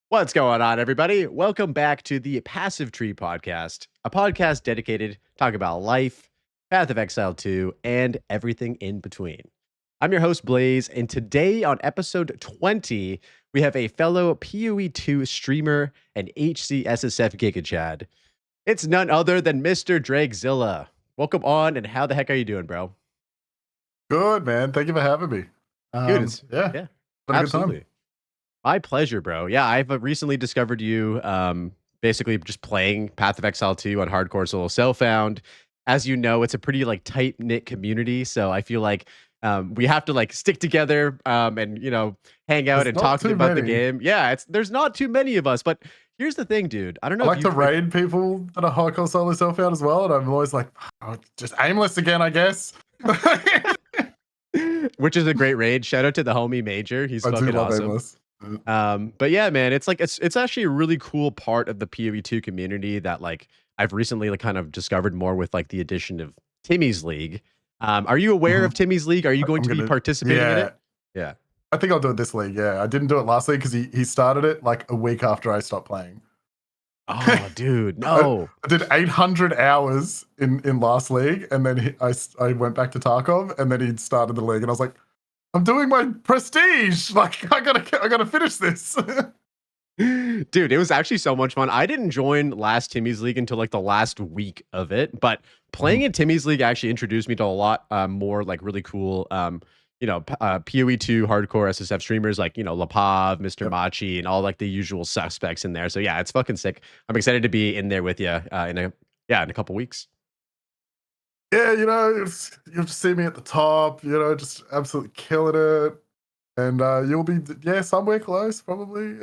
What's going on, everybody? Welcome back to the Passive Tree Podcast, a podcast dedicated to talk about life, Path of Exile 2, and everything in between. I'm your host, Blaze, and today on episode 20, we have a fellow PoE2 streamer and HCSSF Giga Chad. It's none other than Mr. Dragzilla. Welcome on, and how the heck are you doing, bro? Good, man. Thank you for having me. Dude, Yeah, yeah, had a good time. absolutely. My pleasure, bro. Yeah, I've recently discovered you basically just playing Path of Exile 2 on hardcore solo self-found. As you know, it's a pretty like tight-knit community, so I feel like we have to like stick together and hang out There's and not talk too about the many. game. Yeah, there's not too many of us, but here's the thing, dude. I don't know I if like to raid people that are hardcore solo self-found as well, and I'm always like, oh, just aimless again, I guess. which is a great raid. Shout out to the homie Major. He's I do fucking love awesome. aimless. But yeah, man, it's actually a really cool part of the PoE2 community that like I've recently like kind of discovered more with like the addition of Timmy's League. Are you aware of Timmy's League? Are you going to be participating in it? Yeah. I think I'll do it this league. Yeah, I didn't do it last league because he started it like a week after I stopped playing. Oh, dude, no. I did 800 hours in last league, and then I went back to Tarkov, and then he started the league, and I was like, I'm doing my prestige. Like I gotta finish this. Dude, it was actually so much fun. I didn't join last Timmy's League until like the last week of it, but playing in Timmy's League actually introduced me to a lot more like really cool PoE2 hardcore SSF streamers like, Lapav, Mr. Machi, and all like the usual suspects in there. So yeah, it's fucking sick. I'm excited to be in there with you in a couple weeks. Yeah, you'll just see me at the top, just absolutely killing it. And you'll be, somewhere close, probably.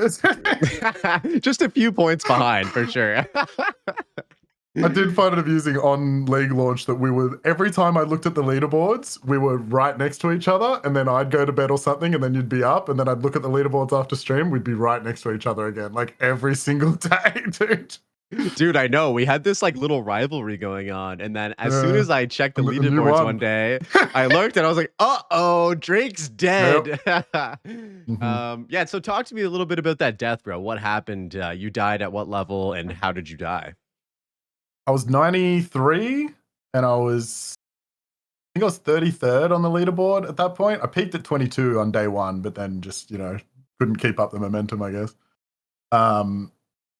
Just a few points behind, for sure. I did find it amusing on League launch that every time I looked at the leaderboards, we were right next to each other, and then I'd go to bed or something, and then you'd be up, and then I'd look at the leaderboards after stream, we'd be right next to each other again, like every single day, dude. Dude, I know. We had this like little rivalry going on, and then as soon as I checked the leaderboards one day, I looked and I was like, "Uh-oh, Drake's dead." Yep. Yeah. So talk to me a little bit about that death, bro. What happened? You died at what level, and how did you die? I was 93, and I think I was 33rd on the leaderboard at that point. I peaked at 22 on day one, but then just couldn't keep up the momentum, I guess.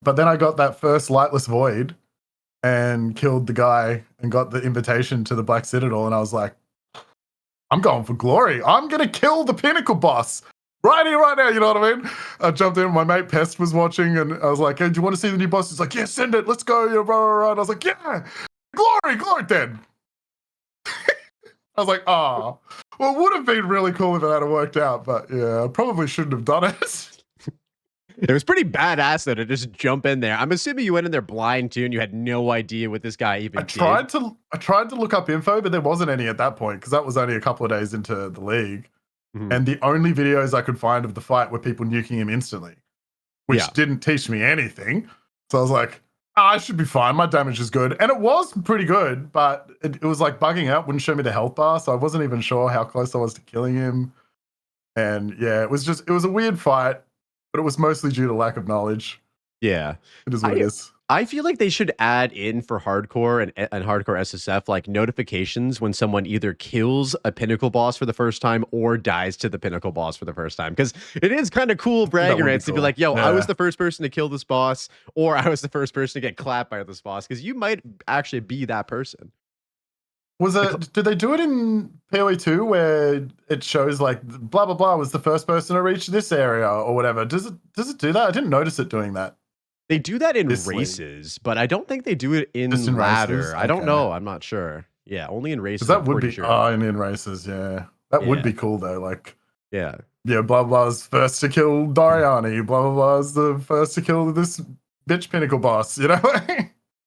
But then I got that first Lightless Void and killed the guy and got the invitation to the Black Citadel. And I was like, I'm going for glory. I'm going to kill the Pinnacle boss right here, right now. You know what I mean? I jumped in. My mate Pest was watching, and I was like, hey, do you want to see the new boss? He's like, yeah, send it. Let's go. And I was like, yeah, glory, then. I was like, well, it would have been really cool if it had worked out. But yeah, I probably shouldn't have done it. It was pretty badass though to just jump in there. I'm assuming you went in there blind too, and you had no idea what this guy even did. I tried to look up info, but there wasn't any at that point because that was only a couple of days into the league, and the only videos I could find of the fight were people nuking him instantly, which didn't teach me anything. So I was like, I should be fine. My damage is good, and it was pretty good, but it was like bugging out. Wouldn't show me the health bar, so I wasn't even sure how close I was to killing him. And yeah, it was a weird fight. But it was mostly due to lack of knowledge. Yeah. It is what it is. I feel like they should add in for hardcore and hardcore SSF like notifications when someone either kills a Pinnacle boss for the first time or dies to the Pinnacle boss for the first time. Because it is kind of cool bragging rights to be like, yo, I was the first person to kill this boss, or I was the first person to get clapped by this boss. Because you might actually be that person. Did they do it in PoE2 where it shows like blah blah blah was the first person to reach this area or whatever? Does it do that? I didn't notice it doing that. They do that in races, but I don't think they do it in ladder. Races? I don't know. I'm not sure. Yeah, only in races. That would be in races. Yeah, that would be cool though. Like blah blah blah's first to kill Doriani. Blah blah blah's the first to kill this bitch Pinnacle boss. You know.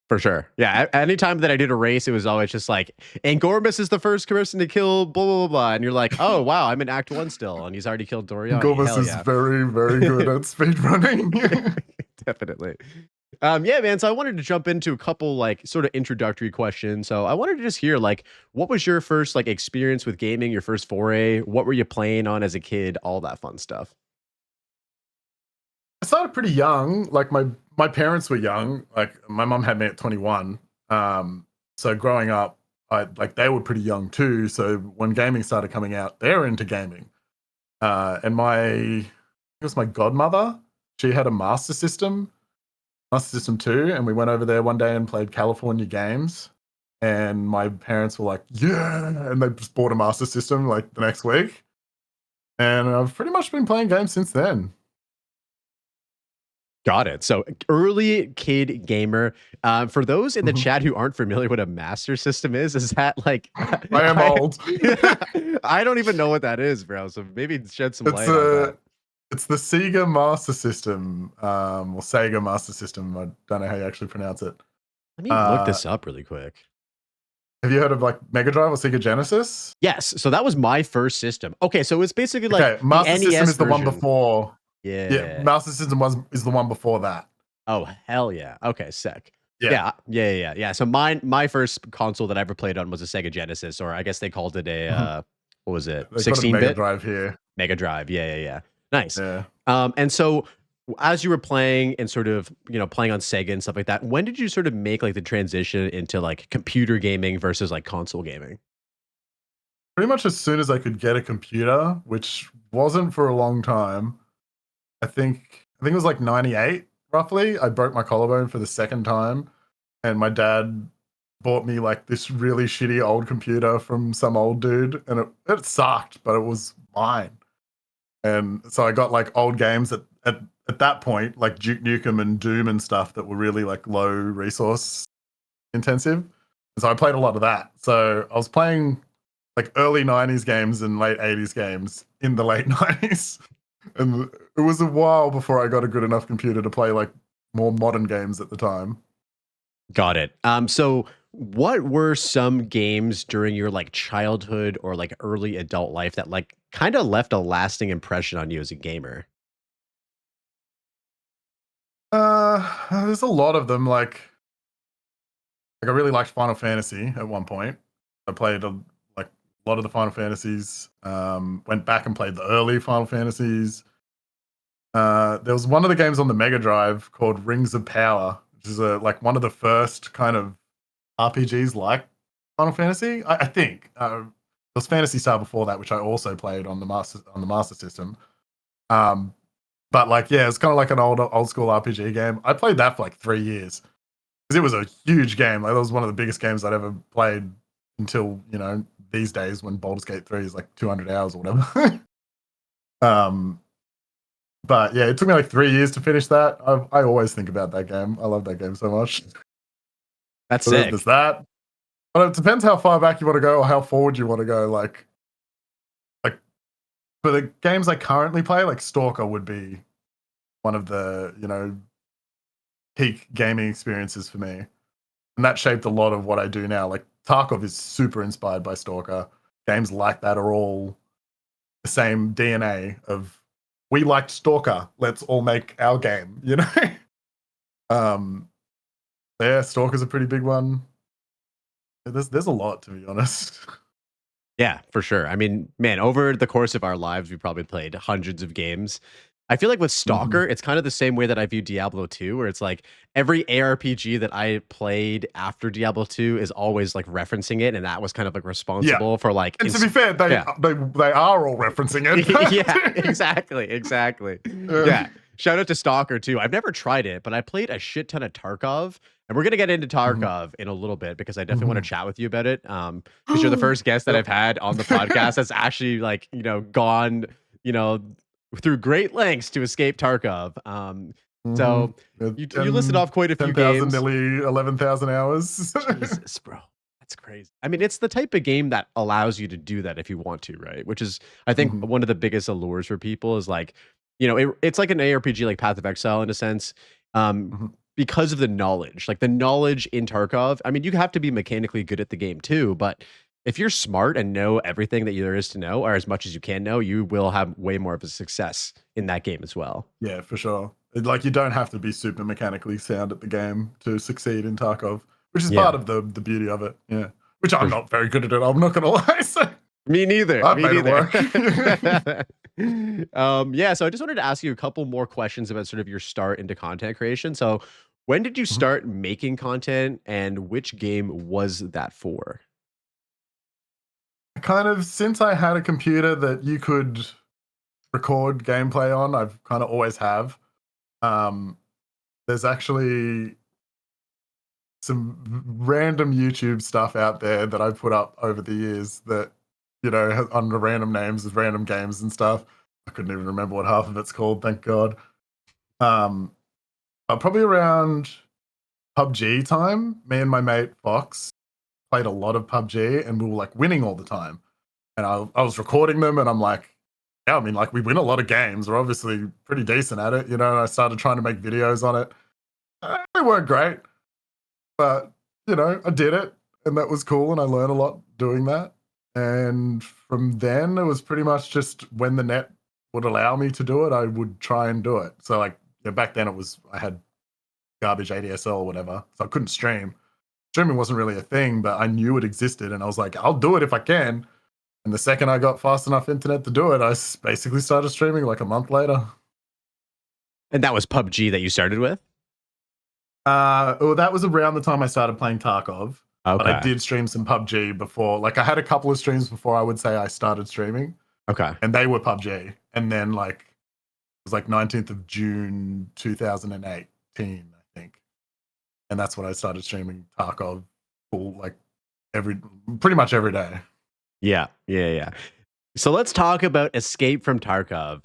For sure. Yeah. Anytime that I did a race, it was always just like, Angormus is the first person to kill blah, blah, blah, blah. And you're like, oh, wow, I'm in Act 1 still. And he's already killed Dorian. Angormus is very, very good at speedrunning. Definitely. Yeah, man. So I wanted to jump into a couple like sort of introductory questions. So I wanted to just hear like, what was your first like experience with gaming, your first foray? What were you playing on as a kid? All that fun stuff. I started pretty young. Like my parents were young. Like my mum had me at 21. So growing up, they were pretty young too. So when gaming started coming out, they're into gaming. And it was my godmother. She had a Master System 2, and we went over there one day and played California games. And my parents were like, "Yeah!" And they just bought a Master System like the next week. And I've pretty much been playing games since then. Got it. So early kid gamer. For those in the Mhm. chat who aren't familiar what a master system is that like I am old. I don't even know what that is, bro. So maybe shed some It's light on that. it's the Sega Master System, or Sega Master System. I don't know how you actually pronounce it. Let me look Uh, this up really quick. have you heard of like Mega Drive or Sega Genesis? Yes, so that was my first system. Okay, so it's basically like Okay, the Master System NES is the one version. before. Yeah, Yeah. Master System is the one before that. Oh, hell yeah. Okay, sick. Yeah. Yeah. So my first console that I ever played on was a Sega Genesis, or I guess they called it Mhm. a what was it? They call it Mega 16-bit? Drive here. Mega Drive. Yeah. Nice. Yeah. And so as you were playing and sort of, playing on Sega and stuff like that, when did you sort of make like the transition into like computer gaming versus like console gaming? Pretty much as soon as I could get a computer, which wasn't for a long time. I think it was like 98 roughly. I broke my collarbone for the second time, and my dad bought me like this really shitty old computer from some old dude, and it sucked, but it was mine. And so I got like old games at that point, like Duke Nukem and Doom and stuff that were really like low resource intensive. And so I played a lot of that. So I was playing like early 90s games and late 80s games in the late 90s. And it was a while before I got a good enough computer to play like more modern games at the time. Got it. So what were some games during your like childhood or like early adult life that like kind of left a lasting impression on you as a gamer? There's a lot of them. Like I really liked Final Fantasy at one point. I played like a lot of the Final Fantasies. Went back and played the early Final Fantasies. There was one of the games on the Mega Drive called Rings of Power, which is like one of the first kind of RPGs like Final Fantasy. I think there was Phantasy Star before that, which I also played on the Master System. But like yeah, it's kind of like an old school RPG game. I played that for like 3 years because it was a huge game. Like that was one of the biggest games I'd ever played until these days when Baldur's Gate 3 is like 200 hours or whatever. um, but yeah, it took me like 3 years to finish that. I always think about that game. I love that game so much. That's So sick. there's that. But it depends how far back you want to go or how forward you want to go. Like for the games I currently play, like Stalker would be one of the peak gaming experiences for me, and that shaped a lot of what I do now. Like Tarkov is super inspired by Stalker. Games like that are all the same DNA of we liked Stalker. Let's all make our game. Um, yeah, Stalker's a pretty big one. There's a lot, to be honest. Yeah, for sure. I mean, man, over the course of our lives, we probably played hundreds of games. I feel like with Mhm. Stalker, it's kind of the same way that I view Diablo 2, where it's like every ARPG that I played after Diablo 2 is always like referencing it, and that was kind of like Yeah, responsible for like and to be fair, yeah. they are all referencing Yeah, it. exactly. Yeah. Shout out to Stalker too. I've never tried it, but I played a shit ton of Tarkov. And we're gonna get into Mhm. Tarkov in a little bit because I definitely want to Mhm. chat with you about it. Because you're the first guest that Yep. I've had on the podcast that's actually like, gone, you know, through great lengths to escape Tarkov. Mhm. So Yeah, you listed off quite a few 10,000, games. nearly 11,000 hours. Jesus, bro. That's crazy. I mean, it's the type of game that allows you to do that if you want to, right? Which is, I think, Mhm. one of the biggest allures for people is like, it's like an ARPG, like Path of Exile in a sense, Mhm. because of the knowledge. Like the knowledge in Tarkov. I mean, you have to be mechanically good at the game too, but if you're smart and know everything that there is to know, or as much as you can know, you will have way more of a success in that game as well. Yeah, for sure. Like you don't have to be super mechanically sound at the game to succeed in Tarkov, which is Yeah, part of the beauty of it. Yeah, which I'm for not very good at it. I'm not gonna lie. So. Me neither. I've Me made it neither. work. Yeah, so I just wanted to ask you a couple more questions about sort of your start into content creation. So, when did you start making content, and which game was that for? Kind of since I had a computer that you could record gameplay on, I've kind of always have. Um, there's actually some random YouTube stuff out there that I put up over the years that, under random names of random games and stuff. I couldn't even remember what half of it's called, thank God. Probably around PUBG time, me and my mate Fox played a lot of PUBG and we were like winning all the time. And I was recording them and I'm like, yeah, I mean, like we win a lot of games. We're obviously pretty decent at it, and I started trying to make videos on it. They weren't great, but I did it, and that was cool, and I learned a lot doing that. And from then, it was pretty much just when the net would allow me to do it, I would try and do it. So like back then, I had garbage ADSL or whatever, so I couldn't stream. Streaming wasn't really a thing, but I knew it existed, and I was like, I'll do it if I can. And the second I got fast enough internet to do it, I basically started streaming like a month later. And that was PUBG that you started with? Well, that was around the time I started playing Tarkov. Okay. But I did stream some PUBG before. Like I had a couple of streams before I would say I started streaming. Okay. And they were PUBG. And then it was like 19th of June 2018, I think. And that's when I started streaming Tarkov pretty much every day. Yeah. So let's talk about Escape from Tarkov.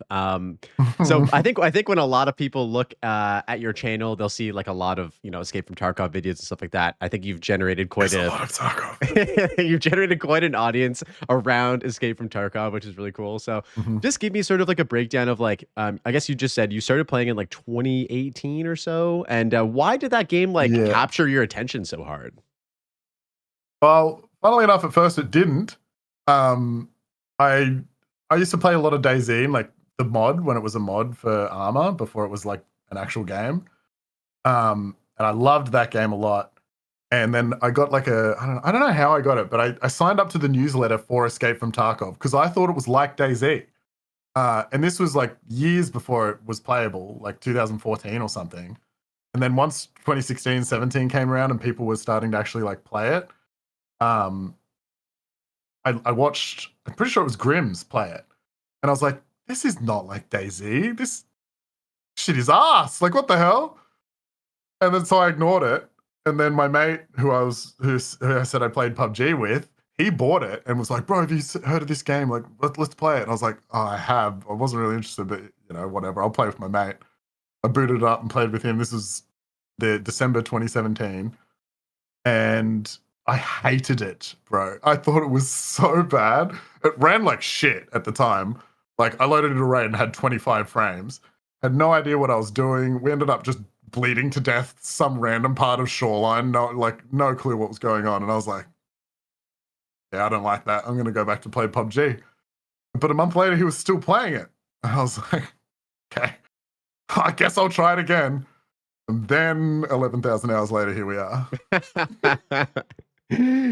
So I think when a lot of people look at your channel, they'll see like a lot of Escape from Tarkov videos and stuff like that. I think you've generated quite a lot of Tarkov. You've generated quite an audience around Escape from Tarkov, which is really cool. So just give me sort of like a breakdown of like I guess you just said you started playing in like 2018 or so, and why did that game capture your attention so hard? Well, funnily enough, at first it didn't. I used to play a lot of DayZ, like the mod when it was a mod for Armor before it was like an actual game. And I loved that game a lot. And then I got like I don't know how I got it, but I signed up to the newsletter for Escape from Tarkov because I thought it was like DayZ. And this was like years before it was playable, like 2014 or something. And then once 2016, 17 came around and people were starting to actually like play it, I watched, I'm pretty sure it was Grimm's play it. And I was like, this is not like DayZ. This shit is ass. Like, what the hell? And then so I ignored it. And then my mate, who I said I played PUBG with, he bought it and was like, bro, have you heard of this game? Like, let's play it. And I was like, oh, I have. I wasn't really interested, but whatever. I'll play with my mate. I booted it up and played with him. This was the December 2017. And I hated it, bro. I thought it was so bad. It ran like shit at the time. Like, I loaded it array and had 25 frames. Had no idea what I was doing. We ended up just bleeding to death some random part of Shoreline. No clue what was going on. And I was like, yeah, I don't like that. I'm going to go back to play PUBG. But a month later, he was still playing it. And I was like, okay, I guess I'll try it again. And then 11,000 hours later, here we are.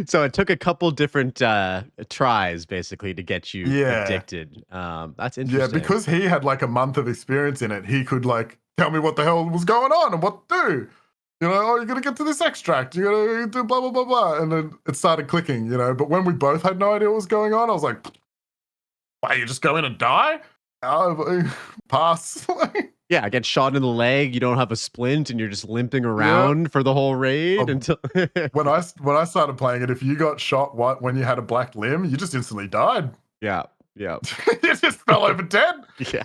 So it took a couple different tries basically to get you addicted. That's interesting. Yeah, because he had like a month of experience in it, he could like tell me what the hell was going on and what to do. Oh, you're going to get to this extract. You're going to do blah, blah, blah, blah. And then it started clicking, But when we both had no idea what was going on, I was like, why, you just go in and die? Pass. Yeah, get shot in the leg. You don't have a splint, and you're just limping around for the whole raid until. when I started playing it, if you got shot when you had a black limb, you just instantly died. Yeah. You just fell over dead. Yeah.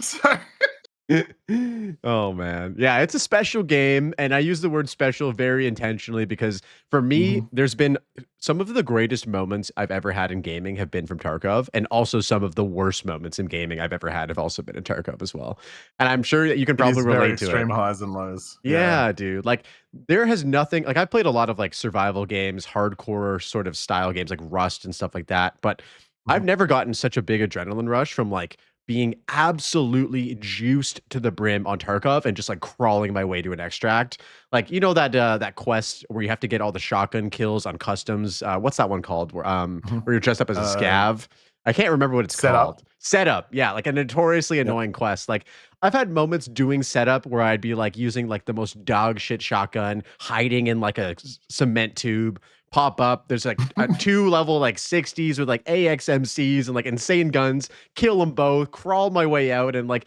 Oh man, yeah, it's a special game, and I use the word special very intentionally because for me, there's been some of the greatest moments I've ever had in gaming have been from Tarkov, and also some of the worst moments in gaming I've ever had have also been in Tarkov as well. And I'm sure that you can probably relate to it. Extreme highs and lows. Yeah, dude. Like there has nothing. Like I've played a lot of like survival games, hardcore sort of style games like Rust and stuff like that, but I've never gotten such a big adrenaline rush from like being absolutely juiced to the brim on Tarkov and just like crawling my way to an extract. Like, that quest where you have to get all the shotgun kills on customs. What's that one called? Where you're dressed up as a scav. I can't remember what it's Setup. called. Setup, yeah, like a notoriously annoying quest. Like I've had moments doing setup where I'd be like using like the most dog shit shotgun, hiding in like a cement tube, pop up. There's like a 2 level like 60s with like AXMCs and like insane guns, kill them both, crawl my way out, and like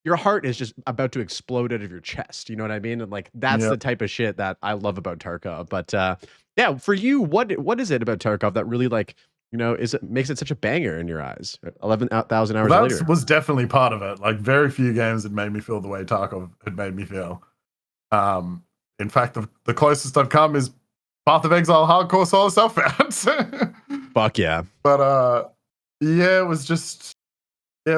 your heart is just about to explode out of your chest. You know what I mean? And like that's Yeah. the type of shit that I love about Tarkov. But yeah, for you, what is it about Tarkov that really like, is it makes it such a banger in your eyes? 11,000 hours That later. was definitely part of it. Like very few games had made me feel the way Tarkov had made me feel. In fact, the closest I've come is Path of Exile hardcore solo self-found. Fuck yeah. But yeah, it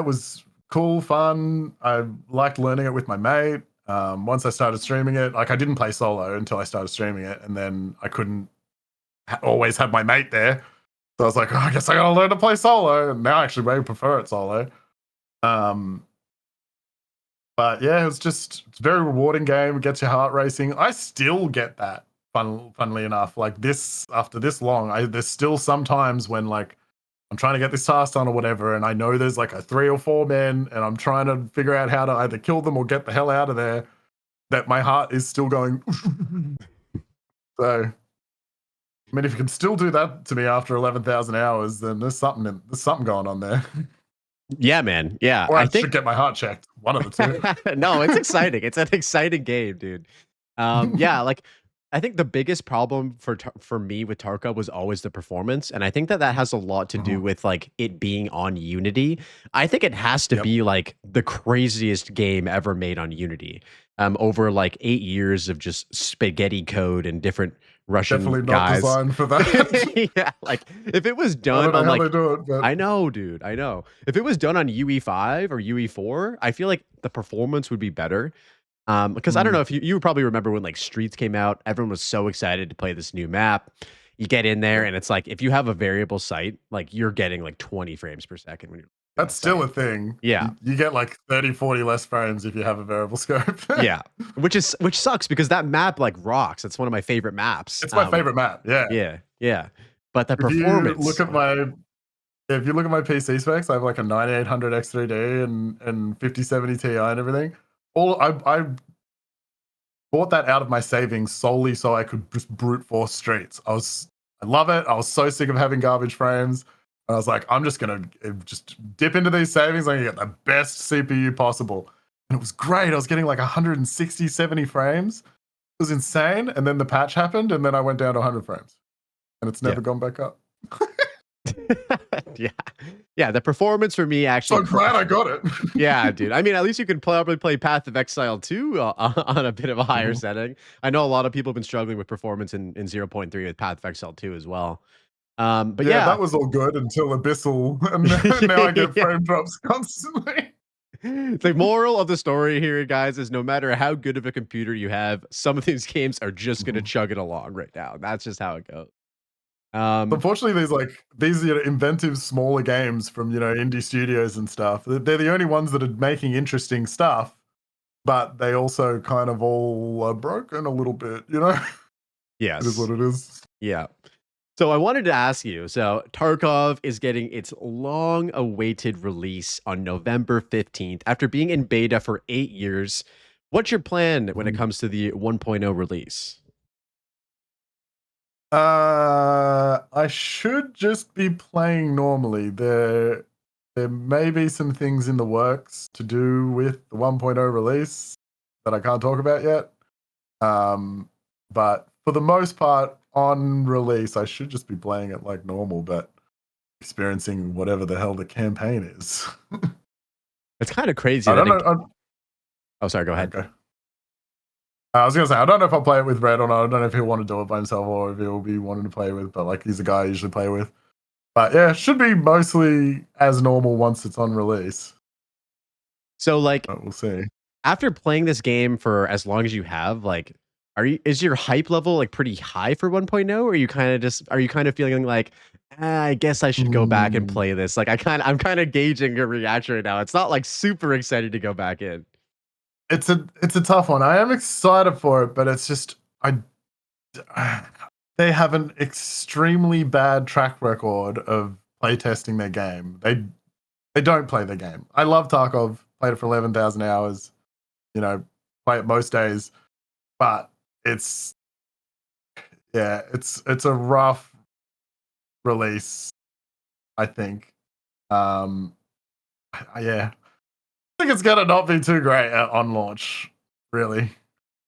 was cool, fun. I liked learning it with my mate. Once I started streaming it, like I didn't play solo until I started streaming it, and then I couldn't always have my mate there. So I was like, I guess I gotta learn to play solo. And now I actually maybe prefer it solo. But yeah, it's a very rewarding game. It gets your heart racing. I still get that, funnily enough. Like this, after this long, there's still sometimes when like I'm trying to get this task done or whatever, and I know there's like a 3 or 4 men, and I'm trying to figure out how to either kill them or get the hell out of there, that my heart is still going. So, I mean, if you can still do that to me after 11,000 hours, then there's something going on there. Yeah, man. Yeah. Or I should get my heart checked. One of the two. No, it's exciting. It's an exciting game, dude. Yeah, like I think the biggest problem for me with Tarkov was always the performance, and I think that has a lot to do with like it being on Unity. I think it has to be like the craziest game ever made on Unity. Over like 8 years of just spaghetti code and different Russian definitely guys. Not designed for that. Yeah, like if it was done on like, I know, dude, I know. If it was done on UE5 or UE4, I feel like the performance would be better. Because I don't know if you probably remember when like Streets came out, everyone was so excited to play this new map. You get in there and it's like if you have a variable sight, like you're getting like 20 frames per second when you're that's still a thing. Yeah. You get like 30, 40 less frames if you have a variable scope. Yeah. Which sucks because that map like rocks. It's one of my favorite maps. It's my favorite map. Yeah. Yeah. Yeah. But the performance. If you look at my PC specs, I have like a 9800 X3D and 5070 Ti and everything. I bought that out of my savings solely so I could just brute force Streets. I love it. I was so sick of having garbage frames. And I was like, I'm just gonna just dip into these savings. I'm gonna get the best CPU possible. And it was great. I was getting like 160, 70 frames. It was insane. And then the patch happened, and then I went down to 100 frames. And it's never gone back up. Yeah, the performance for me actually. So glad I got it. Yeah, dude. I mean, at least you can probably play Path of Exile 2 on a bit of a higher setting. I know a lot of people have been struggling with performance in 0.3 with Path of Exile 2 as well. But yeah, that was all good until Abyssal, and now I get frame drops constantly. The moral of the story here, guys, is no matter how good of a computer you have, some of these games are just going to chug it along right now. That's just how it goes. Unfortunately, these inventive smaller games from indie studios and stuff, they're the only ones that are making interesting stuff, but they also kind of all are broken a little bit. Yes, it is what it is. Yeah. So I wanted to ask you, so Tarkov is getting its long-awaited release on November 15th after being in beta for 8 years. What's your plan when it comes to the 1.0 release? I should just be playing normally. There may be some things in the works to do with the 1.0 release that I can't talk about yet. But for the most part, on release, I should just be playing it like normal, but experiencing whatever the hell the campaign is. It's kind of crazy. I don't know. Oh, sorry. Go ahead. Okay. I was going to say, I don't know if I'll play it with Red or not. I don't know if he'll want to do it by himself or if he'll be wanting to play with, but like he's a guy I usually play with. But yeah, should be mostly as normal once it's on release. So like, but we'll see. After playing this game for as long as you have, like, is your hype level like pretty high for 1.0? Or are you kind of feeling like, I guess I should go back and play this? Like I'm kind of gauging your reaction right now. It's not like super excited to go back in. It's a tough one. I am excited for it, but it's just they have an extremely bad track record of play testing their game. They don't play their game. I love Tarkov. Played it for 11,000 hours. You know, play it most days, but it's it's a rough release. I think. Yeah, I think it's gonna not be too great on launch, really.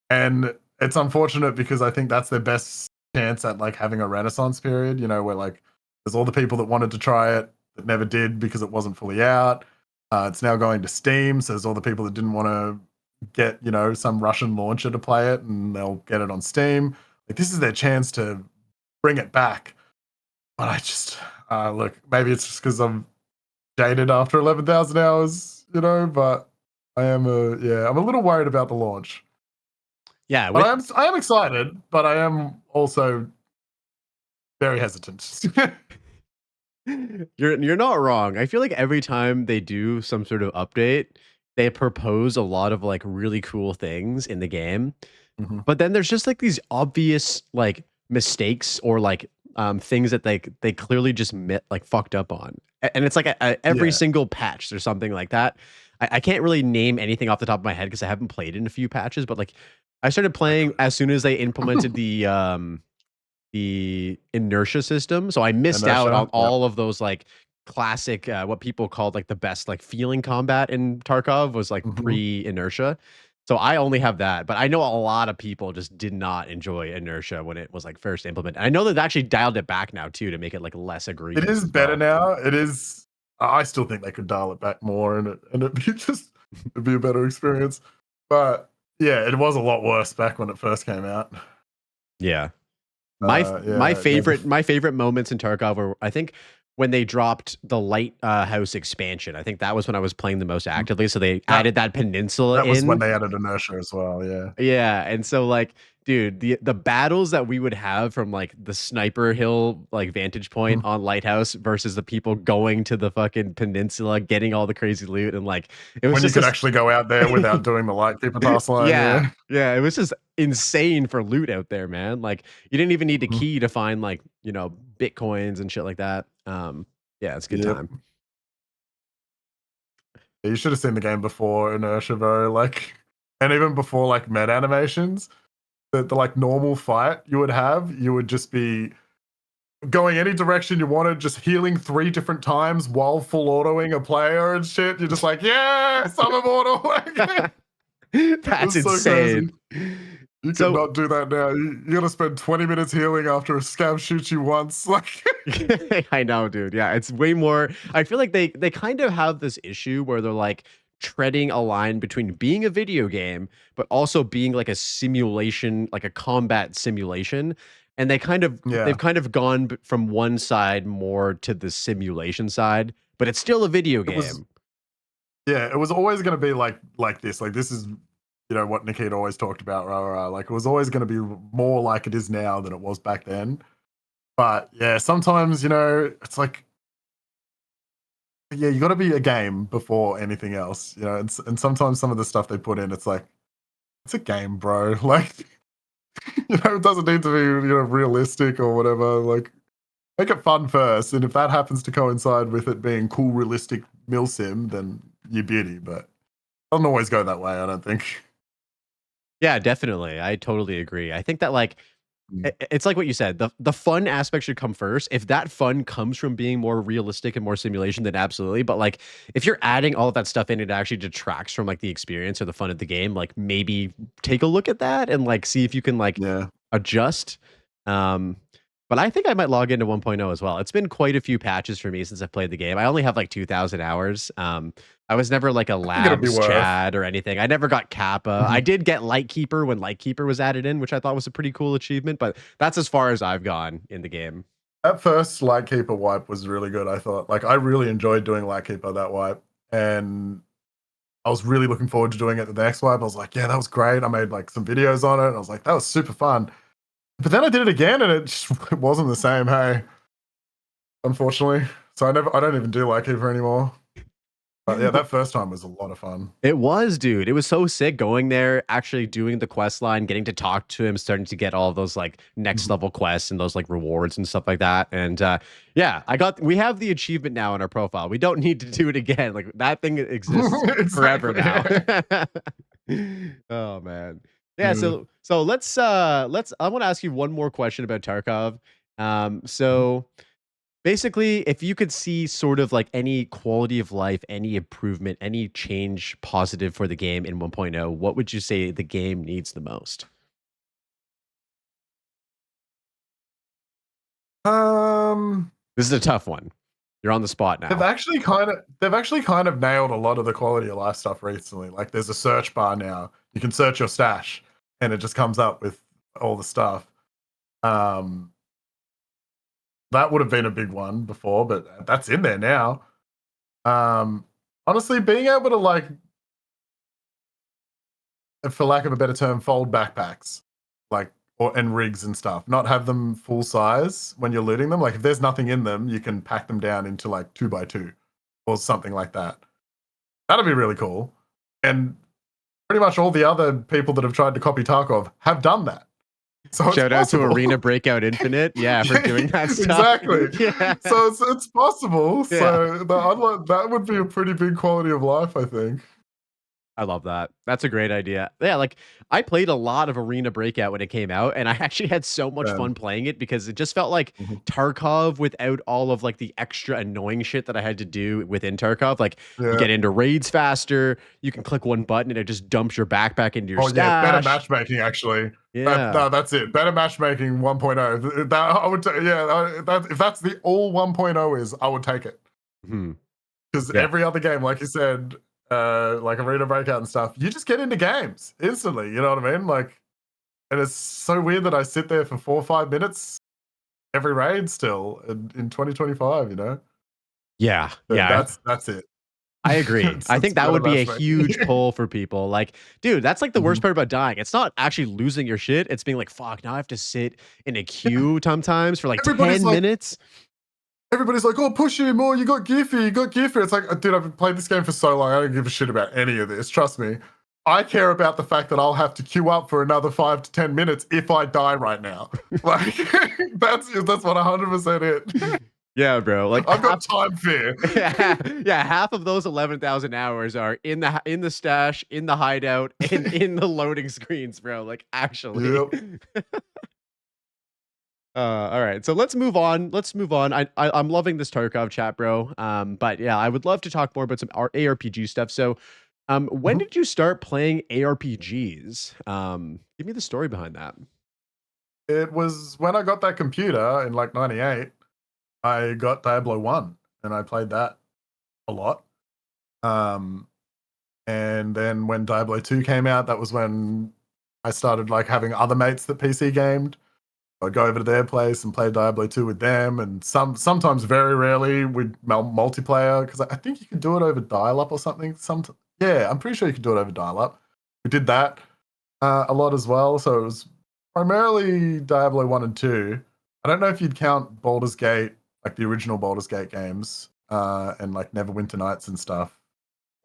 And it's unfortunate because I think that's their best chance at like having a renaissance period, you know, where like there's all the people that wanted to try it that never did because it wasn't fully out. It's now going to Steam, so there's all the people that didn't want to get, you know, some Russian launcher to play it and they'll get it on Steam. Like this is their chance to bring it back. But I just look, maybe it's just because I'm jaded after 11,000 hours, you know, but I'm a little worried about the launch. Yeah, But I am excited, but I am also very hesitant. you're not wrong. I feel like every time they do some sort of update, they propose a lot of like really cool things in the game. Mhm. But then there's just like these obvious like mistakes or like things that they clearly just like fucked up on. And it's like every Yeah. single patch or something like that. I can't really name anything off the top of my head because I haven't played in a few patches, but like I started playing as soon as they implemented the inertia system. So I missed out on Inertia. Yep. all of those like classic what people called like the best like feeling combat in Tarkov was like Mhm. pre-inertia. So I only have that, but I know a lot of people just did not enjoy inertia when it was like first implemented. I know they've actually dialed it back now too to make it like less It egregious is as better well. now. It is. I still think they could dial it back more, and it'd be it'd be a better experience. But yeah, it was a lot worse back when it first came out. Yeah. My Yeah, maybe. my favorite moments in Tarkov were I think when they dropped the Lighthouse expansion. I think that was when I was playing the most actively. So they That added that peninsula that was when in. they added inertia as well. Yeah. Yeah, and so like, dude, the battles that we would have from like the sniper hill like vantage point Mhm. on Lighthouse versus the people going to the fucking peninsula, getting all the crazy loot, and like it was When you just could this. actually go out there without doing the lightkeeper task line. Yeah, Yeah. yeah, it was just insane for loot out there, man. Like you didn't even need a Mhm. key to find like bitcoins and shit like that. Yeah, it's a good Yep. time. Yeah, you should have seen the game before inertia, bro. Like, and even before like med animations, the like normal fight you would have, you would just be going any direction you wanted, just healing 3 different times while full autoing a player and shit. You're just like, yes, I'm immortal. Like, it That's was so crazy. insane. You could So not do that now. You gotta spend 20 minutes healing after a scab shoots you once. Like, I know, dude. Yeah, it's way more. I feel like they kind of have this issue where they're like treading a line between being a video game but also being like a simulation, like a combat simulation. And yeah, they've kind of gone from one side more to the simulation side, but it's still a video it was. game. Yeah, it was always gonna be like this. Like this is, you know, what Nikita always talked about. Rah, rah, rah. Like it was always gonna be more like it is now than it was back then. But yeah, sometimes you know it's like yeah, you got to be a game before anything else, you know. And sometimes some of the stuff they put in, it's like it's a game, bro. Like you know, it doesn't need to be realistic or whatever. Like make it fun first, and if that happens to coincide with it being cool, realistic milsim, then you beauty. But it doesn't always go that way. I don't think. Yeah, definitely. I totally agree. I think that like it's like what you said. The fun aspect should come first. If that fun comes from being more realistic and more simulation, then absolutely. But like if you're adding all of that stuff in, it actually detracts from like the experience or the fun of the game. Like maybe take a look at that and like see if you can like Yeah. adjust. Um, but I think I might log into 1.0 as well. It's been quite a few patches for me since I've played the game. I only have like 2,000 hours. I was never like a I think it'll be labs worth. Chad or anything. I never got Kappa. I Mhm. did get Lightkeeper when Lightkeeper was added in, which I thought was a pretty cool achievement, but that's as far as I've gone in the game. That first Lightkeeper wipe was really good. I thought, like, I really enjoyed doing Lightkeeper that wipe, and I was really looking forward to doing it the next wipe. I was like, yeah, that was great. I made like some videos on it. And I was like, that was super fun. But then I did it again, and it just it wasn't the same. Hey, unfortunately, so I don't even do Lightkeeper anymore. But yeah, that first time was a lot of fun. It was, dude. It was so sick going there, actually doing the quest line, getting to talk to him, starting to get all of those like next level quests and those like rewards and stuff like that. And yeah, we have the achievement now in our profile. We don't need to do it again. Like that thing exists forever now. Oh man. Yeah, so let's I want to ask you one more question about Tarkov. So basically, if you could see sort of like any quality of life, any improvement, any change positive for the game in 1.0, what would you say the game needs the most? This is a tough one. You're on the spot They've now. actually kind of nailed a lot of the quality of life stuff recently. Like there's a search bar now. You can search your stash and it just comes up with all the stuff. That would have been a big one before, but that's in there now. Honestly, being able to like, for lack of a better term, fold backpacks, like and rigs and stuff, not have them full size when you're looting them. Like if there's nothing in them, you can pack them down into like 2x2 or something like that. That'd be really cool. And pretty much all the other people that have tried to copy Tarkov have done that. So shout out to Arena Breakout Infinite, yeah, for doing that stuff. Exactly. Yeah. So it's possible. Yeah. So that would be a pretty big quality of life, I think. I love that. That's a great idea. Yeah, like I played a lot of Arena Breakout when it came out, and I actually had so much fun playing it because it just felt like Tarkov without all of like the extra annoying shit that I had to do within Tarkov. Like you get into raids faster, you can click one button and it just dumps your backpack into your stash. Yeah, better matchmatching actually. Yeah, that's it. Better matchmatching 1.0. That I would if that's the all 1.0 is, I would take it. Because every other game, like you said, like Arena Breakout and stuff, you just get into games instantly. You know what I mean? Like, and it's so weird that I sit there for 4 or 5 minutes every raid still in 2025. You know? Yeah, But yeah. That's it. I agree. I think that would be a huge pull for people. Like, dude, that's like the worst part about dying. It's not actually losing your shit. It's being like, fuck, now I have to sit in a queue sometimes for like 10 minutes. Everybody's like, oh, push him, or you got Giphy, you got Giphy. It's like, dude, I've played this game for so long, I don't give a shit about any of this. Trust me. I care about the fact that I'll have to queue up for another 5 to 10 minutes if I die right now. Like, that's 100% it. Yeah, bro. Like I've got time fear. Yeah, half of those 11,000 hours are in the stash, in the hideout, and in the loading screens, bro. Like actually. Yep. All right, so let's move on. I'm loving this Tarkov chat, bro. But yeah, I would love to talk more about some ARPG stuff. So, when did you start playing ARPGs? Give me the story behind that. It was when I got that computer in like '98. I got Diablo 1 and I played that a lot. And then when Diablo 2 came out, that was when I started like having other mates that PC gamed. I'd go over to their place and play Diablo 2 with them, and sometimes, very rarely, we'd multiplayer, because I think you could do it over dial-up or something. Yeah, I'm pretty sure you could do it over dial-up. We did that a lot as well, so it was primarily Diablo 1 and 2. I don't know if you'd count Baldur's Gate, like the original Baldur's Gate games, and like Neverwinter Nights and stuff.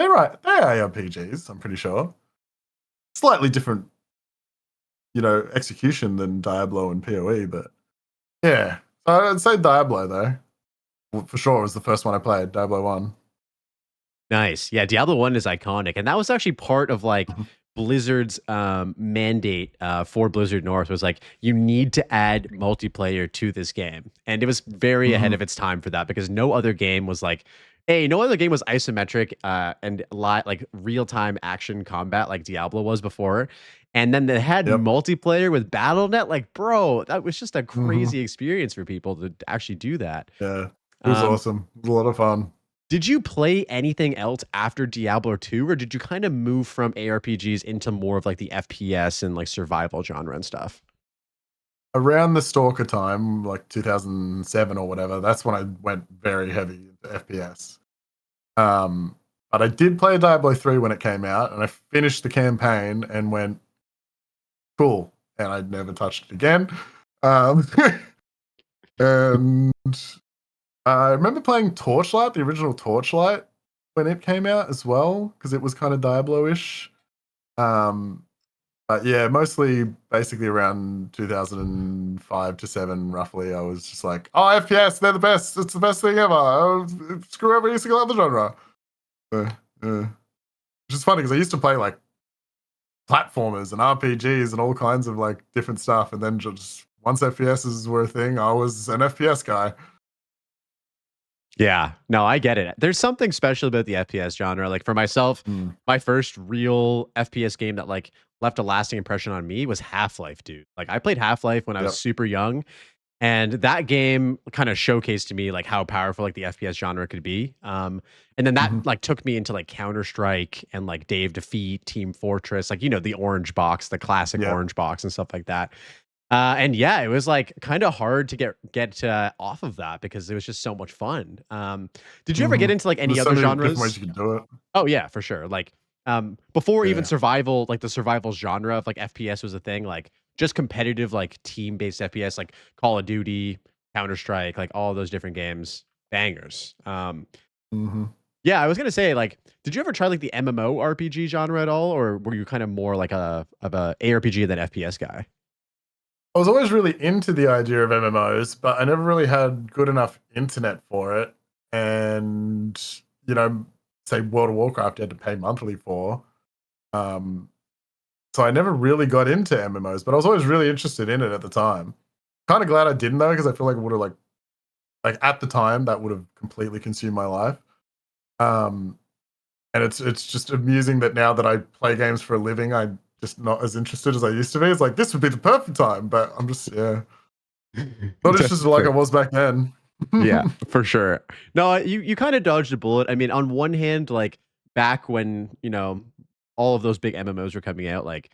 They're ARPGs, I'm pretty sure. Slightly different, execution than Diablo and PoE, but yeah. So I'd say Diablo though. For sure, was the first one I played, Diablo 1. Nice. Yeah, Diablo 1 is iconic. And that was actually part of like Blizzard's mandate for Blizzard North was like, you need to add multiplayer to this game. And it was very ahead of its time for that because no other game was like, no other game was isometric and like real-time action combat like Diablo was before. And then they had multiplayer with BattleNet. Like, bro, that was just a crazy experience for people to actually do that. Yeah, it was awesome. It was a lot of fun. Did you play anything else after Diablo 2, or did you kind of move from ARPGs into more of like the FPS and like survival genre and stuff? Around the Stalker time, like 2007 or whatever, that's when I went very heavy into FPS. But I did play Diablo 3 when it came out, and I finished the campaign and went, cool, and I never touched it again. And I remember playing Torchlight, the original Torchlight, when it came out as well, because it was kind of Diablo-ish. But yeah, mostly basically around 2005 to 7, roughly. I was just like, oh, FPS, they're the best. It's the best thing ever. Oh, screw every single other genre. Which is funny because I used to play like platformers and RPGs and all kinds of like different stuff. And then just once FPSs were a thing, I was an FPS guy. Yeah, no, I get it. There's something special about the FPS genre. Like for myself, my first real FPS game that like left a lasting impression on me was Half-Life, dude. Like I played Half-Life when I was super young, and that game kind of showcased to me like how powerful like the FPS genre could be. And then that like took me into like Counter-Strike and like Dave Defeat, Team Fortress, like the orange box, the classic orange box and stuff like that. And yeah, it was like kind of hard to get off of that because it was just so much fun. Did you ever get into like any There's other so many different genres? ways you can do it. Oh yeah, for sure. Like before even Yeah. survival, like the survival genre of like FPS was a thing, like just competitive like team-based FPS, like Call of Duty, Counter-Strike, like all those different games, bangers. Yeah, I was gonna say, like, did you ever try like the MMO RPG genre at all, or were you kind of more like a ARPG than FPS guy? I was always really into the idea of MMOs, but I never really had good enough internet for it. And, say World of Warcraft, you had to pay monthly for. So I never really got into MMOs, but I was always really interested in it at the time. Kind of glad I didn't though, because I feel like it would have like at the time that would have completely consumed my life. And it's just amusing that now that I play games for a living, I'm just not as interested as I used to be. It's like this would be the perfect time, but I'm just not interested like I was back then. Yeah, for sure. No, you kind of dodged a bullet. I mean, on one hand, like back when all of those big MMOs were coming out, like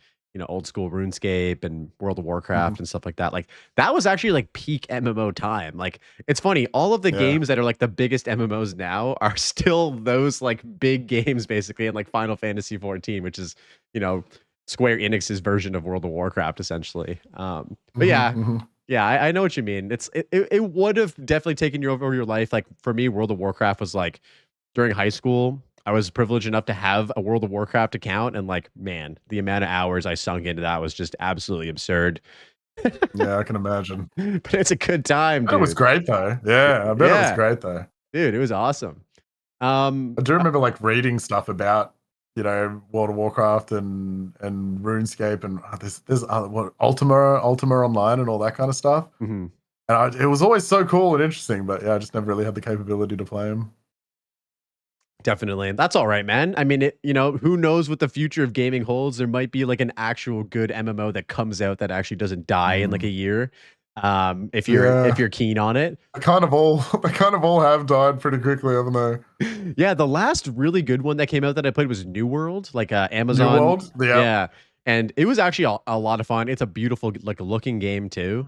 old school RuneScape and World of Warcraft and stuff like that. Like that was actually like peak MMO time. Like it's funny, all of the games that are like the biggest MMOs now are still those like big games basically, and like Final Fantasy 14, which is Square Enix's version of World of Warcraft essentially. But yeah, I know what you mean. It would have definitely taken you over your life. Like for me, World of Warcraft was like during high school. I was privileged enough to have a World of Warcraft account, and like, man, the amount of hours I sunk into that was just absolutely absurd. Yeah, I can imagine. But it's a good time, dude. It was great though. Yeah, I bet it was great though. Dude, it was awesome. I do remember like reading stuff about World of Warcraft and RuneScape and there's what Ultima Online and all that kind of stuff. And it was always so cool and interesting, but yeah, I just never really had the capability to play them. Definitely. That's all right, man. I mean, who knows what the future of gaming holds? There might be like an actual good MMO that comes out that actually doesn't die in like a year. If you're keen on it. They kind of all have died pretty quickly, haven't they? Yeah, the last really good one that came out that I played was New World, like Amazon. New World? Yeah. And it was actually a lot of fun. It's a beautiful like looking game too.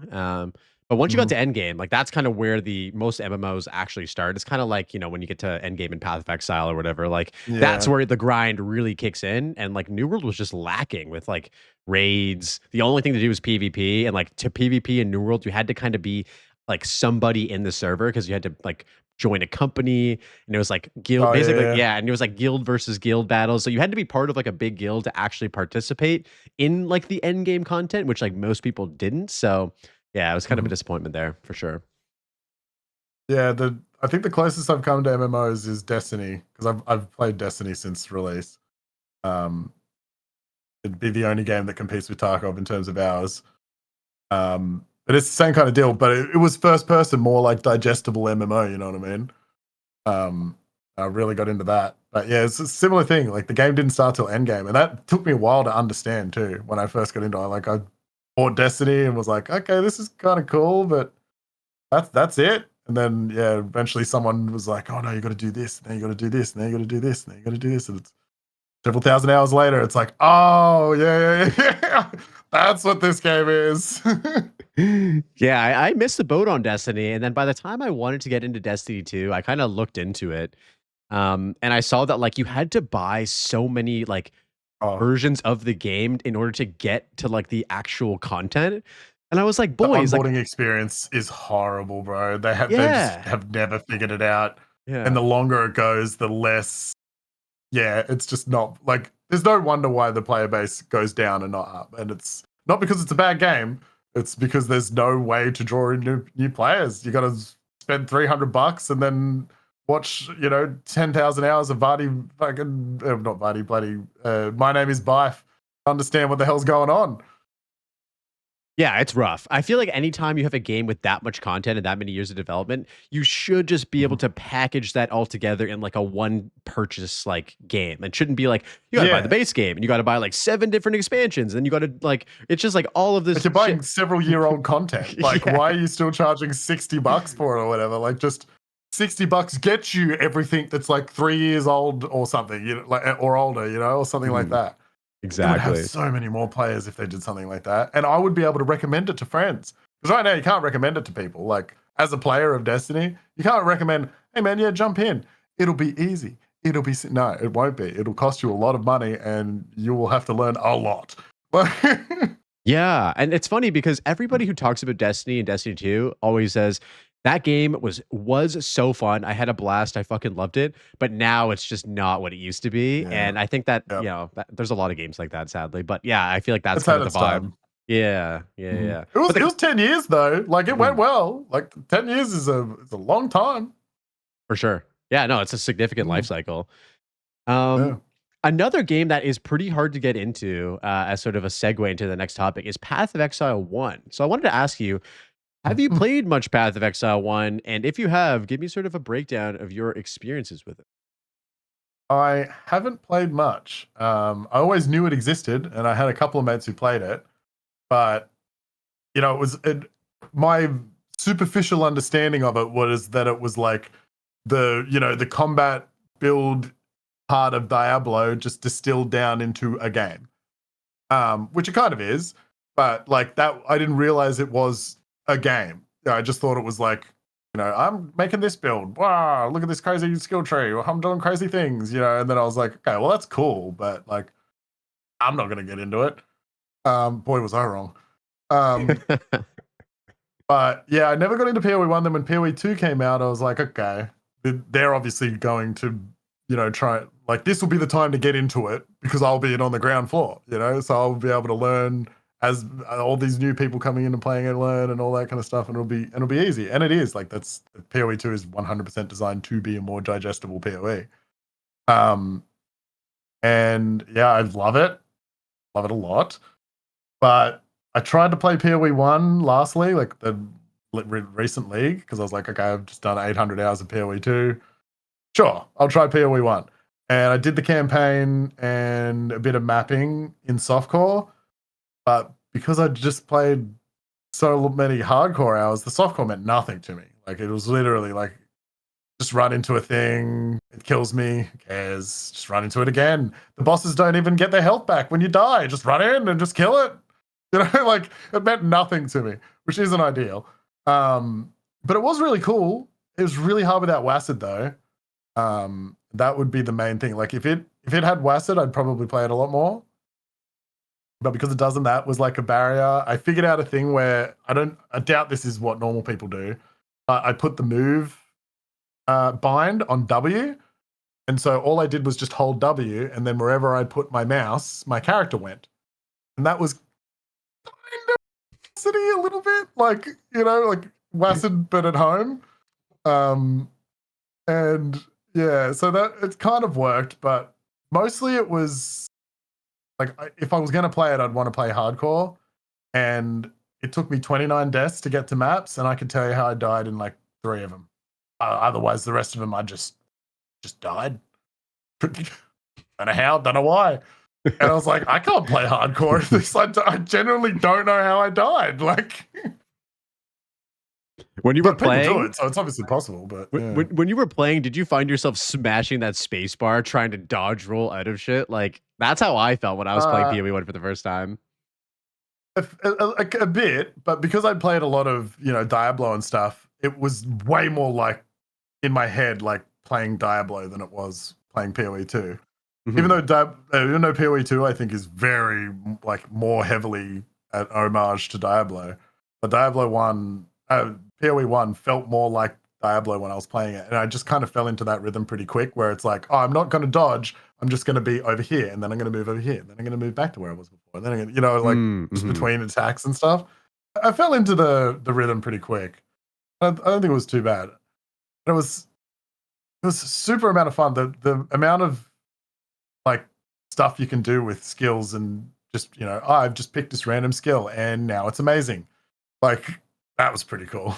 But once you got to Endgame, like that's kind of where the most MMOs actually start. It's kind of like, when you get to Endgame in Path of Exile or whatever, like that's where the grind really kicks in. And like New World was just lacking with like raids. The only thing to do was PvP. And like to PvP in New World, you had to kind of be like somebody in the server because you had to like join a company, and it was like guild and it was like guild versus guild battles. So you had to be part of like a big guild to actually participate in like the end game content, which like most people didn't. So yeah, it was kind of a disappointment there for sure. Yeah, I think the closest I've come to MMOs is Destiny, because I've played Destiny since release. It'd be the only game that competes with Tarkov in terms of hours. But it's the same kind of deal, but it was first person, more like digestible MMO, you know what I mean? I really got into that. But yeah, it's a similar thing. Like the game didn't start till endgame, and that took me a while to understand too. When I first got into it, like I bought Destiny and was like, okay, this is kind of cool, but that's it. And then eventually someone was like, oh no, you got to do this, and then you got to do this, and then you got to do this, and then you got to do this, and it's several thousand hours later. It's like, oh yeah. That's what this game is. Yeah, I missed the boat on Destiny, and then by the time I wanted to get into Destiny 2, I kind of looked into it, and I saw that like you had to buy so many like versions of the game in order to get to like the actual content, and I was like, boys, the onboarding experience is horrible, bro. They just have never figured it out, and the longer it goes, the less yeah, it's just not like there's no wonder why the player base goes down and not up. And it's not because it's a bad game. It's because there's no way to draw in new players. You got to spend $300 and then watch, 10,000 hours of Vardy fucking not Vardy, bloody My Name Is Bife. Understand what the hell's going on. Yeah, it's rough. I feel like anytime you have a game with that much content and that many years of development, you should just be able to package that all together in like a one purchase like game. It shouldn't be like you got to buy the base game and you got to buy like 7 different expansions and you got to like it's just like all of this. But you're buying several-year-old content. Like, why are you still charging $60 for it or whatever? Like, just $60 gets you everything that's like 3 years old or something, like or older, or something like that. Exactly. It would have so many more players if they did something like that. And I would be able to recommend it to friends. Because right now you can't recommend it to people. Like, as a player of Destiny, you can't recommend, hey man, yeah, jump in. It'll be easy. No, it won't be. It'll cost you a lot of money and you will have to learn a lot. Yeah, and it's funny because everybody who talks about Destiny and Destiny 2 always says that game was so fun. I had a blast. I fucking loved it. But now it's just not what it used to be. Yeah. And I think that, there's a lot of games like that, sadly. But yeah, I feel like that's kind of the vibe. Yeah. It was 10 years though. Like, it went well. Like, 10 years is a long time. For sure. Yeah, no, it's a significant life cycle. Yeah. Another game that is pretty hard to get into as sort of a segue into the next topic is Path of Exile 1. So I wanted to ask you, have you played much Path of Exile 1? And if you have, give me sort of a breakdown of your experiences with it. I haven't played much. I always knew it existed, and I had a couple of mates who played it. But, my superficial understanding of it was that it was like the combat build part of Diablo just distilled down into a game, which it kind of is. But like that, I didn't realize it was a game. I just thought it was like, I'm making this build. Wow, look at this crazy skill tree. I'm doing crazy things, and then I was like, okay, well, that's cool. But like, I'm not going to get into it. Boy, was I wrong. But yeah, I never got into PoE 1. Then when PoE 2 came out, I was like, okay, they're obviously going to, try, like, this will be the time to get into it because I'll be on the ground floor, so I'll be able to learn as all these new people coming in and playing and learn and all that kind of stuff, and it'll be easy. And it is like, that's PoE 2 is 100% designed to be a more digestible PoE. And yeah, I love it a lot. But I tried to play PoE 1 lastly, like the recent league, because I was like, okay, I've just done 800 hours of PoE 2. Sure, I'll try PoE 1. And I did the campaign and a bit of mapping in softcore. But because I just played so many hardcore hours, the softcore meant nothing to me. Like, it was literally like, just run into a thing, it kills me, who cares? Just run into it again. The bosses don't even get their health back when you die. Just run in and just kill it. Like, it meant nothing to me, which isn't ideal. But it was really cool. It was really hard without WASD though. That would be the main thing. Like, if it had WASD, I'd probably play it a lot more. But because it doesn't, that was like a barrier. I figured out a thing where I doubt this is what normal people do, but I put the move bind on W. And so all I did was just hold W, and then wherever I put my mouse, my character went. And that was kind of a little bit like, like WASD, but at home. And yeah, so that it's kind of worked, but mostly it was like, if I was going to play it, I'd want to play hardcore. And it took me 29 deaths to get to maps, and I can tell you how I died in like 3 of them. Otherwise, the rest of them, I just died. Don't know how, don't know why. And I was like, I can't play hardcore if this. I genuinely don't know how I died. Like, when you were playing, do it, so it's obviously possible. But when you were playing, did you find yourself smashing that space bar trying to dodge roll out of shit? Like, that's how I felt when I was playing PoE 1 for the first time. A bit, but because I played a lot of Diablo and stuff, it was way more like in my head like playing Diablo than it was playing PoE 2. Mm-hmm. Even though PoE 2 I think is very like more heavily at homage to Diablo, but Diablo 1, PoE 1 felt more like Diablo when I was playing it, and I just kind of fell into that rhythm pretty quick, where it's like, oh, I'm not going to dodge. I'm just going to be over here, and then I'm going to move over here, and then I'm going to move back to where I was before. And then I'm gonna, like just between attacks and stuff. I fell into the rhythm pretty quick. I don't think it was too bad. It was a super amount of fun. The amount of like stuff you can do with skills and just I've just picked this random skill and now it's amazing. Like that was pretty cool.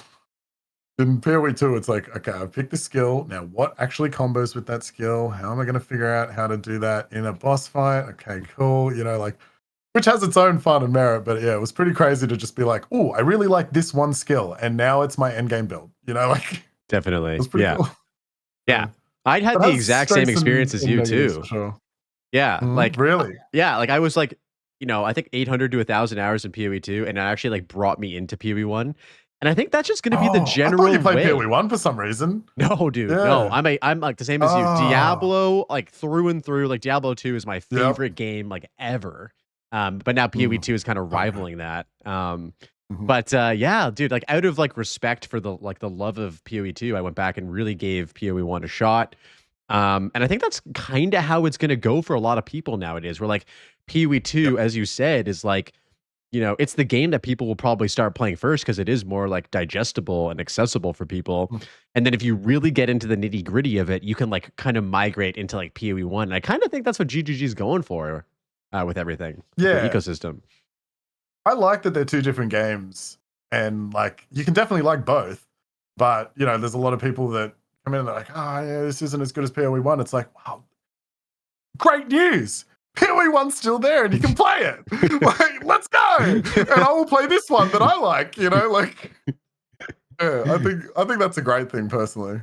In PoE 2, it's like, okay, I've picked the skill. Now what actually combos with that skill? How am I going to figure out how to do that in a boss fight? Okay, cool. Like, which has its own fun and merit, but yeah, it was pretty crazy to just be like, oh, I really like this one skill, and now it's my endgame build. Like Definitely. it was pretty cool. Yeah. I had the exact same experience as you too. Sure. Yeah. Like really? Yeah. Like I was like, I think 800 to 1,000 hours in PoE 2, and it actually like brought me into PoE 1. And I think that's just going to be the general I thought you played way. PoE 1 for some reason. No, dude. Yeah. No, I'm like the same as you. Diablo, like through and through. Like Diablo 2 is my favorite game like ever. But now PoE 2 is kind of rivaling that. But yeah, dude, like out of like respect for the love of PoE 2, I went back and really gave PoE 1 a shot. And I think that's kind of how it's going to go for a lot of people nowadays. Where like PoE 2, as you said, is like, it's the game that people will probably start playing first because it is more like digestible and accessible for people. And then if you really get into the nitty gritty of it, you can like kind of migrate into like PoE 1. And I kind of think that's what GGG is going for with everything. Yeah. The ecosystem. I like that they're two different games, and like you can definitely like both. But there's a lot of people that come in and they're like, oh yeah, this isn't as good as PoE 1. It's like, wow, great news. PoE 1's still there and you can play it. Like, let's go. And I will play this one that I like, like yeah, I think that's a great thing personally.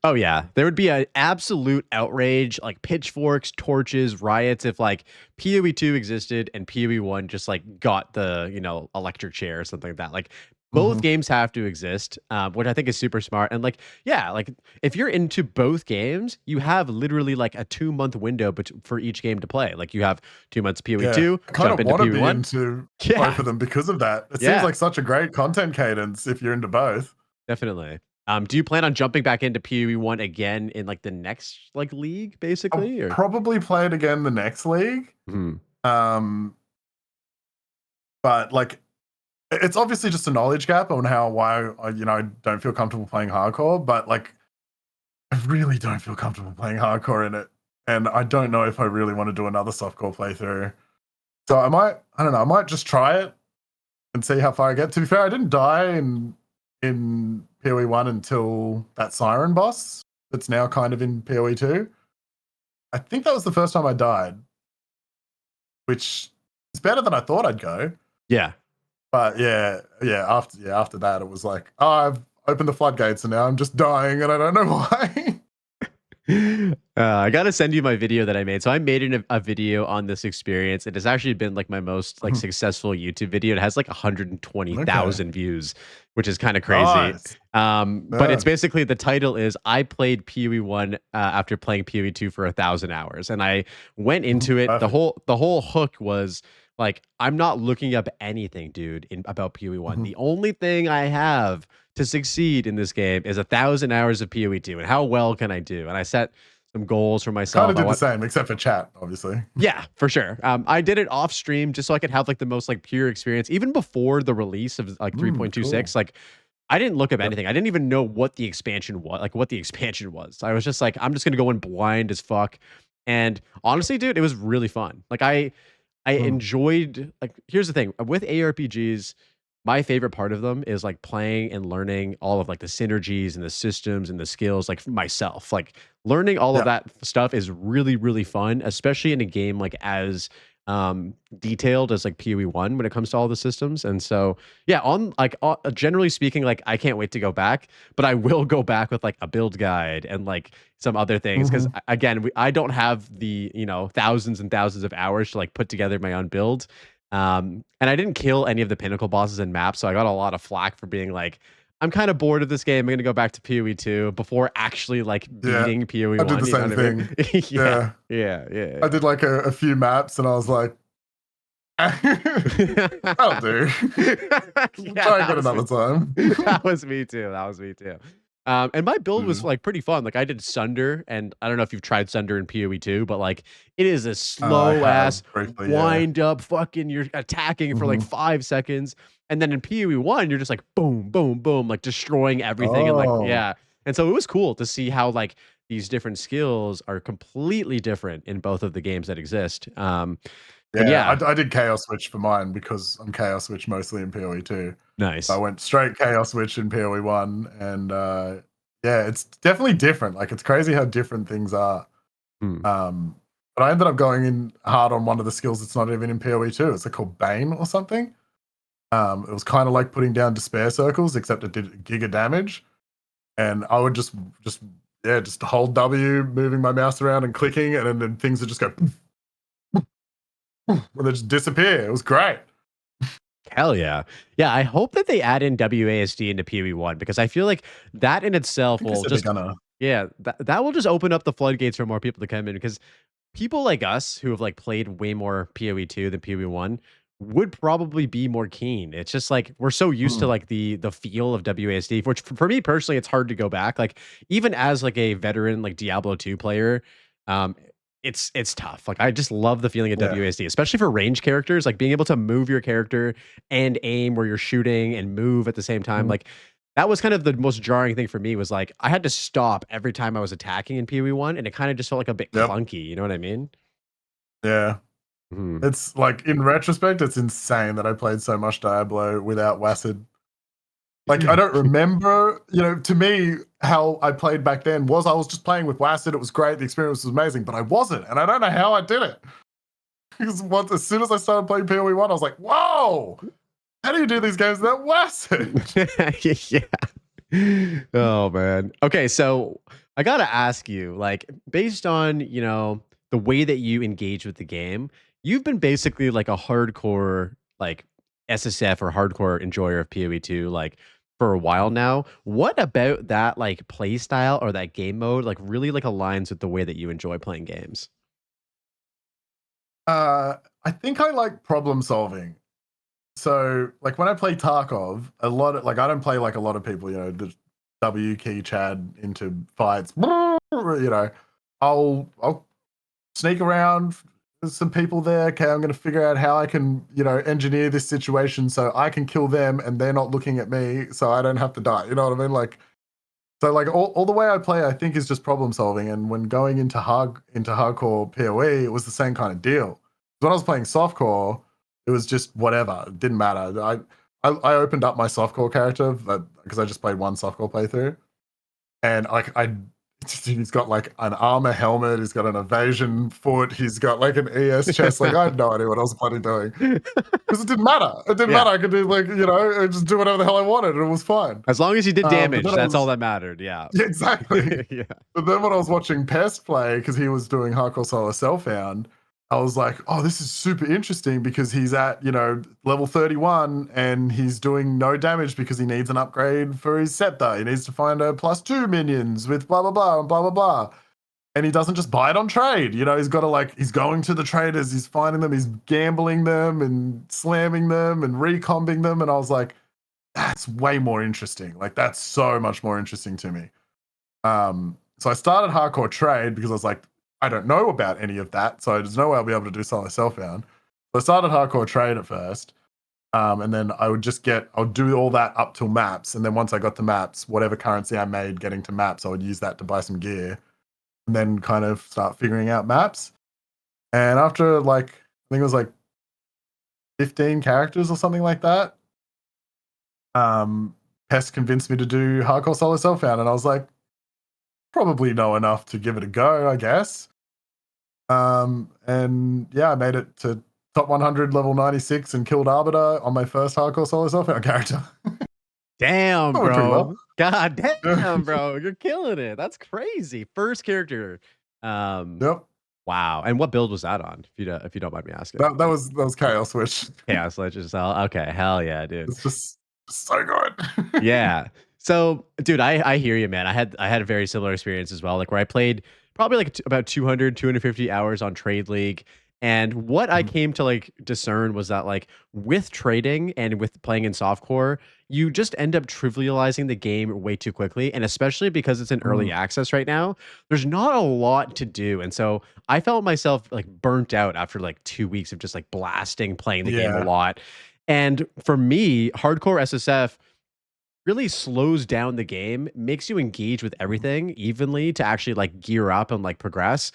Oh yeah, there would be an absolute outrage, like pitchforks, torches, riots if like PoE 2 existed and PoE 1 just like got the, electric chair or something like that. Like both games have to exist, which I think is super smart. And like, yeah, like if you're into both games, you have literally like a 2-month window for each game to play. Like you have 2 months PoE 2, jump into PoE 1. Into both of them because of that. It seems like such a great content cadence if you're into both. Definitely. Do you plan on jumping back into PoE 1 again in like the next like league, basically? I'll probably play it again the next league. But like, it's obviously just a knowledge gap on why I don't feel comfortable playing hardcore. But like, I really don't feel comfortable playing hardcore in it, and I don't know if I really want to do another softcore playthrough. So I might just try it and see how far I get. To be fair, I didn't die in PoE 1 until that Siren boss that's now kind of in PoE 2. I think that was the first time I died, which is better than I thought I'd go. Yeah. But after that it was like, oh, I've opened the floodgates and now I'm just dying and I don't know why. I gotta send you my video that I made. So I made a video on this experience. It has actually been like my most like successful YouTube video. It has like 120,000 views, which is kind of crazy. Nice. But it's basically, the title is I played PoE 1 after playing PoE 2 for 1,000 hours, and I went into it. The whole hook was like, I'm not looking up anything, dude, about PoE 1. The only thing I have to succeed in this game is 1,000 hours of PoE 2, and how well can I do? And I set some goals for myself. Kind of did the same, except for chat, obviously. Yeah, for sure. I did it off stream just so I could have like the most like pure experience, even before the release of like 3.26. Cool. Like, I didn't look up anything. I didn't even know what the expansion was. I was just like, I'm just gonna go in blind as fuck. And honestly, dude, it was really fun. Like I enjoyed, like, here's the thing with ARPGs, my favorite part of them is like playing and learning all of like the synergies and the systems and the skills, like myself. Like learning all of that stuff is really, really fun, especially in a game like as detailed as like PoE 1 when it comes to all the systems. And so yeah, generally speaking, like I can't wait to go back, but I will go back with like a build guide and like some other things, because again, I don't have the thousands and thousands of hours to like put together my own build. And I didn't kill any of the pinnacle bosses in maps, so I got a lot of flack for being like, I'm kind of bored of this game, I'm gonna go back to PoE 2 before actually like beating PoE 1. I did the same thing. Yeah. I did like a few maps and I was like, I'll do. Try again another time. That was me too. And my build was Mhm. like pretty fun. Like I did Sunder, and I don't know if you've tried Sunder in PoE 2, but like it is a I slow have ass briefly, yeah. wind up fucking you're attacking for like Mhm. 5 seconds. And then in PoE 1, you're just like boom, boom, boom, like destroying everything. And like, Oh. yeah. And so it was cool to see how like these different skills are completely different in both of the games that exist. And Yeah, yeah, I did Chaos Switch for mine because I'm Chaos Switch mostly in PoE 2. I nice. went straight Chaos Switch in PoE 1, and, yeah, it's definitely different, like, it's crazy how different things are. Hmm. Um, but I ended up going in hard on one of the skills that's not even in PoE 2, it's, like, called Bane or something. It was kinda like putting down Despair Circles, except it did giga damage, and I would just yeah, just hold W, moving my mouse around and clicking, and then things would just go and they just disappear. It was great. Hell yeah. Yeah, I hope that they add in WASD into PoE1 because I feel like that in I itself think they will said they're just gonna. yeah, that will just open up the floodgates for more people to come in because people like us who have like played way more PoE2 than PoE1 would probably be more keen. It's just like we're so used to Mm, like the feel of WASD, which for me personally, it's hard to go back. Like even as like a veteran like Diablo 2 player, um, it's tough. Like I just love the feeling of yeah. WASD, especially for range characters, like being able to move your character and aim where you're shooting and move at the same time. Mm, Like that was kind of the most jarring thing for me was like I had to stop every time I was attacking in PoE1 and it kind of just felt like a bit yep. clunky, you know what I mean? Yeah. Mhm. It's like in retrospect, it's insane that I played so much Diablo without WASD. Like I don't remember, to me, how I played back then was I was just playing with WASD. It was great. The experience was amazing, but I wasn't. And I don't know how I did it. Because as soon as I started playing PoE 1, I was like, whoa, how do you do these games without WASD? Yeah. Oh man. Okay, so I gotta ask you, like, based on, the way that you engage with the game, you've been basically like a hardcore, like SSF or hardcore enjoyer of PoE2, like for a while now. What about that like play style or that game mode like really like aligns with the way that you enjoy playing games? I think I like problem solving. So, like when I play Tarkov, a lot of like I don't play like a lot of people, the W key Chad into fights. I'll sneak around. There's some people there. Okay, I'm going to figure out how I can, engineer this situation so I can kill them and they're not looking at me, so I don't have to die. You know what I mean? Like, so like all the way I play, I think is just problem solving. And when going into hardcore PoE, it was the same kind of deal. When I was playing softcore, it was just whatever. It didn't matter. I opened up my softcore character because I just played one softcore playthrough, and like he's got like an armor helmet, he's got an evasion foot, he's got like an ES chest. Like I had no idea what I was bloody doing because it didn't matter. It didn't Yeah. matter. I could do like just do whatever the hell I wanted, and it was fine. As long as you did But damage, then I that's all was that mattered. Yeah. yeah, exactly. Yeah. But then when I was watching Pest play, because he was doing Hardcore Solo Self-Found, I was like, oh, this is super interesting because he's at, level 31 and he's doing no damage because he needs an upgrade for his scepter. He needs to find a +2 minions with blah, blah, blah, and blah, blah, blah. And he doesn't just buy it on trade. He's got to he's going to the traders, he's finding them, he's gambling them and slamming them and recombing them. And I was like, that's way more interesting. Like, that's so much more interesting to me. So I started hardcore trade because I was like, I don't know about any of that, so there's no way I'll be able to do solo self-found. So I started hardcore trade at first, and then I'll do all that up till maps, and then once I got to maps, whatever currency I made getting to maps, I would use that to buy some gear, and then kind of start figuring out maps. And after I think it was like 15 characters or something like that, Pest convinced me to do hardcore solo self-found, and I was like, probably know enough to give it a go, I guess. And yeah, I made it to top 100 level 96 and killed Arbiter on my first hardcore solo self-found character. Damn, That went pretty well. bro. God damn, bro. You're killing it. That's crazy. First character. Um, Yep. wow. And what build was that on? If you don't mind me asking. That was Chaos Switch. Chaos Legends. Okay, hell yeah, dude. It's just so good. Yeah. So, dude, I hear you, man. I had a very similar experience as well. Like where I played probably like about 200, 250 hours on Trade League. And what I Mhm. came to like discern was that like with trading and with playing in softcore, you just end up trivializing the game way too quickly. And especially because it's in early Mm. access right now, there's not a lot to do. And so I felt myself like burnt out after like 2 weeks of just like blasting, playing the game a Yeah. lot. And for me, hardcore SSF really slows down the game, makes you engage with Mhm. everything evenly to actually like gear up and like progress.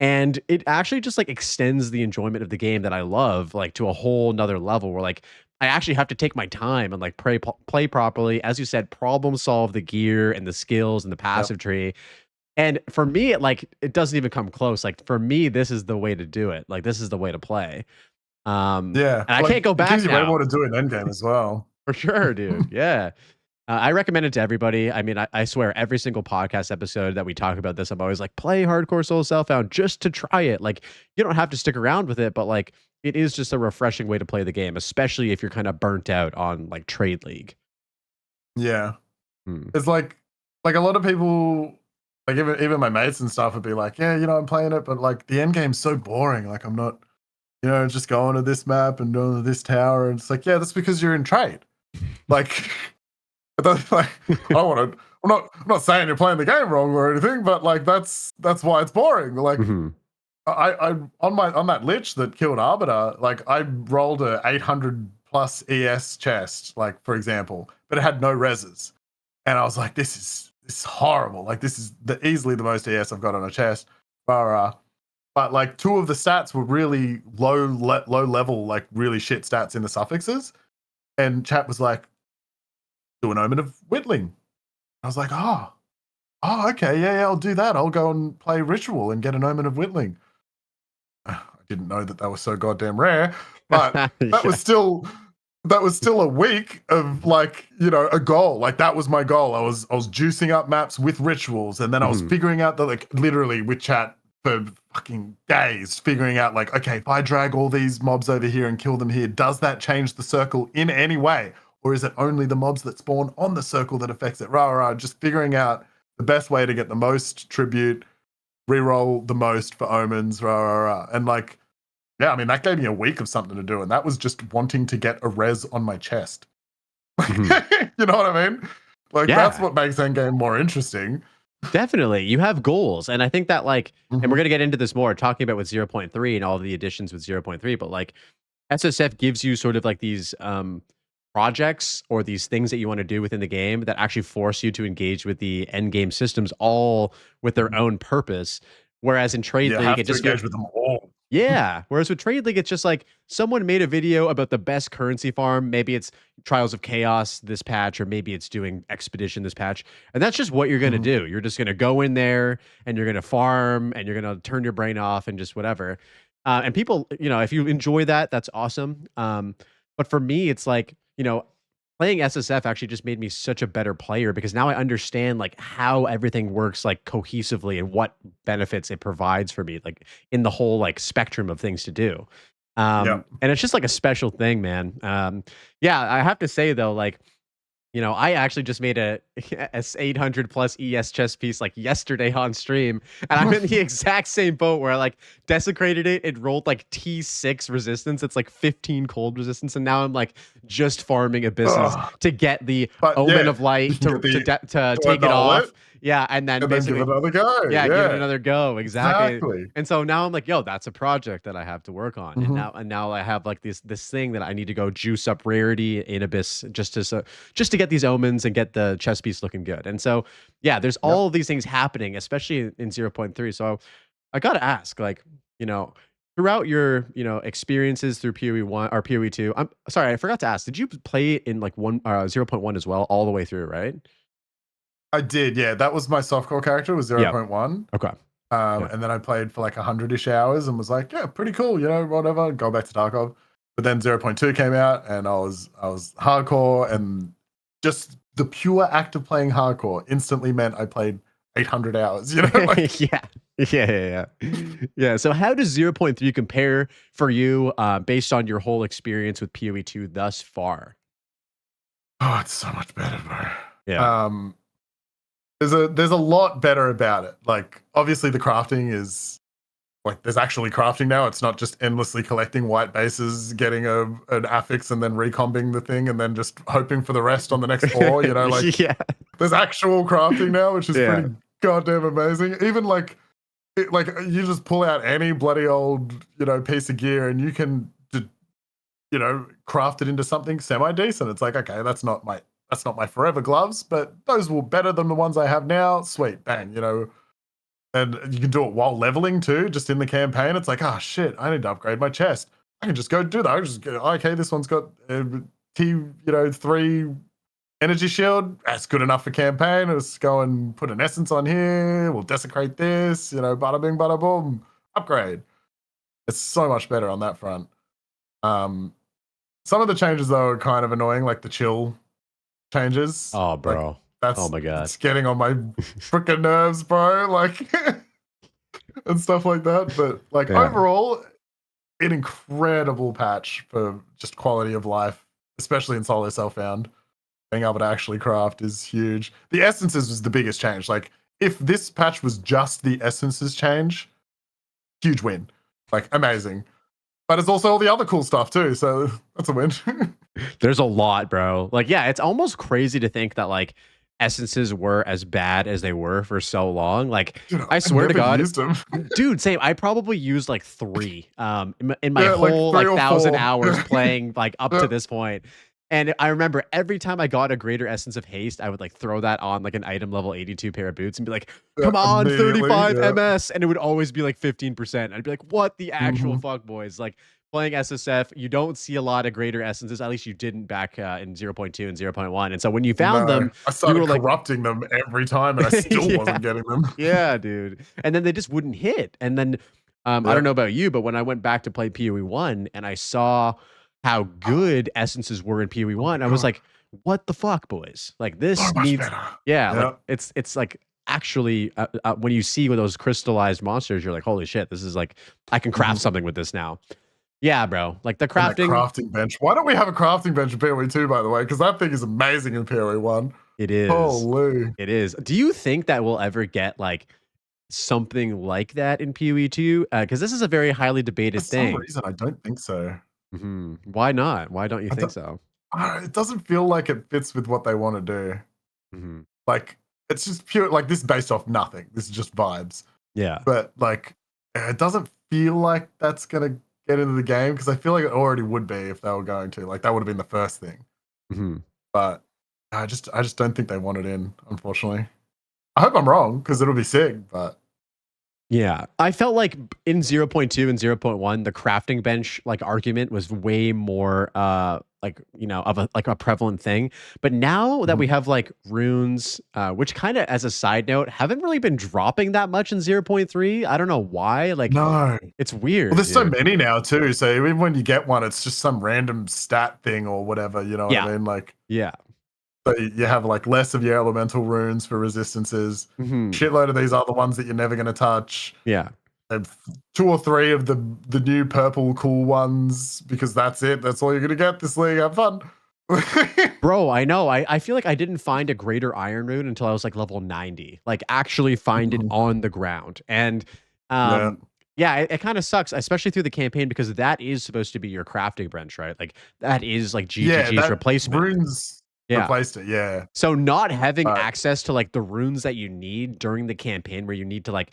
And it actually just like extends the enjoyment of the game that I love like to a whole nother level where like I actually have to take my time and like play properly. As you said, problem solve the gear and the skills and the Yep. passive tree. And for me, it doesn't even come close. Like for me, this is the way to do it. Like this is the way to play. Yeah. And I Like can't go it gives back you way now. more to do in endgame as well. For sure, dude. Yeah. I recommend it to everybody. I mean, I swear every single podcast episode that we talk about this, I'm always like, play Hardcore Soul Self-Found just to try it. Like, you don't have to stick around with it, but like, it is just a refreshing way to play the game, especially if you're kind of burnt out on like Trade League. Yeah. Hmm. It's like a lot of people, like even my mates and stuff would be like, yeah, I'm playing it, but like the end game's so boring. Like I'm not, just going to this map and going to this tower. And it's like, yeah, that's because you're in trade. Like, I don't like. I don't want to. I'm not saying you're playing the game wrong or anything, but like that's why it's boring. Like Mm-hmm. I on that lich that killed Arbiter, like I rolled a 800 plus ES chest, like for example, but it had no reses, and I was like, this is horrible. Like this is easily the most ES I've got on a chest. But like two of the stats were really low level, like really shit stats in the suffixes, and chat was like, do an Omen of Whittling. I was like, oh, okay, yeah, I'll do that. I'll go and play Ritual and get an Omen of Whittling. I didn't know that was so goddamn rare, but that Yeah. was still a week of like a goal. Like that was my goal. I was juicing up maps with rituals, and then I was Mhm. figuring out that like literally with chat for fucking days, figuring out like, okay, if I drag all these mobs over here and kill them here, does that change the circle in any way? Or is it only the mobs that spawn on the circle that affects it? Just figuring out the best way to get the most tribute, reroll the most for omens, And like, yeah, I mean, that gave me a week of something to do. And that was just wanting to get a res on my chest. Mhm. You know what I mean? Like, that's Yeah. what makes Endgame more interesting. Definitely. You have goals. And I think that like, and we're Mhm. going to get into this more talking about with 0.3 and all the additions with 0.3, but like SSF gives you sort of like these projects or these things that you want to do within the game that actually force you to engage with the end game systems all with their own purpose. Whereas in Trade You League, have it to just feels engage with them all. yeah. Whereas with Trade League, it's just like someone made a video about the best currency farm. Maybe it's Trials of Chaos this patch, or maybe it's doing Expedition this patch. And that's just what you're going to Mhm. do. You're just going to go in there and you're going to farm and you're going to turn your brain off and just whatever. And people, if you enjoy that, that's awesome. But for me, it's like, playing SSF actually just made me such a better player because now I understand like how everything works like cohesively and what benefits it provides for me. Like in the whole like spectrum of things to do. Yep. And it's just like a special thing, man. Yeah, I have to say though, like, I actually just made a 800 plus ES chess piece like yesterday on stream, and I'm in the exact same boat where I like desecrated it. It rolled like T6 resistance. It's like 15 cold resistance, and now I'm like just farming abysses Ugh. to get the But Omen yeah, of you Light can get to to take it annul it off. Yeah, and then and then give it basically another go. yeah, give it Yeah, another go. Exactly. exactly. And so now I'm like, yo, that's a project that I have to work on. And Mhm. now I have like this thing that I need to go juice up rarity in Abyss just to get these omens and get the chess piece looking good. And so yeah, there's Yep. all of these things happening, especially in 0.3. So I gotta ask, like, throughout your, experiences through PoE 1 or PoE 2, I'm sorry, I forgot to ask, did you play it in like 0.1 as well, all the way through, right? I did, yeah. That was my softcore character was Yep. 0.1. Okay. Yeah. And then I played for like 100-ish hours and was like, yeah, pretty cool, whatever. Go back to Tarkov. But then 0.2 came out and I was hardcore, and just the pure act of playing hardcore instantly meant I played 800 hours, like Yeah. Yeah. So how does 0.3 compare for you based on your whole experience with PoE2 thus far? oh, it's so much better, bro. Yeah. There's a lot better about it. Like obviously the crafting is like there's actually crafting now. It's not just endlessly collecting white bases, getting an affix and then recombing the thing and then just hoping for the rest on the next floor, you know, like Yeah. there's actual crafting now, which is Yeah. pretty goddamn amazing. Even like like you just pull out any bloody old, you know, piece of gear and you can you know, craft it into something semi-decent. It's like, okay, that's not my forever gloves, but those were better than the ones I have now. Sweet, bang, you know. And you can do it while leveling too, just in the campaign. It's like, oh shit, I need to upgrade my chest. I can just go do that. I just go, okay, this one's got T, 3 energy shield. That's good enough for campaign. Let's go and put an essence on here. We'll desecrate this, you know, bada bing, bada boom. Upgrade. It's so much better on that front. Some of the changes though are kind of annoying, like the chill changes. Oh, bro. Like, that's oh my god. it's getting on my freaking nerves, bro. Like and stuff like that. But like overall, an incredible patch for just quality of life, especially in solo self-found. Being able to actually craft is huge. The essences was the biggest change. Like if this patch was just the essences change, huge win. Like amazing. But it's also all the other cool stuff too, so that's a win. There's a lot, bro. Like, yeah, it's almost crazy to think that like essences were as bad as they were for so long. Like, dude, I swear to God, dude, same. I probably used like 3 in my whole like 1,000 hours playing like up to this point. And I remember every time I got a greater essence of haste, I would like throw that on like an item level 82 pair of boots and be like, come on, 35 MS. And it would always be like 15%. I'd be like, what the actual fuck, boys? Like playing SSF, you don't see a lot of greater essences. At least you didn't back in 0.2 and 0.1. And so when you found them, I started you were corrupting them every time and I still wasn't getting them. Yeah, dude. And then they just wouldn't hit. And then I don't know about you, but when I went back to play PoE 1 and I saw how good essences were in PoE 1, I was like, what the fuck, boys? Like this needs like it's like actually when you see those crystallized monsters, you're like, holy shit, this is like I can craft something with this now. Yeah, bro. Like the crafting bench. Why don't we have a crafting bench in PoE 2, by the way? Because that thing is amazing in PoE 1. It is. Holy. It is. Do you think that we'll ever get like something like that in PoE 2? Because this is a very highly debated thing. For some reason, I don't think so. Why not? Why don't you think so? It doesn't feel like it fits with what they want to do. Like it's just pure, like this is based off nothing. This is just vibes. Yeah. But like, it doesn't feel like that's gonna get into the game because I feel like it already would be if they were going to. Like that would have been the first thing. But I just don't think they want it in. Unfortunately, I hope I'm wrong because it'll be sick. But yeah, I felt like in 0.2 and 0.1, the crafting bench like argument was way more like, you know, of a prevalent thing. But now that we have like runes, which kind of as a side note, haven't really been dropping that much in 0.3. I don't know why. Like, no, it's weird. Well, there's so many now too. So even when you get one, it's just some random stat thing or whatever. You know what I mean? Like, yeah. So you have like less of your elemental runes for resistances. Shitload of these other ones that you're never going to touch. Yeah. And 2 or 3 of the new purple cool ones because that's it. That's all you're going to get this league. Have fun. Bro, I know. I feel like I didn't find a greater iron rune until I was like level 90. Like actually find it on the ground. And yeah, it kind of sucks, especially through the campaign because that is supposed to be your crafting bench, right? Like that is like GGG's replacement. Runes replaced it, yeah. So not having access to like the runes that you need during the campaign where you need to like,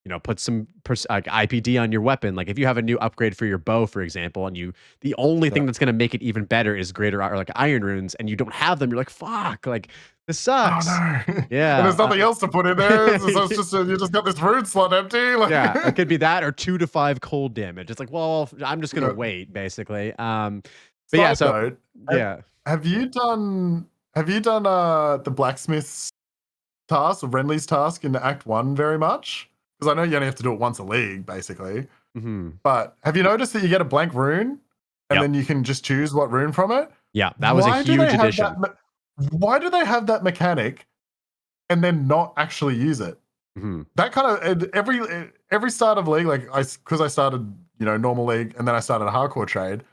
you know, put some IPD on your weapon. Like if you have a new upgrade for your bow, for example, and the only thing that's going to make it even better is greater or like iron runes and you don't have them, you're like, fuck, like this sucks. Oh, no. Yeah. And there's nothing else to put in there. So it's just, you just got this rune slot empty. Like, yeah, it could be that or 2 to 5 cold damage. It's like, well, I'm just going to wait basically. But yeah, so yeah. Have you done the blacksmith's task or Renly's task in Act 1 very much? Because I know you only have to do it once a league, basically. But have you noticed that you get a blank rune and then you can just choose what rune from it? Yeah, that was a huge addition. Why do they have that mechanic and then not actually use it? That kind of every start of league, like because I started, you know, normal league and then I started a hardcore trade.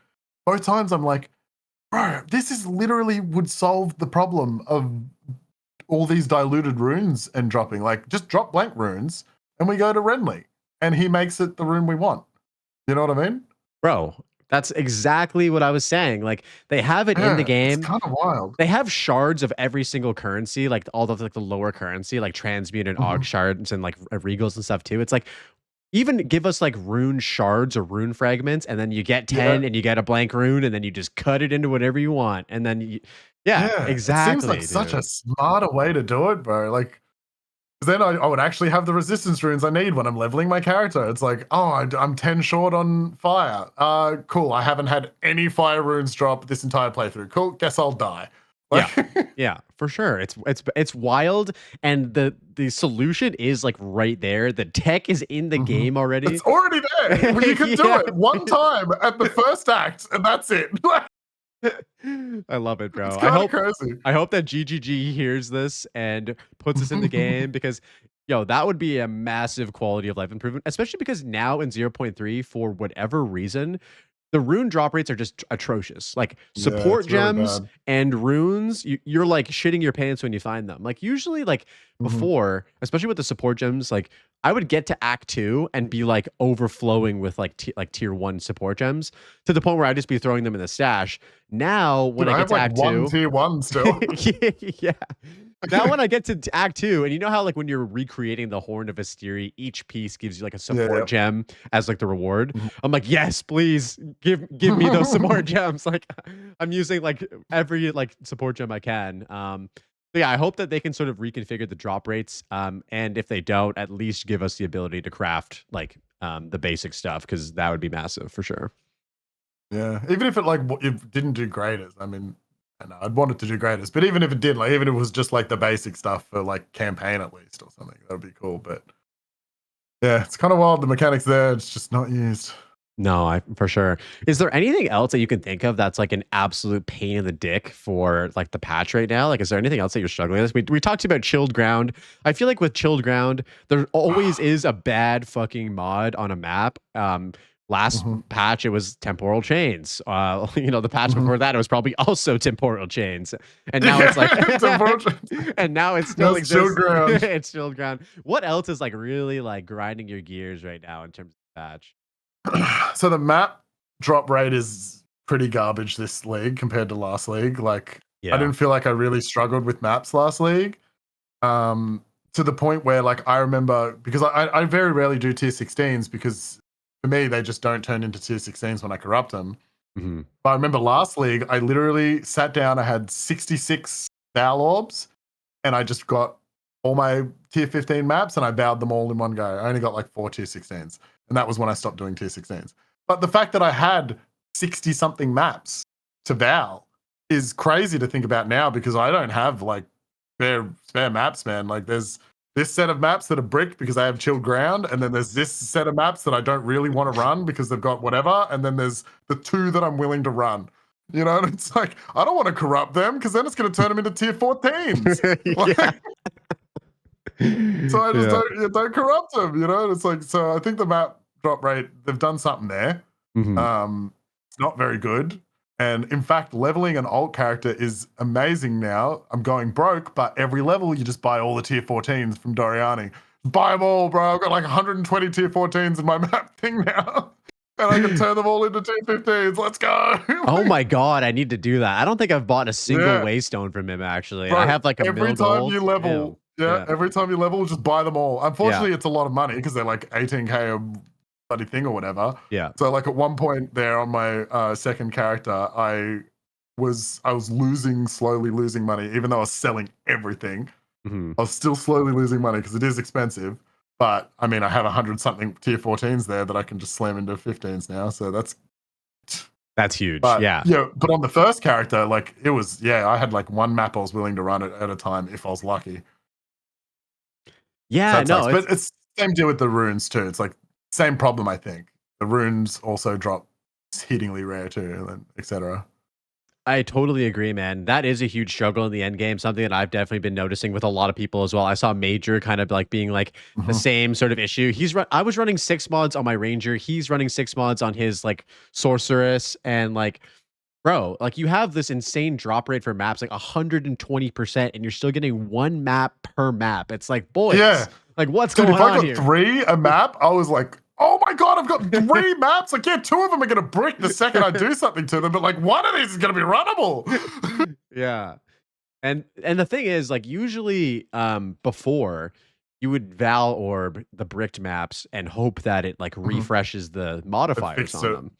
Both times I'm like, bro, this is literally would solve the problem of all these diluted runes and dropping. Like, just drop blank runes and we go to Renly. and he makes it the rune we want. You know what I mean? Bro, that's exactly what I was saying. Like, they have it in the Yeah, it's game. kind of wild. They have shards of every single currency, like all of like the lower currency, like transmute and Mhm. aug shards and like regals and stuff too. It's like, even give us like rune shards or rune fragments, and then you get 10 Yeah. and you get a blank rune, and then you just cut it into whatever you want. And then yeah, Yeah, it seems like exactly, such a dude. smarter way to do it, bro. Like, 'cause then I would actually have the resistance runes I need when I'm leveling my character. It's like, oh, I'm 10 short on fire. Cool. I haven't had any fire runes drop this entire playthrough. Cool. Guess I'll die. Yeah. Like, Yeah, for sure. It's wild, and the solution is like right there. The tech is in the Mhm. game already. It's already there. You can do Yeah. it one time at the first act, and that's it. I love it, It's bro. kind of crazy. I hope that GGG hears this and puts us in the game, because yo, that would be a massive quality of life improvement, especially because now in 0.3, for whatever reason, the rune drop rates are just atrocious. Like, Yeah, support it's really gems bad. and runes, you're like shitting your pants when you find them. Like, usually, like Mhm. before, especially with the support gems, like I would get to Act 2 and be like overflowing with like tier 1 support gems, to the point where I'd just be throwing them in the stash. Now when Dude, I I get have to like Act one 2, tier 1 still. yeah. Now when I get to Act 2, and you know how like when you're recreating the Horn of Asteri, each piece gives you like a support Yeah. gem as like the reward. Mhm. I'm like, yes, please give me those support gems. Like, I'm using like every like support gem I can. But yeah, I hope that they can sort of reconfigure the drop rates. And if they don't, at least give us the ability to craft like the basic stuff, because that would be massive for sure. Yeah, even if it didn't do greatest, I mean, I know I'd want it to do greatest, but even if it did, like even if it was just like the basic stuff for like campaign at least or something, that would be cool. But yeah, it's kind of wild. The mechanics there, it's just not used. No, I for sure. Is there anything else that you can think of that's like an absolute pain in the dick for like the patch right now? Like, is there anything else that you're struggling with? We talked about chilled ground. I feel like with chilled ground, there always is a bad fucking mod on a map. Last Mhm, patch it was temporal chains. The patch mhm. before that it was probably also temporal chains, and now it's like, Yeah, it's unfortunate. and now it still That's chill exists. ground. It's chilled ground. What else is like really like grinding your gears right now in terms of patch? So the map drop rate is pretty garbage this league compared to last league. Like I Yeah. didn't feel like I really struggled with maps last league. To the point where like I remember, because I very rarely do tier 16s, because for me they just don't turn into tier 16s when I corrupt them. Mhm. But I remember last league I literally sat down, I had 66 Val orbs, and I just got all my tier 15 maps and I bowed them all in one go. I only got like 4 tier 16s, and that was when I stopped doing tier 16s. But the fact that I had 60 something maps to vow is crazy to think about now, because I don't have like spare maps, man. Like there's this set of maps that are bricked because I have chilled ground, and then there's this set of maps that I don't really want to run because they've got whatever, and then there's the 2 that I'm willing to run. You know, and it's like I don't want to corrupt them because then it's going to turn them into tier 14s. Yeah. Like, so I just Yeah. don't corrupt them. You know, and it's like, so I think the map drop rate, they've done something there. Mhm. It's not very good. And in fact, leveling an alt character is amazing now. I'm going broke, but every level you just buy all the tier 14s from Doriani. Buy them all, bro. I've got like 120 tier 14s in my map thing now. And I can turn them all into tier 15s. Let's go. Oh my god, I need to do that. I don't think I've bought a single Yeah, waystone from him actually. I bro. have like a Every mil time gold. you Ew. level, yeah, Yeah. every time you level, just buy them all. Yeah. Unfortunately, it's a lot of money because they're like 18k a bloody thing or whatever. Yeah. So like at one point there on my second character, I was slowly losing money, even though I was selling everything. Mhm. I was still slowly losing money because it is expensive. But I mean, I have 100 something tier 14s there that I can just slam into 15s now. So that's, That's huge. but Yeah. yeah, but on the first character, like it was, yeah, I had like one map I was willing to run at a time if I was lucky. So Yeah, that sucks. no, But it's same deal with the runes too. It's like same problem, I think. The runes also drop exceedingly rare too, and etc. I totally agree, man. That is a huge struggle in the end game. Something that I've definitely been noticing with a lot of people as well. I saw Major kind of like being like the Mhm. same sort of issue. I was running 6 mods on my Ranger. He's running 6 mods on his like Sorceress, and like, bro, like you have this insane drop rate for maps, like 120%, and you're still getting one map per map. It's like, Yeah, boys, Like, what's Dude, going if I on got here? 3 a map, I was like, oh my god, I've got 3 maps. Like, yeah, 2 of them are gonna brick the second I do something to them, but like one of these is gonna be runnable. Yeah. And the thing is, like, usually before you would Val orb the bricked maps and hope that it like Mhm. refreshes the It modifiers fixed on it. them.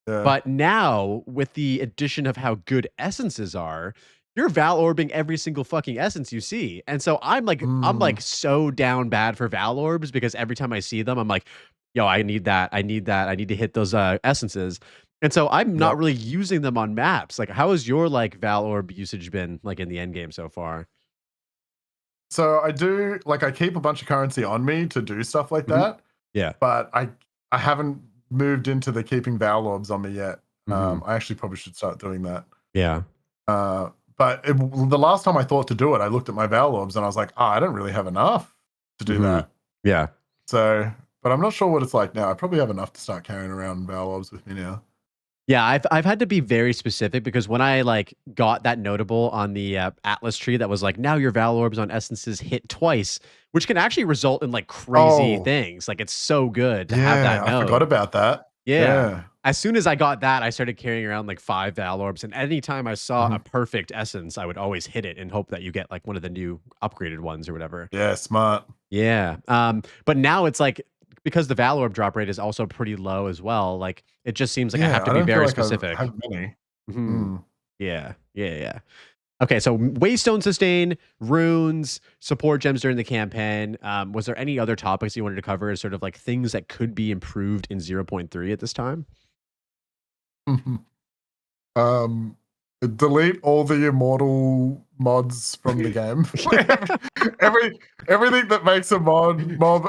Yeah. But now, with the addition of how good essences are, you're Val orbing every single fucking essence you see. And so I'm Mm, like so down bad for Val orbs because every time I see them, I'm like, yo, I need that. I need that. I need to hit those essences. And so I'm not yep. really using them on maps. Like, how has your like Val orb usage been like in the end game so far? So I do like I keep a bunch of currency on me to do stuff like Mhm. that, Yeah. but I haven't moved into the keeping Val orbs on me yet. Mhm. I actually probably should start doing that. Yeah. Uh, but the last time I thought to do it, I looked at my Val orbs and I was like, oh, I don't really have enough to do Mhm. that. Yeah. So, but I'm not sure what it's like now. I probably have enough to start carrying around Val orbs with me now. Yeah, I've had to be very specific because when I like got that notable on the Atlas tree that was like now your Val orbs on essences hit twice, which can actually result in like crazy Oh, things. Like it's so good to have that yeah, I forgot node. about that. Yeah. Yeah. As soon as I got that, I started carrying around like 5 Val orbs, and anytime I saw a Mhm. perfect essence, I would always hit it and hope that you get like one of the new upgraded ones or whatever. Yeah, smart. Yeah. But now it's like because the Val orb drop rate is also pretty low as well. Like it just seems like I have Yeah, to I be don't feel very like I specific. have many. Mhm. Mm. Yeah, yeah, yeah. Okay, so Waystone sustain, runes, support gems during the campaign. Was there any other topics you wanted to cover as sort of like things that could be improved in 0.3 at this time? Um, delete all the immortal mods from the game. Every everything that makes a mob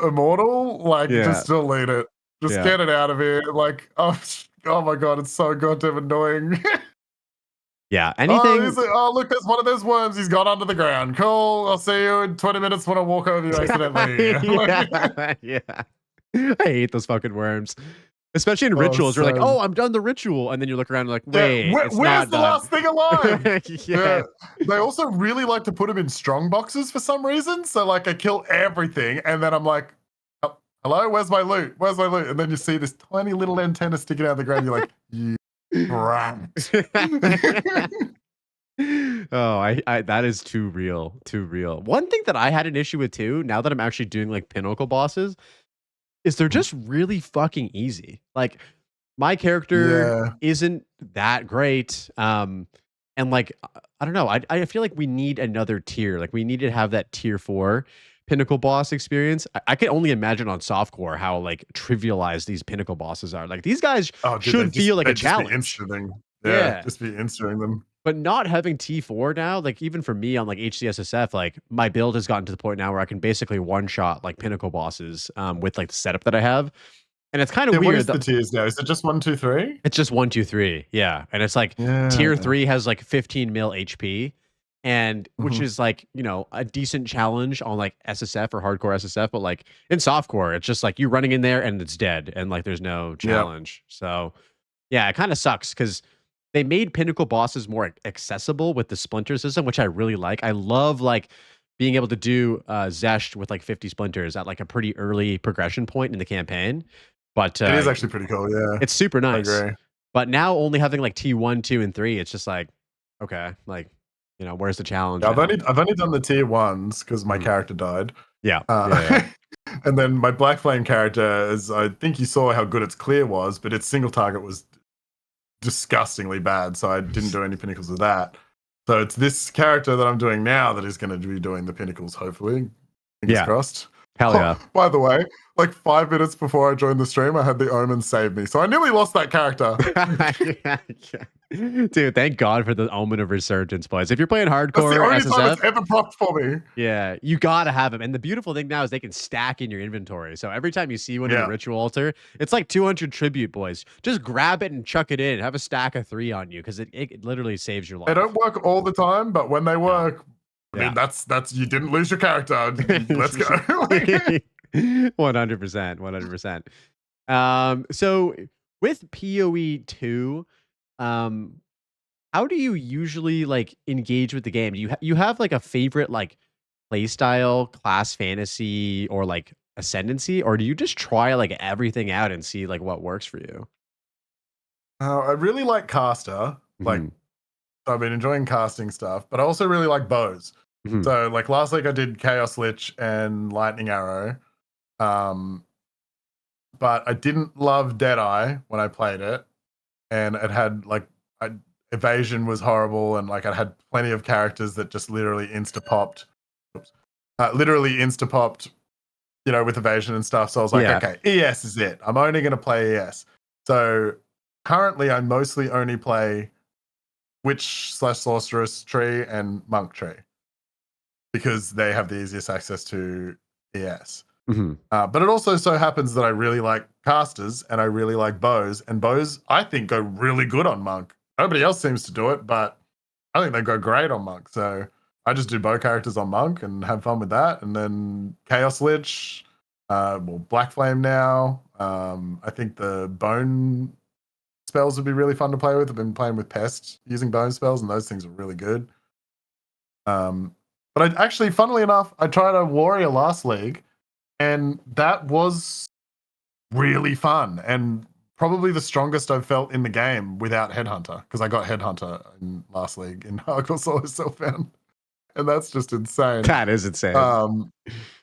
immortal, like Yeah, just delete it. Just yeah. get it out of here. Like, oh, oh my god, it's so goddamn annoying. Yeah, Oh, anything. oh, look, there's one of those worms. He's gone under the ground. Cool. I'll see you in 20 minutes when I walk over you accidentally. Like, Yeah, yeah. I hate those fucking worms. Especially in oh, rituals. You're like, so "Oh, I'm done the ritual." And then you look around and like, yeah. "Wait, it's Where's not the done." last thing alive? Yeah. Yeah. They also really like to put them in strong boxes for some reason. So like I kill everything and then I'm like, oh, hello, where's my loot? Where's my loot? And then you see this tiny little antenna sticking out of the ground. You're like, you brat. Oh, I that is too real, too real. One thing that I had an issue with too, now that I'm actually doing like pinnacle bosses, is they're just really fucking easy. Like my character Yeah. isn't that great. And like I don't know, I feel like we need another tier. Like we need to have that tier 4 pinnacle boss experience. I can only imagine on softcore how like trivialized these pinnacle bosses are. Like these guys Oh, dude, should feel like a they just be challenge. insta-ing. Yeah, Yeah. just be insta-ing them. But not having T4 now, like even for me on like HCSSF, like my build has gotten to the point now where I can basically one shot like pinnacle bosses with like the setup that I have. And it's kind of Yeah, what weird is that the tiers now? Is it just 1, 2, 3? it's just 1, 2, 3. Yeah. And it's like tier Yeah. 3 has like 15 mil HP. And which Mhm. is like, you know, a decent challenge on like SSF or hardcore SSF, but like in softcore, it's just like you running in there and it's dead and like there's no Yep. challenge. So yeah, it kind of sucks because they made pinnacle bosses more accessible with the splinter system, which I really like. I love like being able to do Zesht with like 50 splinters at like a pretty early progression point in the campaign. But It is actually pretty cool, yeah. it's super I nice. agree. But now only having like T1, 2, and 3, it's just like, okay, like, you know, where's the challenge Yeah, now? I've only done the tier 1s because my Mhm. character died. Yeah. Yeah. Yeah. Uh, and then my Black Flame character is I think you saw how good its clear was, but its single target was disgustingly bad, so I didn't do any pinnacles of that. So it's this character that I'm doing now that is going to be doing the pinnacles, hopefully. Fingers Yeah. crossed. Hell yeah. Oh, by the way, like 5 minutes before I joined the stream, I had the Omen save me. So I nearly lost that character. Yeah, yeah. Dude, thank God for the Omen of Resurgence, boys. If you're playing That's the hardcore only time SSF, it's ever propped for me. yeah, you gotta have them. And the beautiful thing now is they can stack in your inventory. So every time you see one in the Yeah. ritual altar, it's like 200 tribute, boys. Just grab it and chuck it in. Have a stack of 3 on you because it literally saves your They life. don't work all the time, but when they work, I Yeah. mean, that's you didn't lose your character. Let's go. 100%. 100%. So with PoE 2, um, how do you usually like engage with the game? Do you have like a favorite like playstyle, class fantasy, or like ascendancy, or do you just try like everything out and see like what works for you? I really like caster. Like, Mhm, I've been enjoying casting stuff, but I also really like bows. mhm. So, like last week, I did Chaos Lich and Lightning Arrow. Um, but I didn't love Deadeye when I played it, and it had like evasion was horrible, and like I had plenty of characters that just literally insta popped, with evasion and stuff. So I was like, Yeah. okay, ES is it. I'm only going to play ES. So currently, I mostly only play Witch/Sorceress tree and Monk tree because they have the easiest access to ES. Mhm. But it also so happens that I really like casters and I really like bows. And bows, I think, go really good on Monk. Nobody else seems to do it, but I think they go great on Monk. So I just do bow characters on Monk and have fun with that. And then Chaos Lich, Black Flame now. I think the bone spells would be really fun to play with. I've been playing with Pest using bone spells, and those things are really good. But I actually, funnily enough, I tried a warrior last league, and that was really fun and probably the strongest I've felt in the game without Headhunter, because I got Headhunter in last league in Hardcore Solo Self-Found, and that's just insane. That is insane. Um,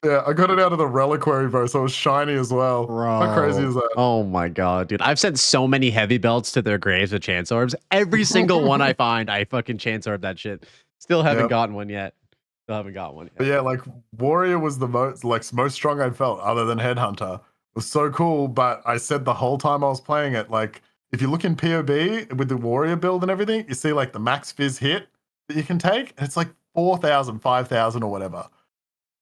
yeah, I got it out of the Reliquary, bro, so it was shiny as well. How crazy is Bro. that? Oh my god, dude. I've sent so many heavy belts to their graves with chance orbs. Every single one I find, I fucking chance orb that shit. Still haven't Yep. gotten one yet. Still haven't got one But yet. yeah, like Warrior was the most strong I'd felt other than Headhunter. It was so cool, but I said the whole time I was playing it, like if you look in POB with the Warrior build and everything, you see like the max fizz hit that you can take, and it's like 4,000, 5,000 or whatever.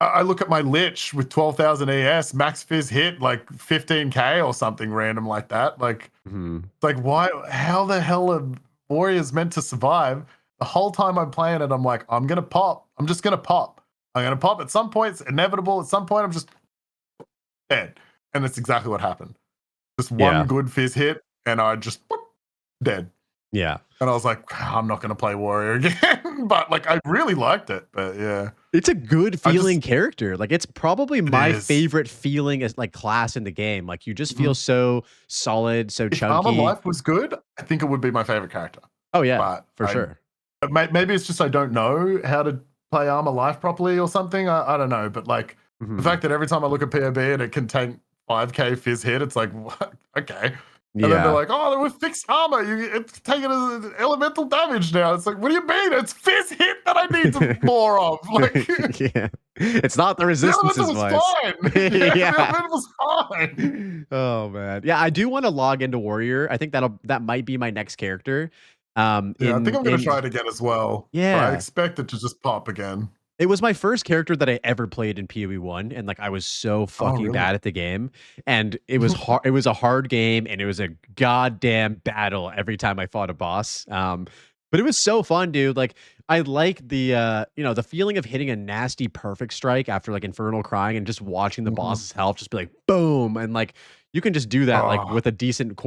I look at my Lich with 12,000 ES, max fizz hit like 15k or something random like that. Like, Mhm. like why? How the hell are Warriors meant to survive? The whole time I'm playing it, I'm like, I'm gonna pop. I'm just gonna pop. I'm gonna pop. At some point, it's inevitable. At some point, I'm just dead. And that's exactly what happened. Just one Yeah. good fizz hit, and I just dead. Yeah. And I was like, I'm not gonna play Warrior again. But like, I really liked it. But yeah, It's a good I just feeling character. Like it's probably it my is. favorite feeling as like class in the game. Like you just feel Mhm. so solid, so If Armor chunky. Life was good, I think it would be my favorite character. Oh yeah, But for sure. maybe it's just I don't know how to play Armor Life properly or something. I don't know. But like the Mhm. fact that every time I look at POB and it can take 5k fizz hit, it's like, what? Okay. And then they're Yeah. like, oh, with fixed armor, it's taking as elemental damage now. It's like, what do you mean? It's fizz hit that I need more of. Like, Yeah. It's not the the resistance elemental is was why it's fine. Yeah, the yeah. elemental was fine. Oh man. Yeah, I do want to log into Warrior. I think that might be my next character. Yeah, I think In I'm going to try it again as well. But I yeah. expect it to just pop again. It was my first character that I ever played in PoE 1, and, like, I was so Oh, fucking really? bad at the game, and it was a hard game, and it was a goddamn battle every time I fought a boss, but it was so fun, dude, like, I like the, the feeling of hitting a nasty perfect strike after, like, Infernal Crying and just watching the Mhm. boss's health just be like, "Boom," and, like, you can just do that, like, Oh, with a decent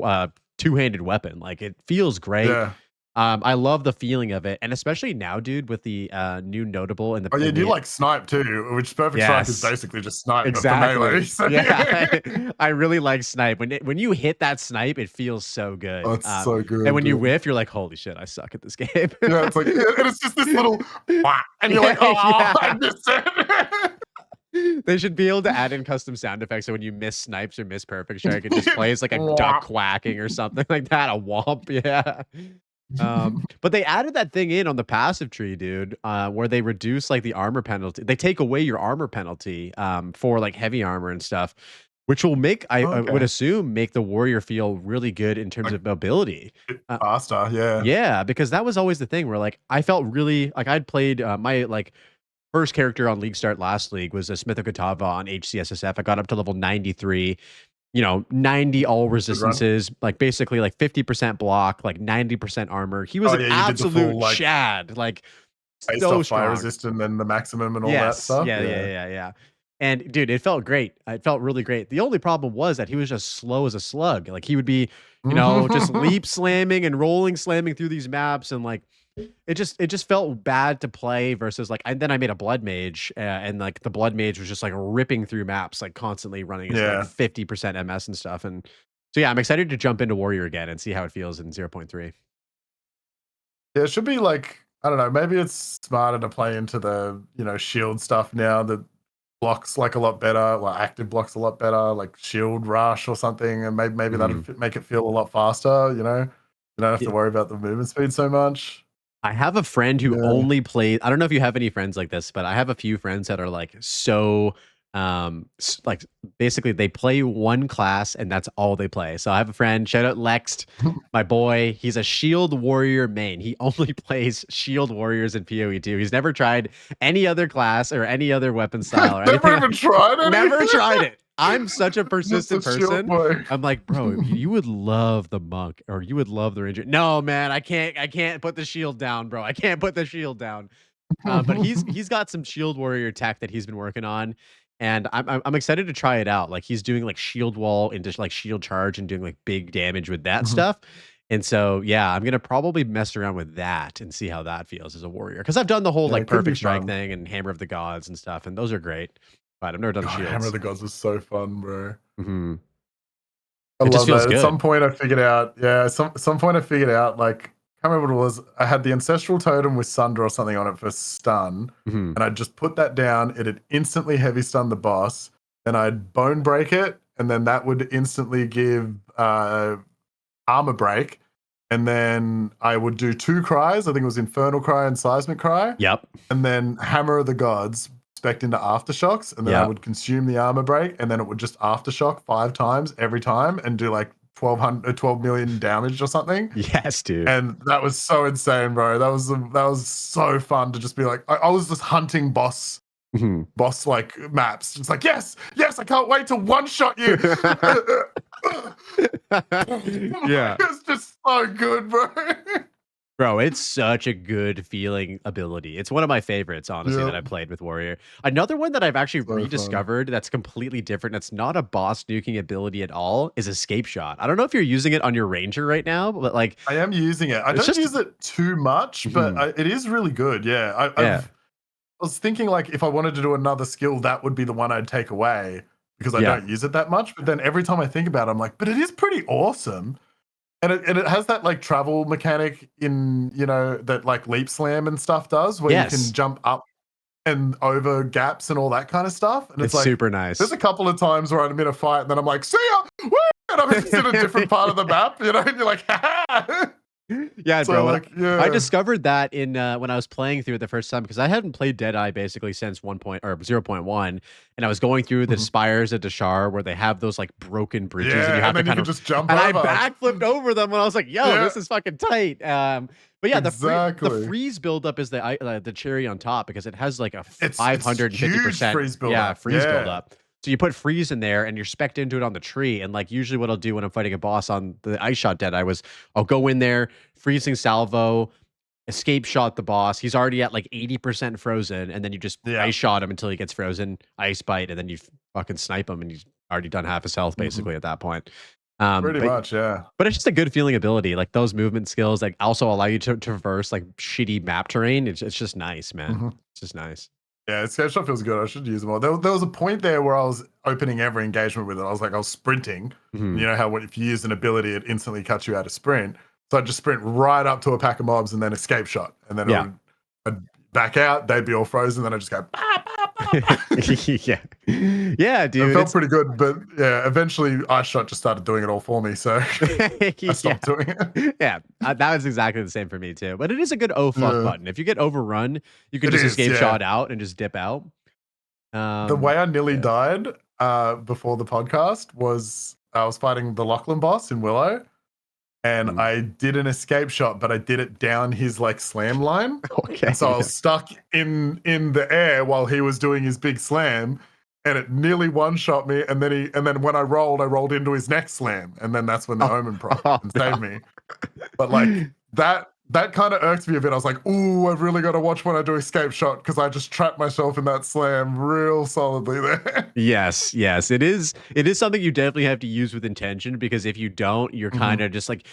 two-handed weapon, like, it feels great. yeah. I love the feeling of it, and especially now, dude, with the new notable in the Oh, yeah, in you the like snipe too, which Perfect Strike is yes, basically just snipe, but for exactly. melee. So, Yeah, I really like snipe. When you hit that snipe, it feels so oh, good. it's so And good, when you dude. whiff, you're like, "Holy shit, I suck at this game." Yeah, it's like, and it's just this little, whack, and you're like, Yeah, oh, I yeah. missed it. They should be able to add in custom sound effects so when you miss snipes or miss perfect strike, it just plays like a duck Womp. quacking or something like that. A womp, yeah. But they added that thing in on the passive tree, dude, where they reduce like the armor penalty. They take away your armor penalty for like heavy armor and stuff, which will make I would Okay. assume make the warrior feel really good in terms Like of mobility. bit Uh, faster, yeah. yeah, because that was always the thing where like I felt really like I'd played my like first character on League Start last league was a Smith of Katava on HCSSF. I got up to level 93, 90 all Good run. resistances, like basically like 50% block, like 90% armor. He was Oh, an yeah, you did the absolute full, like, Chad, like based so off fire strong. resistant and the maximum and all that Yes. stuff, Yeah, yeah, yeah. yeah, yeah. And dude, it felt great. It felt really great. The only problem was that he was just slow as a slug. Like he would be, just leap slamming and rolling slamming through these maps and like it just felt bad to play versus like then I made a blood mage and like the blood mage was just like ripping through maps like constantly running his like Yeah. 50% MS and stuff. And so yeah, I'm excited to jump into warrior again and see how it feels in 0.3. Yeah, it should be like, I don't know, maybe it's smarter to play into the, shield stuff now that blocks like a lot better, like active blocks a lot better, like shield rush or something, and maybe that'll make it feel a lot faster, You don't have to worry about the movement speed so much. I have a friend who Yeah. only plays. I don't know if you have any friends like this, but I have a few friends that are like so like basically they play one class and that's all they play. So I have a friend, shout out Lext, my boy. He's a shield warrior main. He only plays shield warriors in PoE2. He's never tried any other class or any other weapon style or Never anything. even tried it. Never tried it. I'm such a persistent Just a shield person. boy. I'm like, bro, you would love the monk or you would love the ranger. No, man, I can't put the shield down, bro. I can't put the shield down. But he's got some shield warrior tech that he's been working on, and I'm excited to try it out. Like he's doing like shield wall into like shield charge and doing like big damage with that stuff. And so yeah, I'm gonna probably mess around with that and see how that feels as a warrior. Because I've done the whole Yeah, like it could be perfect strike fun. thing and hammer of the gods and stuff, and those are great. But I've never done God, shields. Hammer of the Gods was so fun, bro. Mhm. I It just love feels that. At good. some point I figured out, some point I figured out, like, I can't remember what it was. I had the Ancestral Totem with Sunder or something on it for stun, Mhm. and I just put that down. It'd instantly heavy stun the boss. Then I'd bone break it, and then that would instantly give armor break. And then I would do 2 cries. I think it was Infernal Cry and Seismic Cry. Yep. And then Hammer of the Gods, spec into Aftershocks, and then I would consume the armor break, and then it would just Aftershock 5 times every time and do like 12 million damage or something. Yes, dude. And that was so insane, bro. That was so fun to just be like, I was just hunting boss like maps. It's like, yes, I can't wait to one shot you. Yeah. It's just so good, bro. Bro, it's such a good feeling ability. It's one of my favorites, honestly, that I played with Warrior. Another one that I've actually rediscovered that's completely different, that's not a boss nuking ability at all, is Escape Shot. I don't know if you're using it on your Ranger right now, but like... I am using it. I don't use it too much, but it is really good, yeah. I was thinking, like, if I wanted to do another skill, that would be the one I'd take away, because I don't use it that much. But then every time I think about it, I'm like, but it is pretty awesome. And it has that like travel mechanic in, that like leap slam and stuff does, where you can jump up and over gaps and all that kind of stuff. And it's like super nice. There's a couple of times where I'm in a fight and then I'm like, see ya! Woo! And I'm just in a different part of the map, and you're like, ha! Yeah, so bro. Like, I discovered that in when I was playing through it the first time, because I hadn't played Deadeye basically since 0.1, and I was going through the spires at Dashar where they have those like broken bridges, and you have to kind of just jump and over. I backflipped over them, and I was like, "Yo, this is fucking tight." But yeah, the freeze buildup is the cherry on top, because it has like a 550% freeze buildup. So you put freeze in there and you're specced into it on the tree. And like usually what I'll do when I'm fighting a boss on the Ice Shot Dead, I'll go in there, freezing salvo, escape shot the boss. He's already at like 80% frozen, and then you just ice shot him until he gets frozen, ice bite, and then you fucking snipe him and he's already done half his health basically at that point. Pretty much, yeah. But it's just a good feeling ability. Like those movement skills like also allow you to traverse like shitty map terrain. It's just nice, man. It's just nice. Yeah, Escape Shot feels good. I should use them all. There was a point there where I was opening every engagement with it. I was sprinting. You know how if you use an ability, it instantly cuts you out of sprint. So I'd just sprint right up to a pack of mobs and then Escape Shot. And then I'd back out. They'd be all frozen. Then I'd just go, bah, bah, bah. Yeah, dude. It felt pretty good. But yeah, eventually Ice Shot just started doing it all for me. So I stopped doing it. Yeah, that was exactly the same for me too. But it is a good oh fuck button. If you get overrun, you can just escape shot out and just dip out. The way I nearly died before the podcast was I was fighting the Lachlan boss in Willow. And I did an escape shot, but I did it down his like slam line. Okay. And so I was stuck in the air while he was doing his big slam, and it nearly one shot me. And then when I rolled into his next slam, and then that's when the Omen proc saved me. But like that kind of irked me a bit. I was like, ooh, I've really got to watch when I do escape shot, because I just trapped myself in that slam real solidly there. Yes. It is something you definitely have to use with intention, because if you don't, you're kind of just like,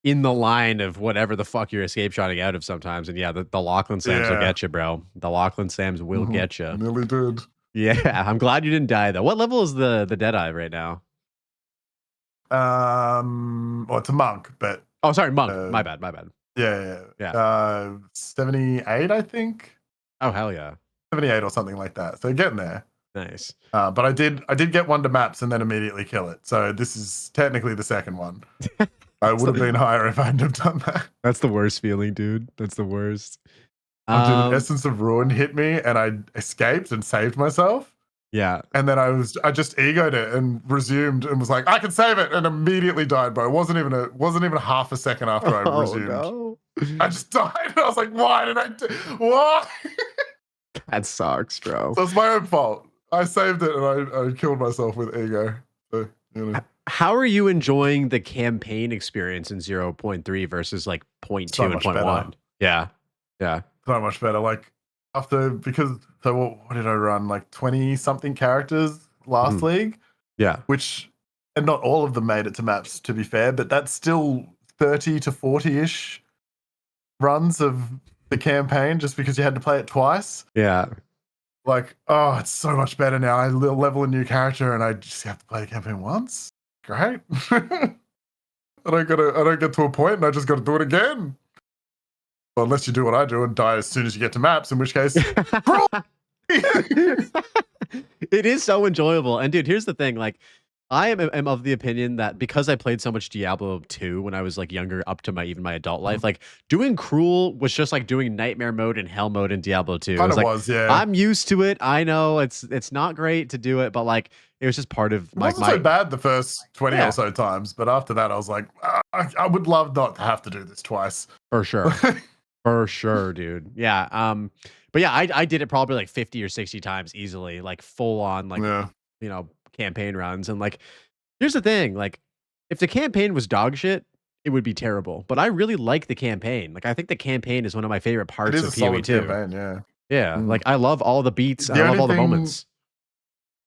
in the line of whatever the fuck you're escape shotting out of sometimes. And yeah, the Lachlan Sams will get you, bro. The Lachlan Sams will get you. Nearly did. Yeah, I'm glad you didn't die though. What level is the Deadeye right now? Well, it's a monk, but oh, sorry, monk. My bad. Yeah. 78, I think. Oh hell yeah, 78 or something like that. So getting there. nice. But I did get one to maps and then immediately kill it. So this is technically the second one. I would have been higher if I hadn't have done that. That's the worst feeling, dude. That's the worst. Dude, the Essence of Ruin hit me and I escaped and saved myself. Yeah. And then I just egoed it and resumed and was like, I can save it, and immediately died, bro. It wasn't even half a second after I resumed. No. I just died. And I was like, why did I do why? That sucks, bro. So it's my own fault. I saved it and I killed myself with ego. So, you know. How are you enjoying the campaign experience in 0.3 versus like 0.2 and 0.1? Yeah. Yeah. So much better. Like what did I run? Like 20 something characters last league. Yeah. And not all of them made it to maps, to be fair, but that's still 30 to 40-ish runs of the campaign just because you had to play it twice. Yeah. Like, oh, it's so much better now. I level a new character and I just have to play the campaign once. Great. I don't get to a point and I just got to do it again. Well, unless you do what I do and die as soon as you get to maps, in which case, it is so enjoyable. And dude, here's the thing. Like, I am of the opinion that because I played so much Diablo 2 when I was like younger up to even my adult life, like doing Cruel was just like doing Nightmare mode and Hell mode in Diablo 2. Kind of like, was, yeah. I'm used to it. I know it's not great to do it, but like it was just part of it wasn't so bad the first 20 or so times, but after that I was like, I would love not to have to do this twice. For sure. For sure, dude. Yeah. But yeah, I did it probably like 50 or 60 times easily, like full on, like, you know, campaign runs. And like, here's the thing, like, if the campaign was dog shit, it would be terrible. But I really like the campaign. Like, I think the campaign is one of my favorite parts of PoE 2. Campaign, yeah. Like, I love all the beats. I love all the moments.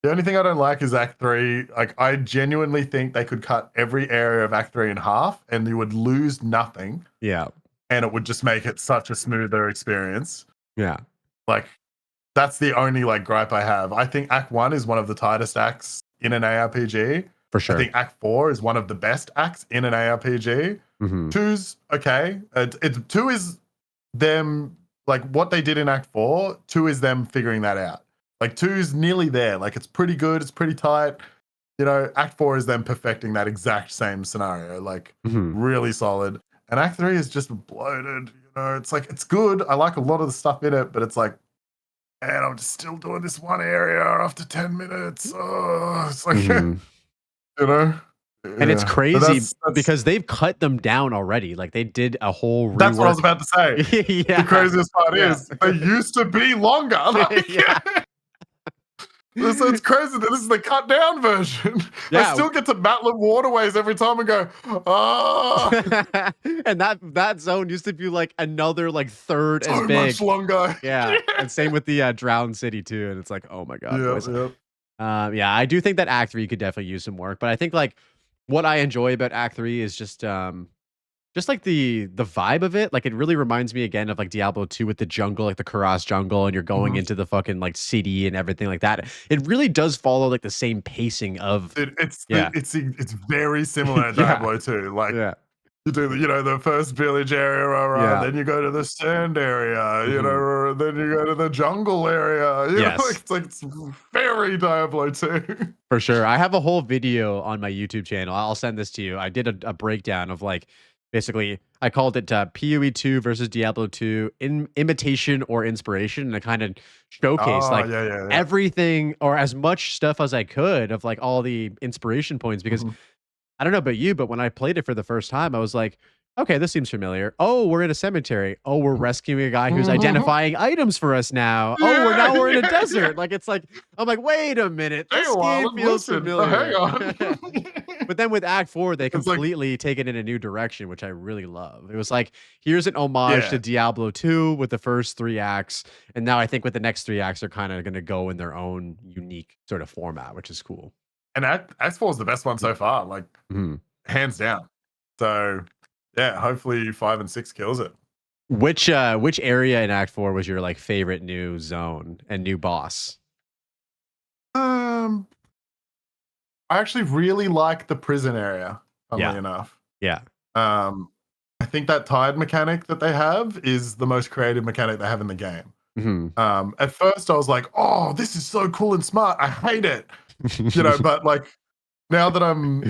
The only thing I don't like is Act 3. Like, I genuinely think they could cut every area of Act 3 in half and you would lose nothing. Yeah. And it would just make it such a smoother experience. Yeah. Like, that's the only like gripe I have. I think Act 1 is one of the tightest acts in an ARPG. For sure. I think Act 4 is one of the best acts in an ARPG. 2's okay. 2 is them, like what they did in Act 4, 2 is them figuring that out. Like 2's nearly there. Like it's pretty good. It's pretty tight. You know, Act 4 is them perfecting that exact same scenario. Like really solid. And Act 3 is just bloated. You know, it's like, it's good. I like a lot of the stuff in it, but it's like, man, I'm just still doing this one area after 10 minutes. Oh, it's like, you know. And it's crazy because they've cut them down already. Like they did a whole rework. That's what I was about to say. Yeah. The craziest part is they used to be longer. Like, So it's crazy that this is the cut down version. I still get to Matlam Waterways every time and go, and that zone used to be like another like third so as big. Much longer. Yeah. And same with the Drowned City too. And it's like, oh my God. Yeah, I do think that Act 3 could definitely use some work. But I think like what I enjoy about Act 3 is just like the vibe of it. Like it really reminds me again of like Diablo 2 with the jungle, like the Kuras jungle, and you're going into the fucking like city and everything like that. It really does follow like the same pacing of it's very similar to Diablo 2. Like you do the first village area, then you go to the sand area, you know, then you go to the jungle area. You know, it's very Diablo 2. For sure. I have a whole video on my YouTube channel. I'll send this to you. I did a breakdown of like basically, I called it PoE 2 versus Diablo 2 imitation or inspiration, and I kind of showcased everything or as much stuff as I could of like all the inspiration points because I don't know about you, but when I played it for the first time, I was like, okay, this seems familiar. Oh, we're in a cemetery. Oh, we're rescuing a guy who's identifying items for us now. Oh, we're in a desert. Like it's like I'm like, wait a minute, this game feels familiar. Hang on. But then with Act 4, they completely take it in a new direction, which I really love. It was like, here's an homage to Diablo 2 with the first 3 acts. And now I think with the next 3 acts, they're kind of going to go in their own unique sort of format, which is cool. And Act 4 is the best one so far, like hands down. So yeah, hopefully 5 and 6 kills it. Which area in Act 4 was your like favorite new zone and new boss? I actually really like the prison area, funnily enough. Yeah. I think that tide mechanic that they have is the most creative mechanic they have in the game. Mm-hmm. At first I was like, oh, this is so cool and smart. I hate it. But like now that I'm,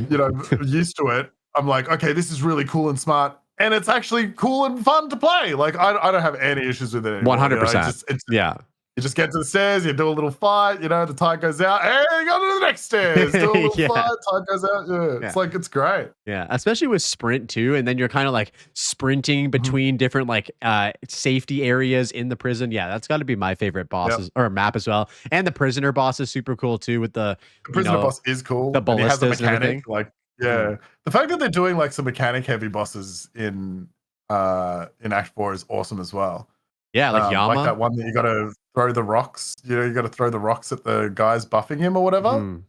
used to it, I'm like, okay, this is really cool and smart. And it's actually cool and fun to play. Like I don't have any issues with it anymore. 100%. Yeah. You just get to the stairs, you do a little fight, the tide goes out, hey, you go to the next stairs, do a little fight, tide goes out. Yeah, it's like, it's great. Yeah, especially with sprint too. And then you're kind of like sprinting between different like safety areas in the prison. Yeah, that's got to be my favorite bosses or map as well. And the prisoner boss is super cool too with the prisoner boss is cool. The ballistas and and everything. Like, the fact that they're doing like some mechanic heavy bosses in Act 4 is awesome as well. Yeah, like Yama. Like that one that you got to throw the rocks. You got to throw the rocks at the guys buffing him or whatever.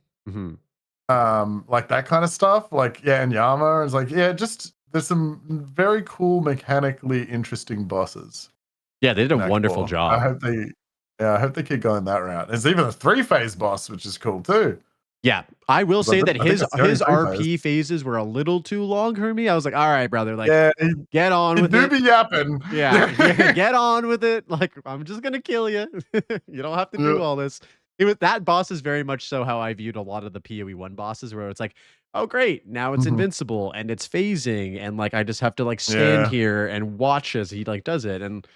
Like that kind of stuff. Like, and Yama is like, just there's some very cool, mechanically interesting bosses. Yeah, they did a wonderful job. I hope they keep going that route. There's even a 3-phase boss, which is cool too. Yeah, I will say that his RP phases were a little too long for me. I was like, all right, brother, like get on with it. Be yapping. Yeah, get on with it. Like, I'm just gonna kill you. You don't have to do all this. That boss is very much so how I viewed a lot of the PoE 1 bosses, where it's like, oh great, now it's invincible and it's phasing, and like I just have to like stand here and watch as he like does it. And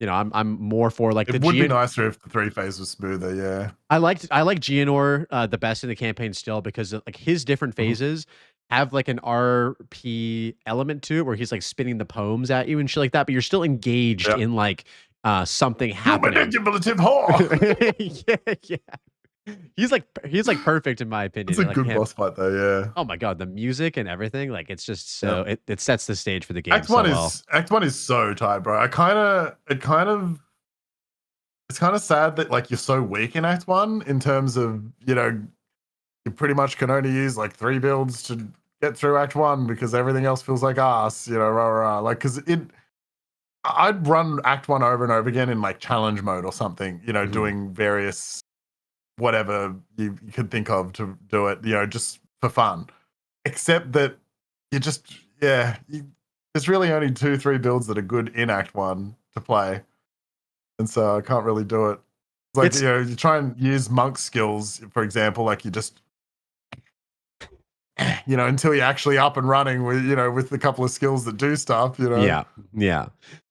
I'm more for like it would be nicer if the 3-phase was smoother. Yeah, I like Gianor the best in the campaign still, because like his different phases have like an RP element to it where he's like spinning the poems at you and shit like that, but you're still engaged in like something happening. Manipulative whore. Yeah. He's like perfect in my opinion. It's a good boss fight though, yeah. Oh my god, the music and everything, like it's just so it sets the stage for the game. Act 1 is so tight, bro. It's kind of sad that like you're so weak in Act 1 in terms of, you pretty much can only use like 3 builds to get through Act 1 because everything else feels like ass, like because I'd run Act 1 over and over again in like challenge mode or something, doing various whatever you could think of to do it, just for fun. Except that there's really only 2-3 builds that are good in Act 1 to play. And so I can't really do it. It's like, you try and use monk skills, for example, like you just, until you're actually up and running with a couple of skills that do stuff, Yeah.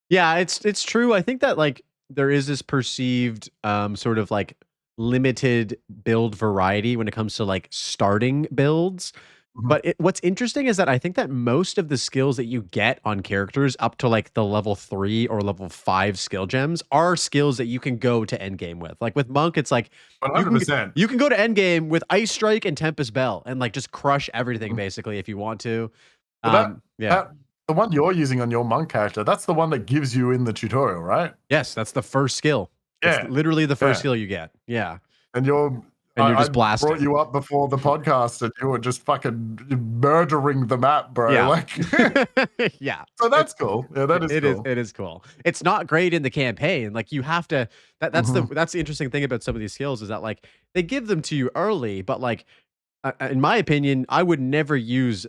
It's true. I think that like there is this perceived sort of like limited build variety when it comes to like starting builds. But what's interesting is that I think that most of the skills that you get on characters up to like the level 3 or level 5 skill gems are skills that you can go to endgame with. Like with Monk, it's like 100%. You can go to endgame with Ice Strike and Tempest Bell and like just crush everything basically if you want to. The one you're using on your Monk character, that's the one that gives you in the tutorial, right? Yes, that's the first skill. It's literally the first skill you get. Yeah. And you're just blasting. I brought you up before the podcast and you were just fucking murdering the map, bro. Yeah. Like, So that's cool. Yeah, that is cool. It is cool. It's not great in the campaign. Like you have to, that's the interesting thing about some of these skills is that like they give them to you early, but like, in my opinion, I would never use,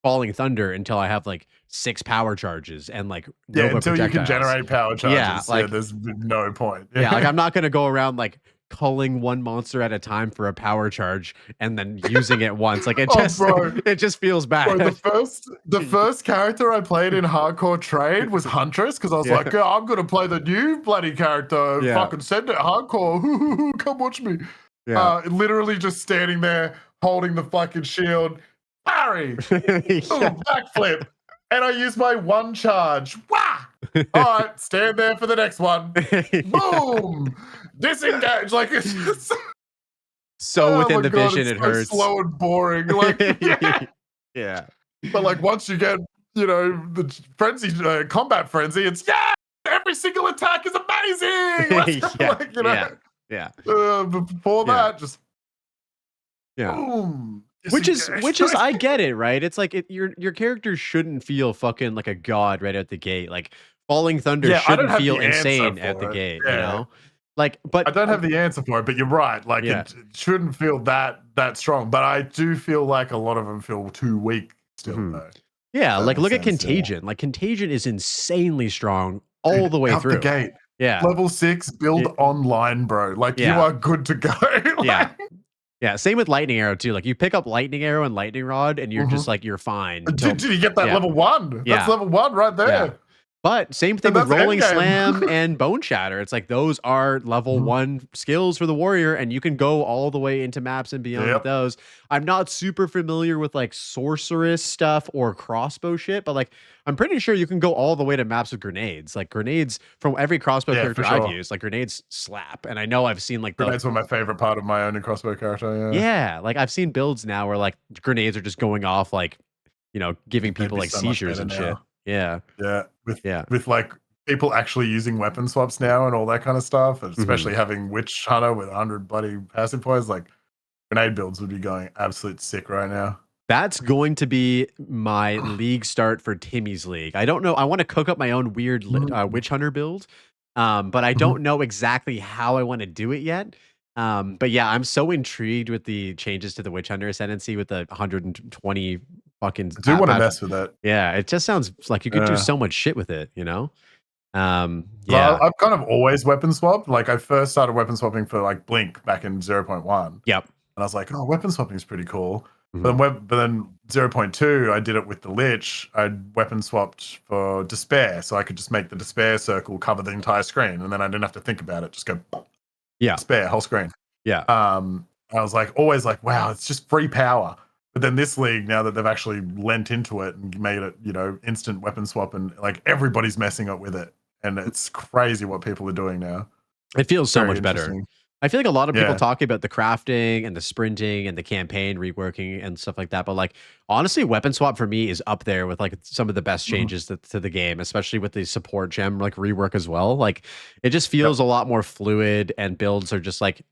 Falling Thunder until I have like 6 power charges and like Nova until you can projectiles. generate power charges. Yeah, like there's no point. Yeah, like I'm not gonna go around like culling one monster at a time for a power charge and then using it once. Like it just feels bad. Bro, the first character I played in Hardcore Trade was Huntress because I was like, I'm gonna play the new bloody character. Fucking send it hardcore. Come watch me. Literally just standing there holding the fucking shield. Parry! Backflip! And I use my 1 charge. Wah! All right, stand there for the next one. Boom! Disengage. Like it's just so within the vision, it hurts. Slow and boring. Like yeah. But like once you get, the frenzy, combat frenzy, it's every single attack is amazing. But before that, just boom. Which is I get it, right? It's like your character shouldn't feel fucking like a god right out the gate. Like Falling Thunder Yeah, I don't shouldn't have feel the answer insane out the for it. gate, you Yeah. know? Like, I but don't have the answer for it, but you're right. Like yeah. it shouldn't feel that strong, but I do feel like a lot of them feel too weak still, Mhm. though. Yeah, That like makes look at sense. Yeah. Contagion. Like Contagion is insanely strong all Dude, the way out the through. gate, Yeah. level 6, build It- online, bro. Like you yeah. are good to go. Yeah. Like, Yeah. Same with Lightning Arrow too. Like you pick up Lightning Arrow and Lightning Rod and you're just mhm. like you're fine until Did you get that yeah. level 1? That's Yeah. level 1 right Yeah. there. But same thing And with that's Rolling endgame. Slam and Bone Shatter. It's like those are level Mhm. 1 skills for the warrior, and you can go all the way into maps and beyond with Yep. those. I'm not super familiar with like sorceress stuff or crossbow shit, but like I'm pretty sure you can go all the way to maps with grenades. Like grenades from every crossbow Yeah, character for I've sure. used, like grenades slap. And I know I've seen like the Grenades were my favorite part of my only crossbow character, yeah. yeah, like I've seen builds now where like grenades are just going off like, giving They'd people be like so much seizures better and shit. now. Yeah. Yeah, Yeah. with like people actually using weapon swaps now and all that kind of stuff, and Mhm. especially having Witch Hunter with 100 bloody passive points, like grenade builds would be going absolute sick right now. That's going to be my league start for Timmy's league. I don't know. I want to cook up my own weird witch hunter build, but I don't know exactly how I want to do it yet. But yeah, I'm so intrigued with the changes to the witch hunter ascendancy with the 120 fucking. I do want to mess with that. Yeah, it just sounds like you could do so much shit with it. Yeah. I've kind of always weapon swapped. Like I first started weapon swapping for like Blink back in 0.1. Yep. And I was like, oh, weapon swapping is pretty cool. Mhm. But then 0.2, I did it with the Lich. I weapon swapped for Despair, so I could just make the Despair circle cover the entire screen, and then I didn't have to think about it. Just go, yeah, Despair, whole screen. Yeah. I was like, always like, wow, it's just free power. But then this league, now that they've actually lent into it and made it, instant weapon swap, and like everybody's messing up with it, and it's crazy what people are doing now. It feels so much better. I feel like a lot of people talk about the crafting and the sprinting and the campaign reworking and stuff like that. But like, honestly, weapon swap for me is up there with like some of the best changes to the game, especially with the support gem like rework as well. Like it just feels a lot more fluid, and builds are just like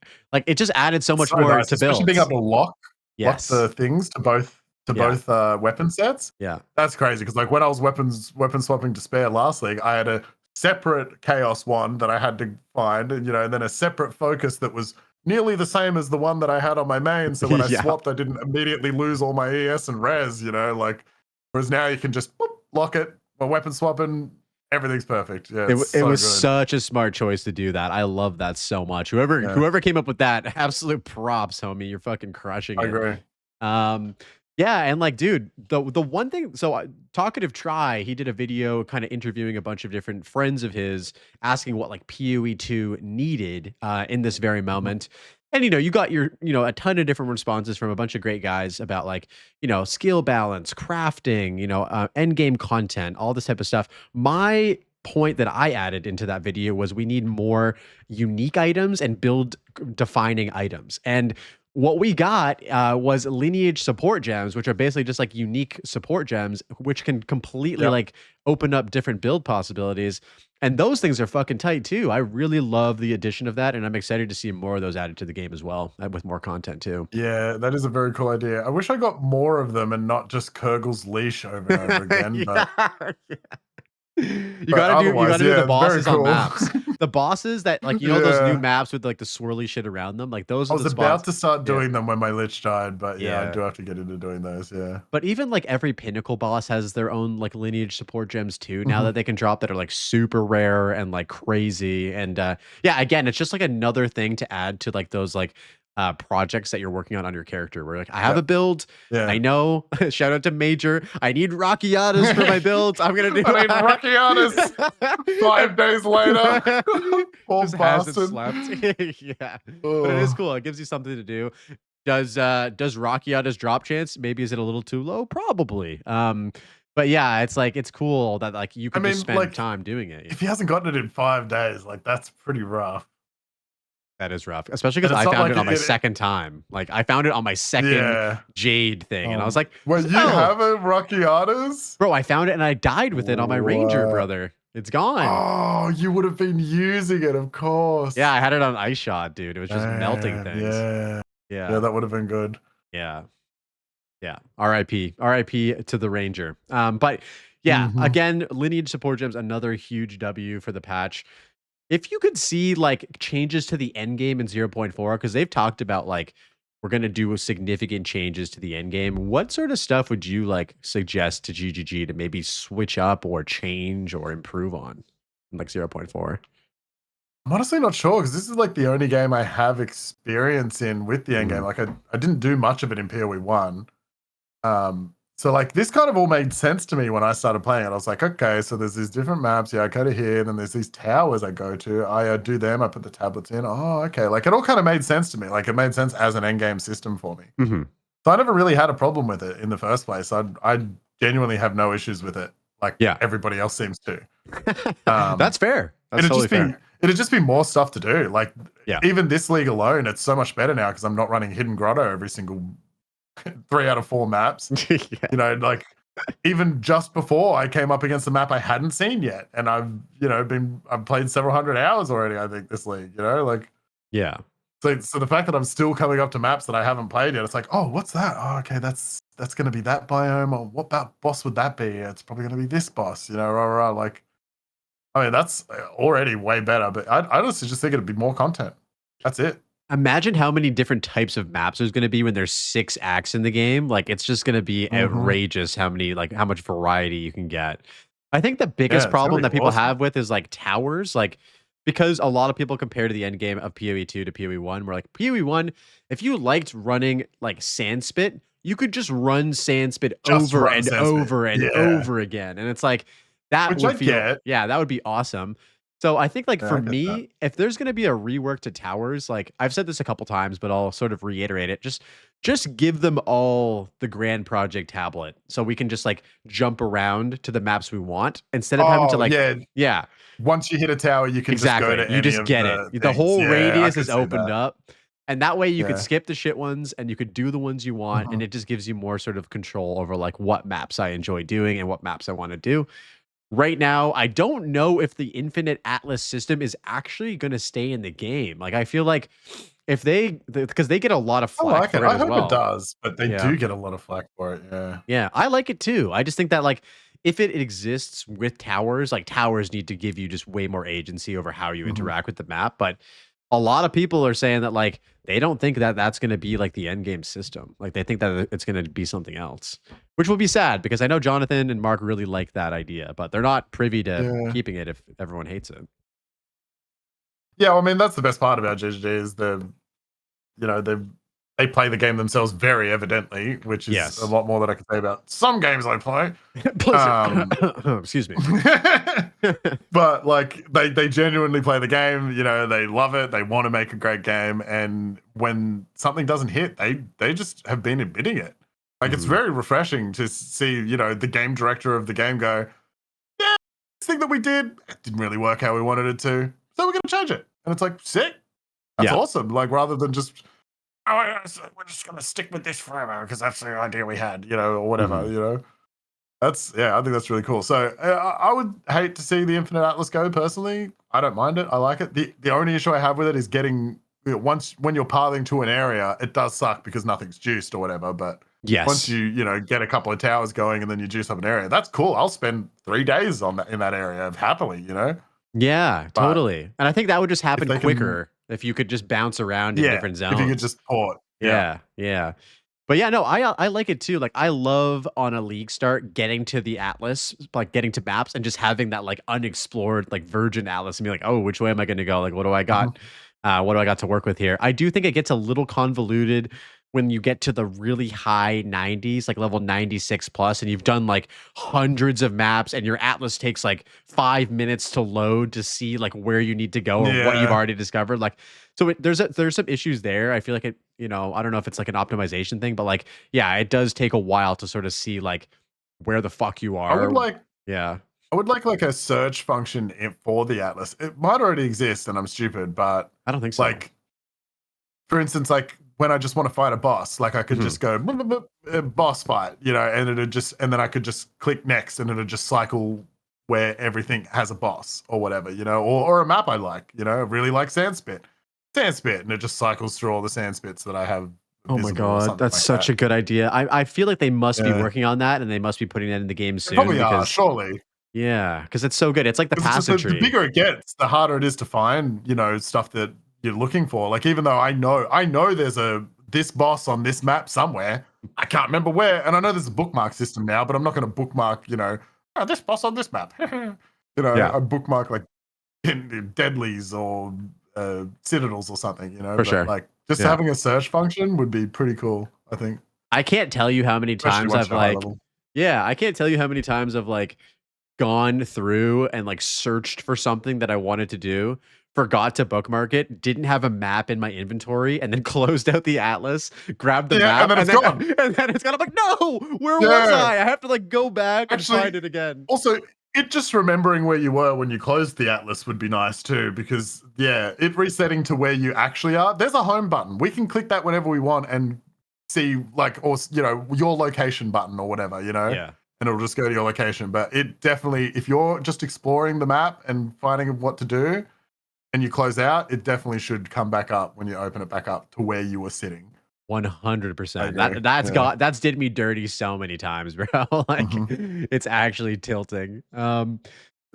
it just added so much more nice, to builds. especially being able to lock the things to both weapon sets. Yeah. That's crazy. Because like when I was weapon swapping Despair last league, I had a separate chaos one that I had to find, and then a separate focus that was nearly the same as the one that I had on my main. So when I swapped, I didn't immediately lose all my ES and res, like whereas now you can just lock it, my weapon swapping, everything's perfect. Yeah, it was such a smart choice to do that. I love that so much. Whoever came up with that, absolute props, homie. You're fucking crushing it. I agree. Yeah, and like, dude, the one thing, so Talkative Try, he did a video kind of interviewing a bunch of different friends of his, asking what like PoE 2 needed in this very moment. And you got your a ton of different responses from a bunch of great guys about like skill balance, crafting, end game content, all this type of stuff. My point that I added into that video was we need more unique items and build defining items. And what we got was lineage support gems, which are basically just like unique support gems, which can completely like open up different build possibilities. And those things are fucking tight too. I really love the addition of that, and I'm excited to see more of those added to the game as well, with more content too. Yeah, that is a very cool idea. I wish I got more of them and not just Kurgle's leash over and over again. You gotta do the bosses on maps. The bosses that like those new maps with like the swirly shit around them. Like those. I was about to start doing them when my Lich died, but I do have to get into doing those. Yeah. But even like every pinnacle boss has their own like lineage support gems too. Now that they can drop that are like super rare and like crazy. And again, it's just like another thing to add to like those like projects that you're working on your character, where like I have a build, I know, shout out to Major, I need Rockiatas for my builds, I'm gonna do I need Rockiatas 5 days later. Just hasn't slept. But it is cool, it gives you something to do. Does Rockiatas drop chance, maybe is it a little too low? Probably. But yeah, it's like it's cool that like you can just spend time doing it. If he hasn't gotten it in 5 days, like that's pretty rough. That is rough, especially because I found it on my second time. Like I found it on my second Jade thing, and I was like, "Well, you have a Rockiatas, bro." I found it and I died with it on my Ranger, brother. It's gone. Oh, you would have been using it, of course. Yeah, I had it on Ice Shot, dude. It was just melting things. Yeah, that would have been good. Yeah. Yeah. RIP to the Ranger. But yeah, Mhm. again, lineage support gems, another huge W for the patch. If you could see like changes to the end game in 0.4, because they've talked about like we're gonna do significant changes to the end game. What sort of stuff would you like suggest to GGG to maybe switch up or change or improve on in like 0.4? I'm honestly not sure because this is like the only game I have experience in with the endgame. Mhm. Like I didn't do much of it in PoE 1. So like this kind of all made sense to me when I started playing it. I was like, okay, so there's these different maps. Yeah, I go to here, and then there's these towers I go to. I do them. I put the tablets in. Oh, okay. Like it all kind of made sense to me. Like it made sense as an endgame system for me. Mhm. So I never really had a problem with it in the first place. I genuinely have no issues with it. Like Yeah. everybody else seems to. Um, That's fair. That's it'd totally just be fair. it'd just be more stuff to do. Like Yeah. even this league alone, it's so much better now because I'm not running Hidden Grotto every single 3 out of 4 maps. Yeah. You know, like even just before I came up against a map I hadn't seen yet, and I've played several hundred hours already. I think this league, like Yeah. so the fact that I'm still coming up to maps that I haven't played yet, it's like, oh, what's that? Oh, okay, that's going to be that biome, or what boss would that be? It's probably going to be this boss, rah, rah, like. I mean, that's already way better, but I honestly just think it'd be more content. That's it. Imagine how many different types of maps there's going to be when there's 6 acts in the game. Like it's just going to be Mhm. outrageous how much variety you can get. I think the Yeah, biggest it's gonna problem be that people awesome. have with is like towers, like because a lot of people compare to the end game of PoE 2 to PoE 1, where like PoE 1, if you liked running like Sandspit, you could just run Sandspit Just over run and Sandspeed. over and Yeah, over again. And it's like that which I would feel, get. yeah, that would be awesome. So I think like Yeah, for I get that. me, if there's gonna be a rework to towers, like I've said this a couple times, but I'll sort of reiterate it. Just give them all the grand project tablet so we can just like jump around to the maps we want instead of having to Oh, like, yeah. yeah, Once you hit a tower, you can just go exactly. to You any just of get it. the The things. whole Yeah, I radius could is see opened that. up. And that way you could Yeah. skip the shit ones and you could do the ones you want. And Mhm. it just gives you more sort of control over like what maps I enjoy doing and what maps I want to do. Right now, I don't know if the Infinite Atlas system is actually going to stay in the game. Like, I feel like if because they get a lot of I flack like it. for it I as hope it well. does, but they Yeah. do get a lot of flack for it, yeah. Yeah. I like it too. I just think that, like, if it exists with towers, like, towers need to give you just way more agency over how you Mhm. interact with the map. But a lot of people are saying that, like, they don't think that that's going to be like the end game system. Like, they think that it's going to be something else, which will be sad because I know Jonathan and Mark really like that idea, but they're not privy to Yeah. keeping it if everyone hates it. Yeah, well, I mean, that's the best part about GGG is they play the game themselves very evidently, which is a Yes. lot more than I can say about some games I play. Blizzard. Um, Excuse me. but like they genuinely play the game, they love it, they want to make a great game, and when something doesn't hit, they just have been admitting it. Like it's Mhm. very refreshing to see, the game director of the game go, yeah, this thing that we did, it didn't really work how we wanted it to. So we're gonna change it. And it's like, sick. That's Yeah. awesome. Like rather than just oh, yeah, so we're just gonna stick with this forever because that's the idea we had, or whatever, Mhm. That's yeah, I think that's really cool. So I would hate to see the Infinite Atlas go personally. I don't mind it. I like it. The only issue I have with it is getting once when you're pathing to an area, it does suck because nothing's juiced or whatever. But once Yes. you get a couple of towers going and then you juice up an area, that's cool. I'll spend 3 days on that in that area happily. Yeah, But totally. And I think that would just if happen they can, quicker if you could just bounce around in yeah, different if you could zones. just port, yeah. Yeah, yeah. But yeah, no, I like it too. Like I love on a league start getting to the atlas, like getting to maps and just having that like unexplored like virgin atlas and be like, oh, which way am I going to go? Like, what do I Mhm. got? What do I got to work with here? I do think it gets a little convoluted when you get to the really high 90s, like level 96 plus, and you've done like hundreds of maps, and your atlas takes like 5 minutes to load to see like where you need to go or what you've Yeah, already discovered. Like, so there's some issues there. I feel like I don't know if it's like an optimization thing, but like, yeah, it does take a while to sort of see like where the fuck you I would are. like Yeah. I would like a search function for the Atlas. It might already exist and I'm stupid, but I don't think so. like for instance, like when I just want to fight a boss, like I could Mhm. just go "Boop, boop, boop," boss fight, and then I could just click next and it'd just cycle where everything has a boss or whatever, or a map I like, I really like Sandspit, and it just cycles through all the Sandspits that I have, Oh my visible or god, something that's like such that. a good idea. I feel like they must be Yeah, working on that, and they must be putting that in the game they soon probably are, because surely. yeah, because it's so good. It's like the Because it's just passive the tree. bigger it gets, the harder it is to find, stuff that you're looking for. Like, even though I know there's this boss on this map somewhere, I can't remember where, and I know there's a bookmark system now, but I'm not going to bookmark, this boss on this map. Yeah, I bookmark like in deadlies or citadels or something, for But sure. like just Yeah. having a search function would be pretty cool, I think, I can't tell you how many especially times once I've you're high like level. yeah, I can't tell you how many times I've like gone through and like searched for something that I wanted to do, forgot to bookmark it, didn't have a map in my inventory, and then closed out the atlas, grabbed the Yeah, and map, then it's and then gone. and then it's gone. I'm like, no, where was Yeah. I? I have to like go back and Actually, find it again. also, it just remembering where you were when you closed the atlas would be nice too, because yeah, it resetting to where you actually are. There's a home button. We can click that whenever we want and see like, or your location button or whatever, Yeah. and it'll just go to your location. But it definitely, if you're just exploring the map and finding what to do, and you close out, it definitely should come back up when you open it back up to where you were sitting. I 100%. agree. That's Yeah. that's did me dirty so many times, bro. Like Hmm. it's actually tilting. Yeah, I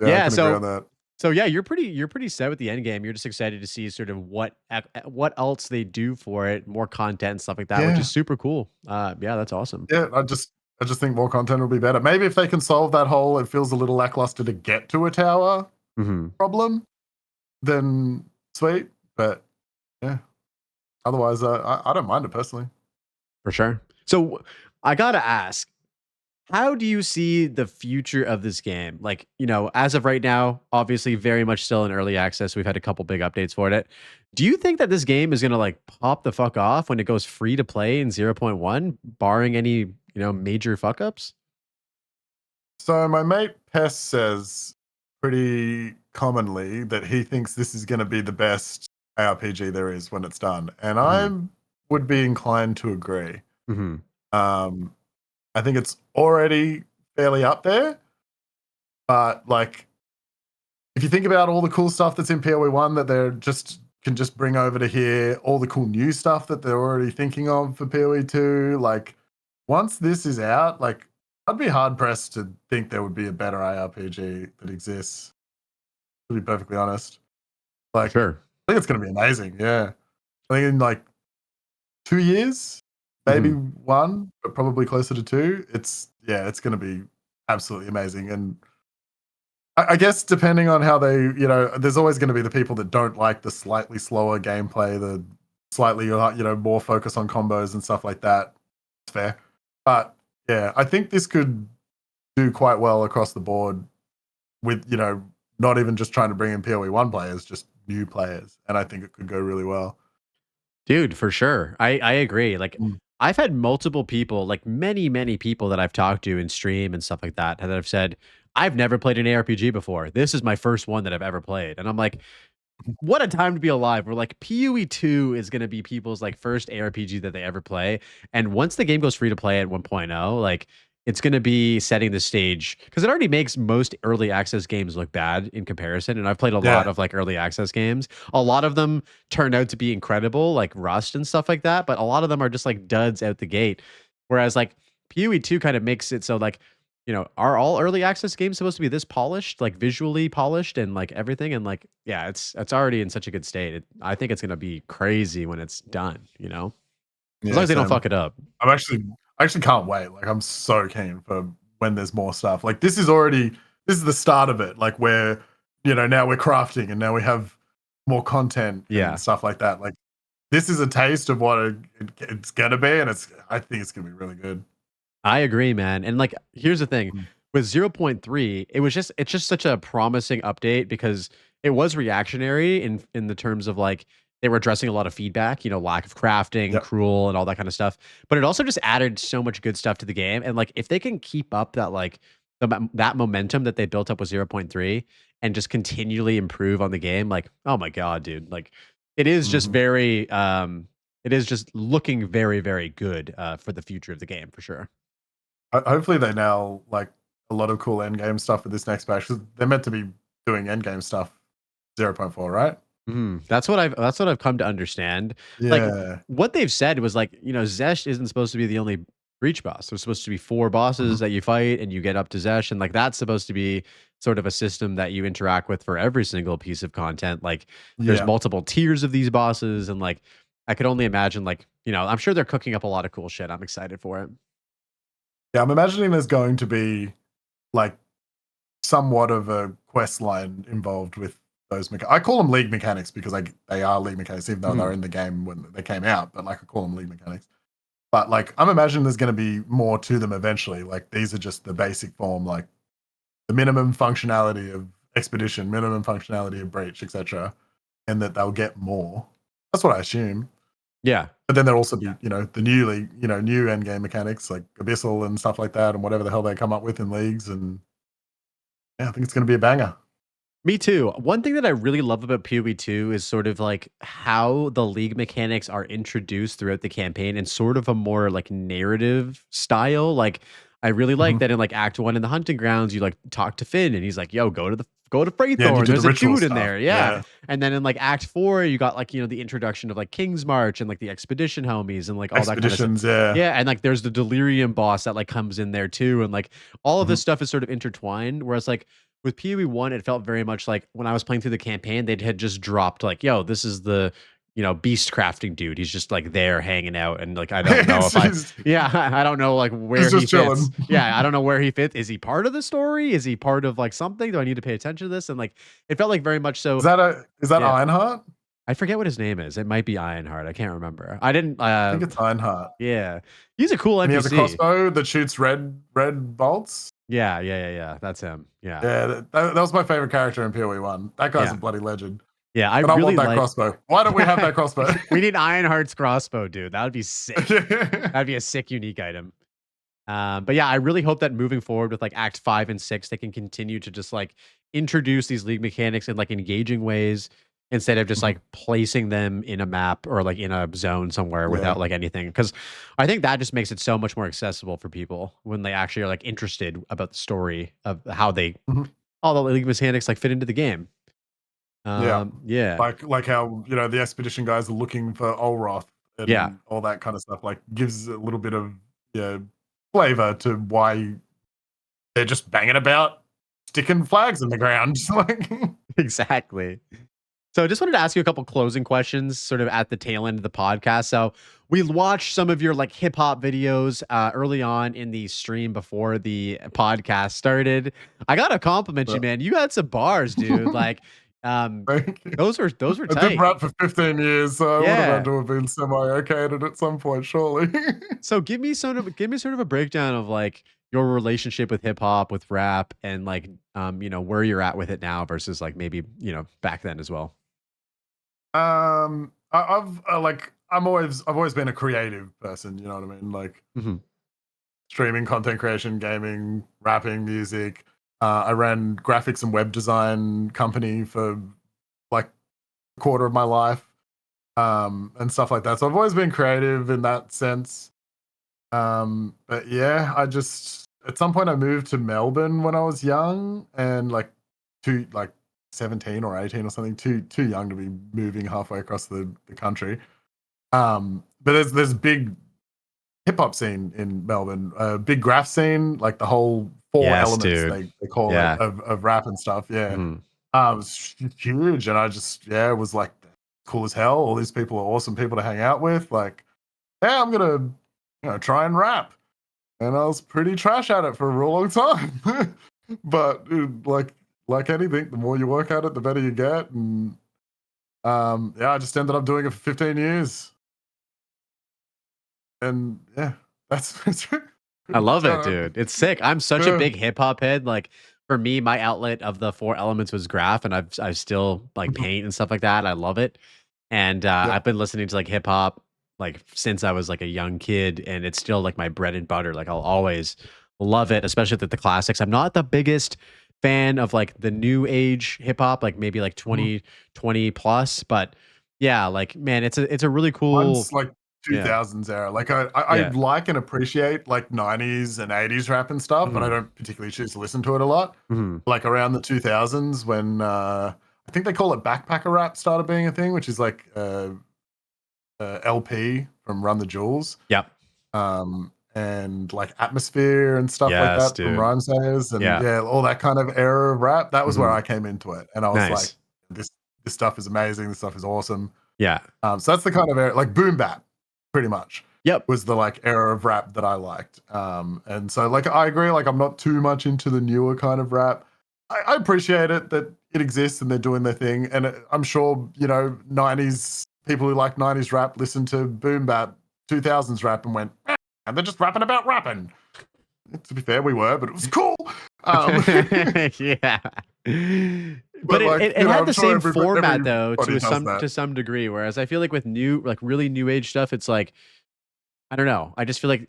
Yeah, can agree on so that. so yeah, you're pretty set with the end game. You're just excited to see sort of what else they do for it, more content and stuff like that, which is Yeah. super cool. Yeah, that's awesome. Yeah, I just think more content will be better. Maybe if they can solve that whole it feels a little lackluster to get to a tower Hmm. problem, then sweet. But yeah, otherwise, I don't mind it personally. For sure. So I gotta ask, how do you see the future of this game? Like, as of right now, obviously very much still in early access. We've had a couple big updates for it. Do you think that this game is gonna like pop the fuck off when it goes free to play in 0.1, barring any, major fuck ups? So my mate Pest says pretty commonly that he thinks this is going to be the best ARPG there is when it's done, and Hmm. I would be inclined to agree. Hmm. Um, I think it's already fairly up there, but like if you think about all the cool stuff that's in PoE1 that they're just can just bring over to here, all the cool new stuff that they're already thinking of for PoE2, like once this is out, like I'd be hard pressed to think there would be a better ARPG that exists, to be perfectly honest. For Like sure. I think it's gonna be amazing. Yeah. I think in like 2 years, maybe Hmm. one, but probably closer to two. It's gonna be absolutely amazing. And I guess depending on how they, there's always going to be the people that don't like the slightly slower gameplay, the slightly, more focus on combos and stuff like that. It's fair. But yeah, I think this could do quite well across the board with, not even just trying to bring in PoE1 players, just new players. And I think it could go really well. Dude, for sure. I agree. Like Mm. I've had multiple people, like many people that I've talked to in stream and stuff like that have said, I've never played an ARPG before. This is my first one that I've ever played. And I'm like, what a time to be alive. We're like PoE 2 is going to be people's like first ARPG that they ever play. And once the game goes free to play at 1.0, like it's going to be setting the stage because it already makes most early access games look bad in comparison. And I've played a lot Yeah. of like early access games. A lot of them turned out to be incredible, like Rust and stuff like that. But a lot of them are just like duds out the gate. Whereas like PoE 2 kind of makes it so like are all early access games supposed to be this polished, like visually polished and like everything? And like, yeah, it's already in such a good state. I think it's gonna be crazy when it's done. As long Yeah. as they don't Same. fuck it up. I actually can't wait. Like I'm so keen for when there's more stuff. Like this is the start of it. Like where now we're crafting and now we have more content and Yeah, stuff like that. Like this is a taste of what it's gonna be, and I think it's gonna be really good. I agree, man. And like, here's the thing Mm. with 0.3, it's just such a promising update because it was reactionary in the terms of like they were addressing a lot of feedback, lack of crafting, Yep. cruel, and all that kind of stuff. But it also just added so much good stuff to the game. And like, if they can keep up that like that momentum that they built up with 0.3 and just continually improve on the game, like, oh my god, dude, like it is just Mhm. very it is just looking very, very good for the future of the game for sure. Hopefully they nail like a lot of cool end game stuff for this next patch. 'Cause they're meant to be doing end game stuff 0.4, right? That's what I've come to understand. Like Yeah. what they've said was like, Zesh isn't supposed to be the only breach boss. There's supposed to be 4 bosses Mhm. that you fight and you get up to Zesh, and like that's supposed to be sort of a system that you interact with for every single piece of content. Like there's Yeah. multiple tiers of these bosses, and like I could only imagine like, I'm sure they're cooking up a lot of cool shit. I'm excited for it. Yeah, I'm imagining there's going to be like somewhat of a quest line involved with those I call them league mechanics because they are league mechanics, even though Mhm. they're in the game when they came out, but like I call them league mechanics. But like I'm imagining there's going to be more to them eventually. Like these are just the basic form, like the minimum functionality of expedition, minimum functionality of breach, etc., and that they'll get more. That's what I assume. Yeah. But then there'll also be, the new end game mechanics like abyssal and stuff like that, and whatever the hell they come up with in leagues. And yeah, I think it's going to be a banger. Me too. One thing that I really love about PoE 2 is sort of like how the league mechanics are introduced throughout the campaign in sort of a more like narrative style. Like I really like Mhm. that in like Act 1 in the hunting grounds, you like talk to Finn and he's like, yo, go to Yeah, and you Freythorn. do the There's a ritual dude in stuff. there. Yeah. Yeah, And then in like Act 4, you got like, the introduction of like King's March and like the expedition homies and like all that kind of stuff. expeditions. Yeah. Yeah, and like there's the delirium boss that like comes in there too. And like all of Mhm. this stuff is sort of intertwined. Whereas like with PoE 1, it felt very much like when I was playing through the campaign, they had just dropped like, yo, this is the, beast crafting dude. He's just like there hanging out. And like, I don't know if I, he's, yeah, I don't know like where he's he just fits. chilling. Yeah, I don't know where he fits. Is he part of the story? Is he part of like something? Do I need to pay attention to this? And like, it felt like very much Is so. that Yeah. Ironheart? I forget what his name is. It might be Ironheart. I can't remember. I didn't, I think it's Ironheart. yeah. He's a cool And he has a NPC. crossbow that shoots red bolts. Yeah. That's him. Yeah. Yeah, that was my favorite character in PoE 1. That guy's a Yeah. bloody legend. Yeah. I And I really want that like, crossbow. Why don't we have that crossbow? we need Ironheart's crossbow, dude. That would be sick. That'd be a sick, unique item. But yeah, I really hope that moving forward with like Act 5 and 6, they can continue to just like introduce these league mechanics in like engaging ways instead of just Mhm. like placing them in a map or like in a zone somewhere Yeah. without like anything. Because I think that just makes it so much more accessible for people when they actually are like interested about the story of how they Mhm. all the league mechanics like fit into the game. Yeah. Yeah, Like how, the expedition guys are looking for Olroth yeah, and all that kind of stuff. Like gives a little bit of flavor to why they're just banging about sticking flags in the ground. Like exactly. So I just wanted to ask you a couple closing questions sort of at the tail end of the podcast. So we watched some of your like hip hop videos early on in the stream before the podcast started. I gotta compliment you, man. You had some bars, dude. Like um thank you. those were I did tight. rap for 15 years, so I would have had Yeah. to have been semi-okay at it at some point, surely. So give me sort of a breakdown of like your relationship with hip hop, with rap, and like where you're at with it now versus like maybe, back then as well. I've always been a creative person, you know what I mean? Like Hmm. streaming, content creation, gaming, rapping, music. I ran graphics and web design company for like a quarter of my life, and stuff like that. So I've always been creative in that sense. But yeah, I just at some point I moved to Melbourne when I was young and too like 17 or 18 or something, too young to be moving halfway across the country. But there's big hip hop scene in Melbourne, big graph scene, like the whole four Yes, elements dude. they call it Yeah. of rap and stuff. Yeah. Mhm. It was huge. And I just, yeah, it was like cool as hell. All these people are awesome people to hang out with. Like, yeah, I'm gonna, try and rap. And I was pretty trash at it for a real long time. But like anything, the more you work at it, the better you get. And yeah, I just ended up doing it for 15 years. And yeah, that's I pretty much love it, how dude. It's sick. I'm such a yeah. big hip hop head. Like for me, my outlet of the 4 elements was graph, and I still like Mhm. paint and stuff like that. I love it. And Yeah. I've been listening to like hip hop like since I was like a young kid, and it's still like my bread and butter. Like I'll always love it, especially the classics. I'm not the biggest fan of like the new age hip hop, like maybe like Mhm. 2020 plus, but yeah, like man, it's a really cool. Mine's like Yeah, 2000s era. Like I yeah. like and appreciate like 90s and 80s rap and stuff, but I Mhm, don't particularly choose to listen to it a lot. mhm. Like around the 2000s when I think they call it backpacker rap started being a thing, which is like LP from Run the Jewels. Yep. And like Atmosphere and stuff like Yes, that from dude. Rhymesayers and Yeah. yeah, all that kind of era of rap. That was where Mhm. I came into it, and I was like, Nice. this stuff is amazing. This stuff is awesome. Yeah. So that's the kind of era, like boom bap, pretty much Yep. was the like era of rap that I liked. And so like I agree, like I'm not too much into the newer kind of rap. I appreciate it that it exists and they're doing their thing, and I'm sure 90s people who like 90s rap listen to boom bap 2000s rap and went, and they're just rapping about rapping. To be fair, we were, but it was cool. Yeah. But like, it had I'm the sure same format though everybody does that. to some degree. Whereas I feel like with really new age stuff, it's like I don't know. I just feel like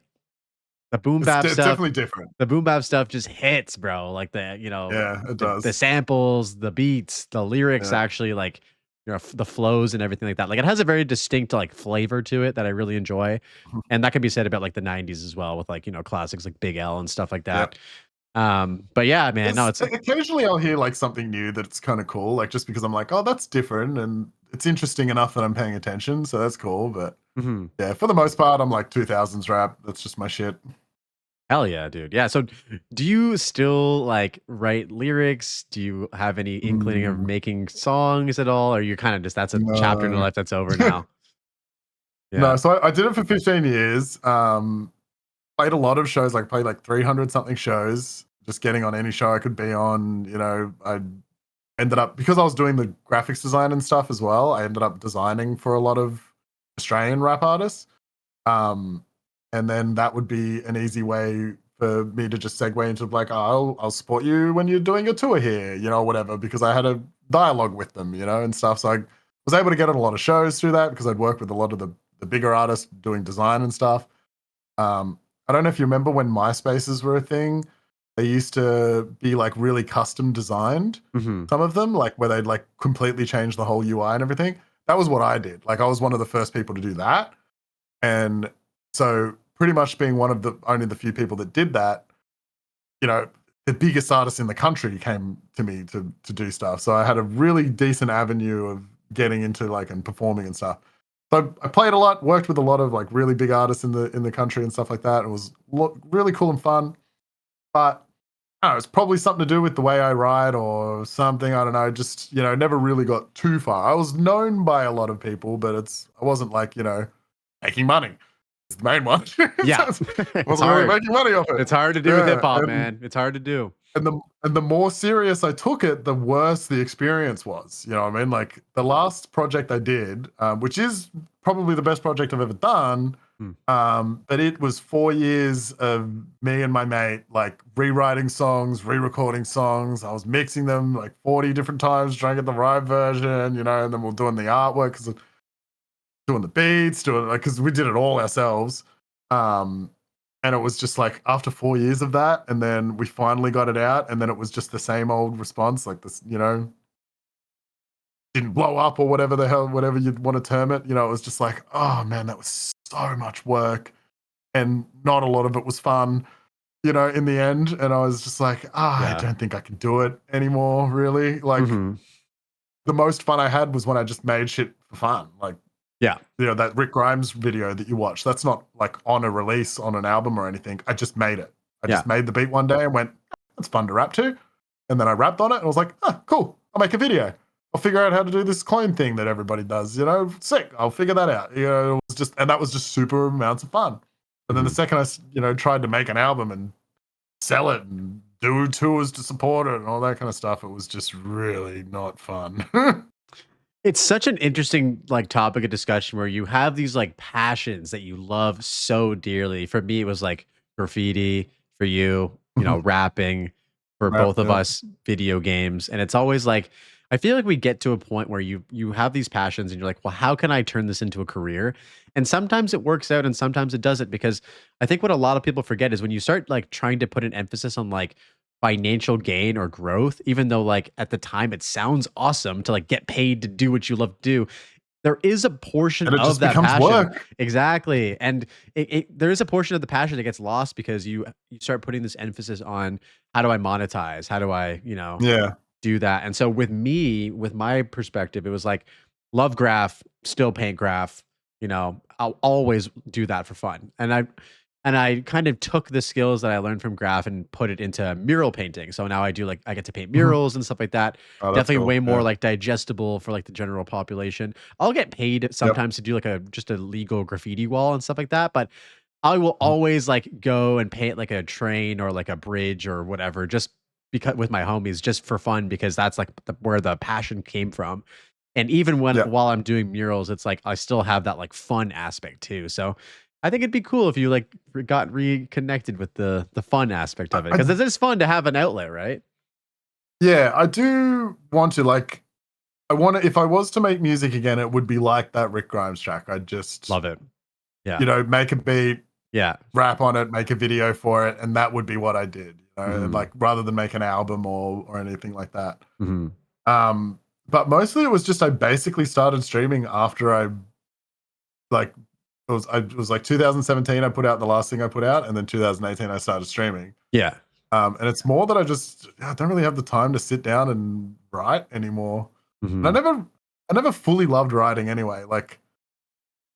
the boom bap It's stuff, definitely different. the boom bap stuff just hits, bro. Like Yeah, it the does. samples, the beats, the lyrics, Yeah. actually like the flows and everything like that. Like it has a very distinct like flavor to it that I really enjoy, and that can be said about like the '90s as well with like classics like Big L and stuff like Yep. that. But yeah, man, no, it's Occasionally I'll hear like something new that's kind of cool, like just because I'm like, oh, that's different and it's interesting enough that I'm paying attention, so that's cool. But mhm. yeah, for the most part, I'm like 2000s rap. That's just my shit. Hell yeah, dude. Yeah. So do you still like write lyrics? Do you have any inkling of Mm, making songs at all? Or you kind of just that's a chapter in your no. life that's over now? No, Yeah. so I did it for 15 years. Played a lot of shows, like played like 300 something shows, just getting on any show I could be on. I ended up, because I was doing the graphics design and stuff as well, I ended up designing for a lot of Australian rap artists. And then that would be an easy way for me to just segue into like, oh, I'll support you when you're doing a tour here, whatever, because I had a dialogue with them, and stuff. So I was able to get on a lot of shows through that because I'd worked with a lot of the bigger artists doing design and stuff. I don't know if you remember when MySpaces were a thing. They used to be like really custom designed. Hmm. Some of them, like where they'd like completely change the whole UI and everything. That was what I did. Like I was one of the first people to do that. And so pretty much being one of the only the few people that did that, the biggest artists in the country came to me to do stuff. So I had a really decent avenue of getting into like and performing and stuff. So I played a lot, worked with a lot of like really big artists in the country and stuff like that. It was really cool and fun. But I don't know, it's probably something to do with the way I write or something. I don't know. Just, never really got too far. I was known by a lot of people, but I wasn't like, making money. It's the main one. Yeah. I It's wasn't really hard. making money off it. It's hard to do with Yeah, hip hop, man. It's hard to do. and the more serious I took it, the worse the experience was. You know what I mean? Like the last project I did, which is probably the best project I've ever done, but it was 4 years of me and my mate like rewriting songs, re-recording songs. I was mixing them like 40 different times, trying to get the right version, and then we're doing the artwork, doing the beats, doing like because we did it all ourselves. And it was just like after 4 years of that, and then we finally got it out, and then it was just the same old response, like this, didn't blow up or whatever you'd want to term it. It was just like, oh man, that was so much work, and not a lot of it was fun, in the end. And I was just like, I don't think I can do it anymore, really. Like the most fun I had was when I just made shit for fun. Like, Yeah. that Rick Grimes video that you watched, that's not like on a release on an album or anything. I just made it. I just made the beat one day and went, that's fun to rap to. And then I rapped on it and I was like, cool. I'll make a video. I'll figure out how to do this clone thing that everybody does, sick. I'll figure that out. It was just, and that was just super amounts of fun. And then the second I, tried to make an album and sell it and do tours to support it and all that kind of stuff, it was just really not fun. It's such an interesting like topic of discussion where you have these like passions that you love so dearly. For me, it was like graffiti. For you, rapping. For both of us, video games. And it's always like I feel like we get to a point where you have these passions and you're like, well, how can I turn this into a career? And sometimes it works out and sometimes it doesn't, because I think what a lot of people forget is when you start like trying to put an emphasis on like financial gain or growth, even though like at the time it sounds awesome to like get paid to do what you love to do, there is a portion And it of just that becomes passion. work. Exactly. And there is a portion of the passion that gets lost because you start putting this emphasis on how do I monetize? How do I, Yeah. do that. And so with me, with my perspective, it was like love graph, still paint graph, I'll always do that for fun. And I kind of took the skills that I learned from graph and put it into mural painting. So now I get to paint Mhm. murals and stuff like that. Oh, that's Definitely cool. way more Yeah. like digestible for like the general population. I'll get paid Yep. sometimes to do like just a legal graffiti wall and stuff like that, but I will Mhm. always like go and paint like a train or like a bridge or whatever, just because with my homies, just for fun, because that's like where the passion came from. And even Yeah. while I'm doing murals, it's like I still have that like fun aspect too. So I think it'd be cool if you like got reconnected with the fun aspect I, of it, I, because it is fun to have an outlet, right? yeah, I do want to like. I want to. If I was to make music again, it would be like that Rick Grimes track. I'd just, Love it. Yeah. make a beat, Yeah. rap on it, make a video for it, and that would be what I did. And Hmm. like rather than make an album or anything like that. Hmm. Um, but mostly it was just I basically started streaming after I like it was like 2017 I put out the last thing I put out, and then 2018 I started streaming. Yeah. And it's more that I don't really have the time to sit down and write anymore. And Hmm. I never fully loved writing anyway. Like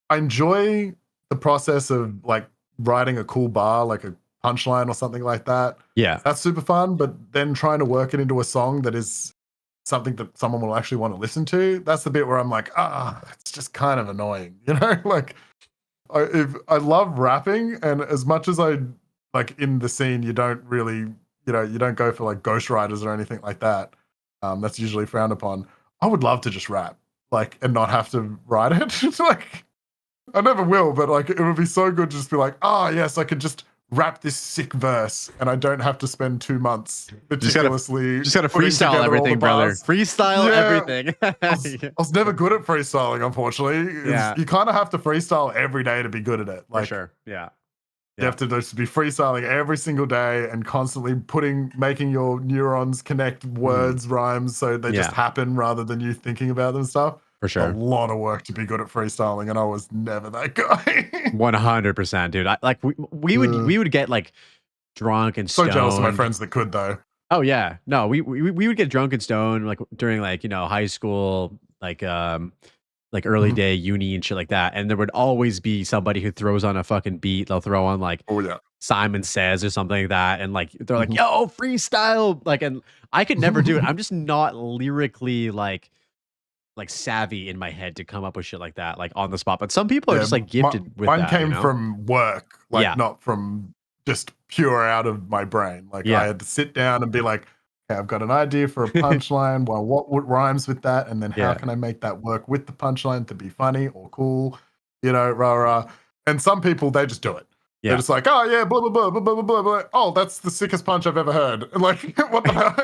I enjoy the process of like writing a cool bar, like a punchline or something like that. Yeah. That's super fun. But then trying to work it into a song that is something that someone will actually want to listen to, that's the bit where I'm like, it's just kind of annoying, like if I love rapping, and as much as I like in the scene, you don't really, you don't go for like ghostwriters or anything like that. That's usually frowned upon. I would love to just rap, like, and not have to write it. It's like I never will, but like it would be so good to just be like, yes, I could just rap this sick verse, and I don't have to spend 2 months Just gotta meticulously just gotta putting freestyle together all the everything, brother. bars. Freestyle Yeah, everything. I was never good at freestyling, unfortunately. Yeah, You kind of have to freestyle every day to be good at it. for Like sure. Yeah. you Yeah. have to just be freestyling every single day and constantly making your neurons connect Mhm. words, rhymes, so they just Yeah, happen rather than you thinking about them stuff. for A sure. lot of work to be good at freestyling, and I was never that guy. 100%, dude. I like we would Uh, we would get like drunk and so jealous of my stoned. friends that could though. Oh yeah. No, we would get drunk and stoned like during like, high school, like early Mhm. day uni and shit like that. And there would always be somebody who throws on a fucking beat. They'll throw on like Oh yeah. Simon Says or something like that. And like they're like, Mhm. yo, freestyle. Like, and I could never do it. I'm just not lyrically like savvy in my head to come up with shit like that, like on the spot. But some people are Yeah, just like gifted with mine that, came from work, like Yeah. not from just pure out of my brain. Like I Yeah. had to sit down and be like, okay, I've got an idea for a punchline. Well, what rhymes with that? And then how Yeah. can I make that work with the punchline to be funny or cool? Rah rah. And some people they just do it. They're Yeah. just like, oh yeah, blah blah blah blah blah blah blah. Blah. Oh, that's the sickest punch I've ever heard. And like, what the hell?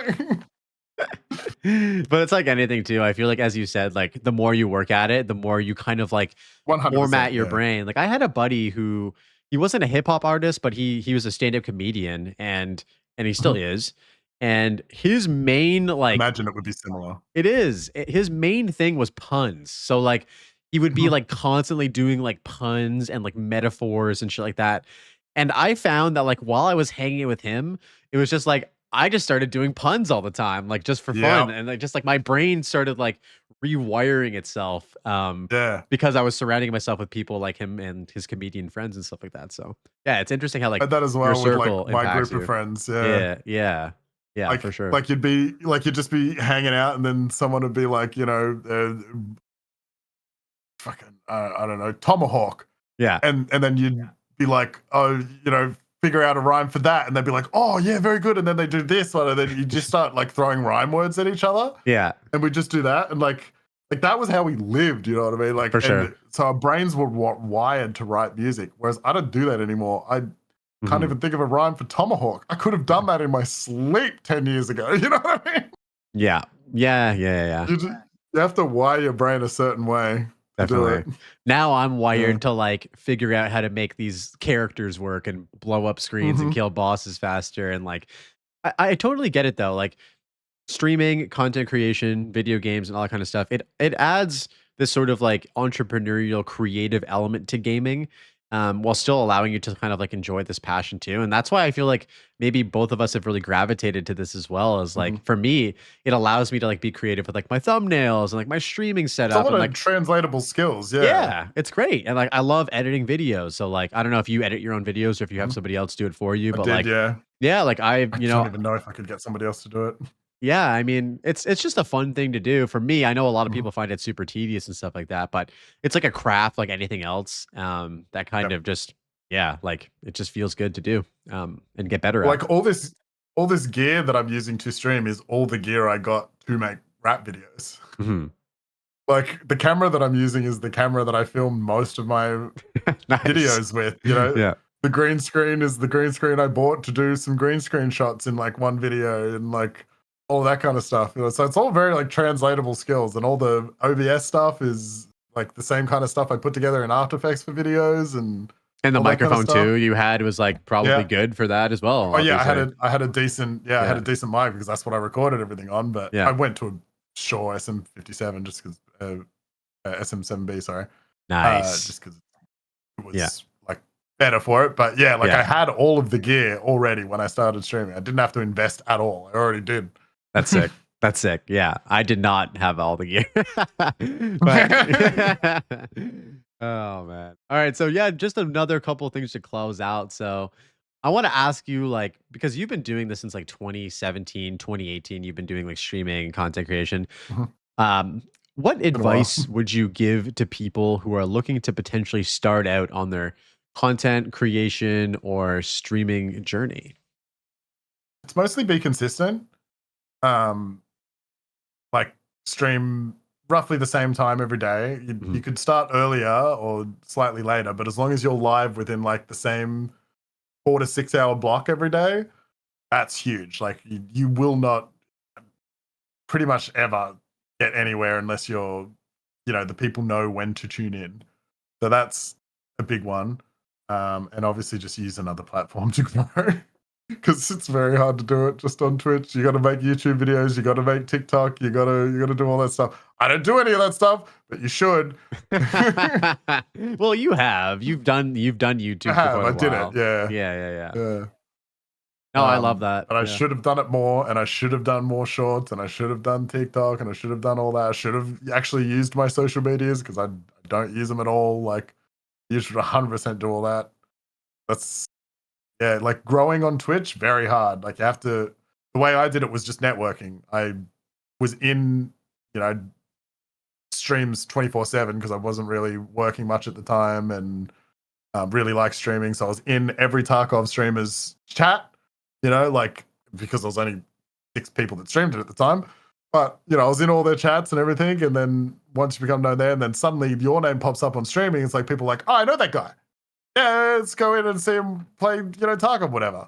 But it's like anything too. I feel like, as you said, like the more you work at it, the more you kind of like 100%. format your Yeah. brain. Like I had a buddy who he wasn't a hip hop artist, but he was a stand-up comedian and he still Mhm. is. And his main like Imagine it would be similar. his main thing was puns. So like he would be Mhm. like constantly doing like puns and like metaphors and shit like that. And I found that like while I was hanging with him, it was just like I just started doing puns all the time, like just for fun. Yeah. And like just like my brain started like rewiring itself Yeah. because I was surrounding myself with people like him and his comedian friends and stuff like that. So yeah, it's interesting how I like had that as your well with like circle my impacts group of you. friends. Yeah. Yeah, yeah. Yeah, for sure. Like you'd just be hanging out, and then someone would be like, fucking I don't know, tomahawk, Yeah. and then you'd be like, oh, figure out a rhyme for that, and they'd be like, oh yeah, very good, and then they do this one, and then you just start like throwing rhyme words at each other, Yeah, and we just do that, and like that was how we lived, you know what I mean? Like, for sure. and so our brains were wired to write music, whereas I don't do that anymore. I can't Mhm. even think of a rhyme for tomahawk. I could have done that in my sleep 10 years ago. You know what I mean? Yeah. Yeah, yeah, yeah. You have to wire your brain a certain way to do Definitely. it. Now I'm Yeah. wired to like figure out how to make these characters work and blow up screens and Mhm. kill bosses faster. And like, I totally get it though. Like streaming, content creation, video games, and all that kind of stuff. It adds this sort of like entrepreneurial, creative element to gaming. while still allowing you to kind of like enjoy this passion too. And that's why I feel like maybe both of us have really gravitated to this as well. As like for me, it allows me to like be creative with like my thumbnails and like my streaming It's a setup lot and of like translatable skills. Yeah. yeah, it's great. And like I love editing videos. So like I don't know if you edit your own videos or if you have somebody else do it for you, I but did. like Yeah. yeah, like I, I you don't know, even know if I could get somebody else to do it. yeah, I mean, it's just a fun thing to do. For me, I know a lot of Mhm. people find it super tedious and stuff like that, but it's like a craft like anything else. That kind Yep. of just yeah, like it just feels good to do and get better at. Like all this gear that I'm using to stream is all the gear I got to make rap videos. Mhm. Like the camera that I'm using is the camera that I filmed most of my Nice. videos with, you know. Yeah. The green screen is the green screen I bought to do some green screen shots in like one video and like all that kind of stuff. You know? So it's all very like translatable skills, and all the OBS stuff is like the same kind of stuff I put together in After Effects for videos and And the all that kind of microphone stuff. too you had was like probably Yeah. good for that as well, Oh yeah, obviously. I had a decent I had Yeah. a decent mic because that's what I recorded everything on. But I Yeah. went to a Shure SM57 just because SM7B, sorry, Nice. just because it Yeah. was like better for it. But yeah, like I Yeah. had all of the gear already when I started streaming. I didn't have to invest at all. I already did. That's sick. That's sick. Yeah. I did not have all the gear. But oh man. All right. So yeah, just another couple things to close out. So I want to ask you like because you've been doing this since like 2017, 2018, you've been doing like streaming, content creation. Mhm. Um what Been a while. advice would you give to people who are looking to potentially start out on their content creation or streaming journey? It's mostly be consistent. Um, like stream roughly the same time every day. You Mhm. could start earlier or slightly later, but as long as you're live within like the same 4 to 6 hour block every day, that's huge. Like you will not pretty much ever get anywhere unless the people know when to tune in. So that's a big one. And obviously just use another platform to grow. Because it's very hard to do it just on Twitch. You got to make YouTube videos. You got to make TikTok. You got to do all that stuff. I don't do any of that stuff, but you should. Well, you have. You've done I YouTube for have. quite I a did it. while. Yeah, Yeah, yeah, yeah. yeah. No, I love that. But I Yeah. should have done it more, and I should have done more shorts, and I should have done TikTok, and I should have done all that. I should have actually used my social medias because I don't use them at all. Like you should 100% do all that. That's yeah, like growing on Twitch, very hard. Like you have to. The way I did it was just networking. I was in, you know, streams 24/7 because I wasn't really working much at the time and really liked streaming. So I was in every Tarkov streamer's chat, like because there was only 6 people that streamed it at the time. But I was in all their chats and everything. And then once you become known there, and then suddenly your name pops up on streaming, it's like people are like, oh, I know that guy. Yeah, let's go in and see him play, Tarkov, whatever.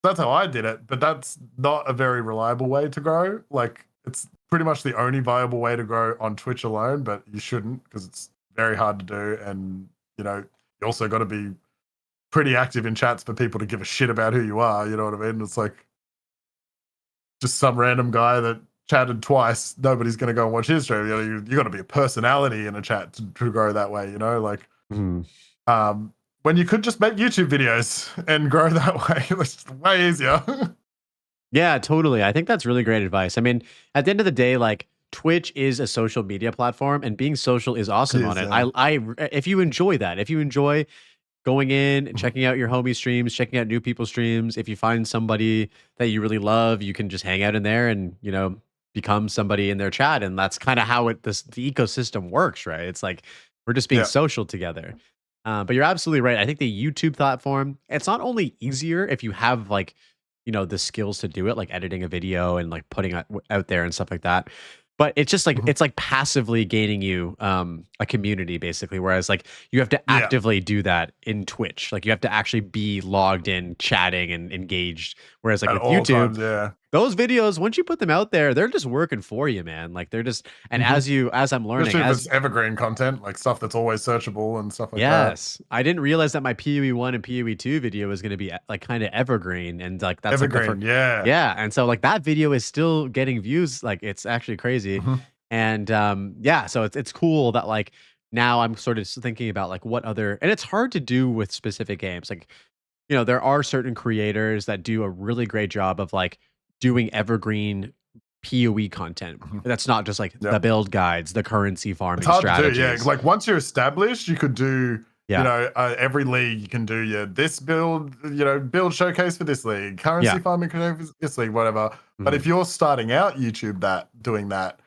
That's how I did it, but that's not a very reliable way to grow. Like, it's pretty much the only viable way to grow on Twitch alone, but you shouldn't because it's very hard to do. And, you also got to be pretty active in chats for people to give a shit about who you are. You know what I mean? It's like just some random guy that chatted twice. Nobody's going to go and watch his stream. You got to be a personality in a chat to grow that way, like, Mhm. when you could just make YouTube videos and grow that way. It's way easier. Yeah, totally. I think that's really great advice. I mean, at the end of the day, like Twitch is a social media platform, and being social is It awesome on is, it. yeah. If you enjoy that, if you enjoy going in and Mhm. checking out your homie streams, checking out new people's streams, if you find somebody that you really love, you can just hang out in there and become somebody in their chat, and that's kind of how the ecosystem works, right? It's like we're just being Yeah. social together. But you're absolutely right. I think the YouTube platform, it's not only easier if you have like, the skills to do it, like editing a video and like putting it out there and stuff like that. But it's just like Mhm. it's like passively gaining you a community basically. Whereas like you have to Yeah. actively do that in Twitch. Like you have to actually be logged in, chatting and engaged. Whereas like At with all YouTube, times, yeah. those videos, once you put them out there, they're just working for you, man. Like they're just and Mhm. as I'm learning, Especially if as it's evergreen content, like stuff that's always searchable and stuff like that. yes. I didn't realize that my PoE1 and PoE2 video was gonna be like kind of evergreen and like that's like the Evergreen, first yeah. yeah, and so like that video is still getting views, like it's actually crazy. Mhm. And yeah, so it's cool that like now I'm sort of thinking about like what other, and it's hard to do with specific games. Like, there are certain creators that do a really great job of like doing evergreen PoE content. Mhm. That's not just like the Yep. build guides, the currency It's farming hard to do, yeah. strategies. Like once you're established, you could do, Yeah. every league you can do your this build, build showcase for this league, currency Yeah. farming for this league, whatever. But Mhm. if you're starting out YouTube doing that,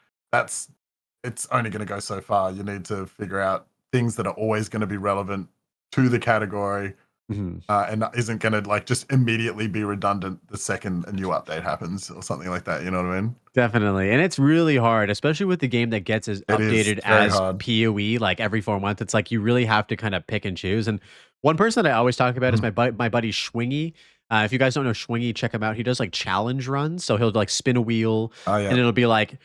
it's only going to go so far. You need to figure out things that are always going to be relevant to the category, Mhm. and isn't going to like just immediately be redundant the second a new update happens or something like that. You know what I mean? Definitely. And it's really hard, especially with the game that gets as It is. updated It's very as hard. PoE like every 4 months. It's like you really have to kind of pick and choose. And one person that I always talk about is Mhm. my buddy Schwingy. If you guys don't know Schwingy, check him out. He does like challenge runs. So he'll like spin a wheel Oh yeah. and it'll be like,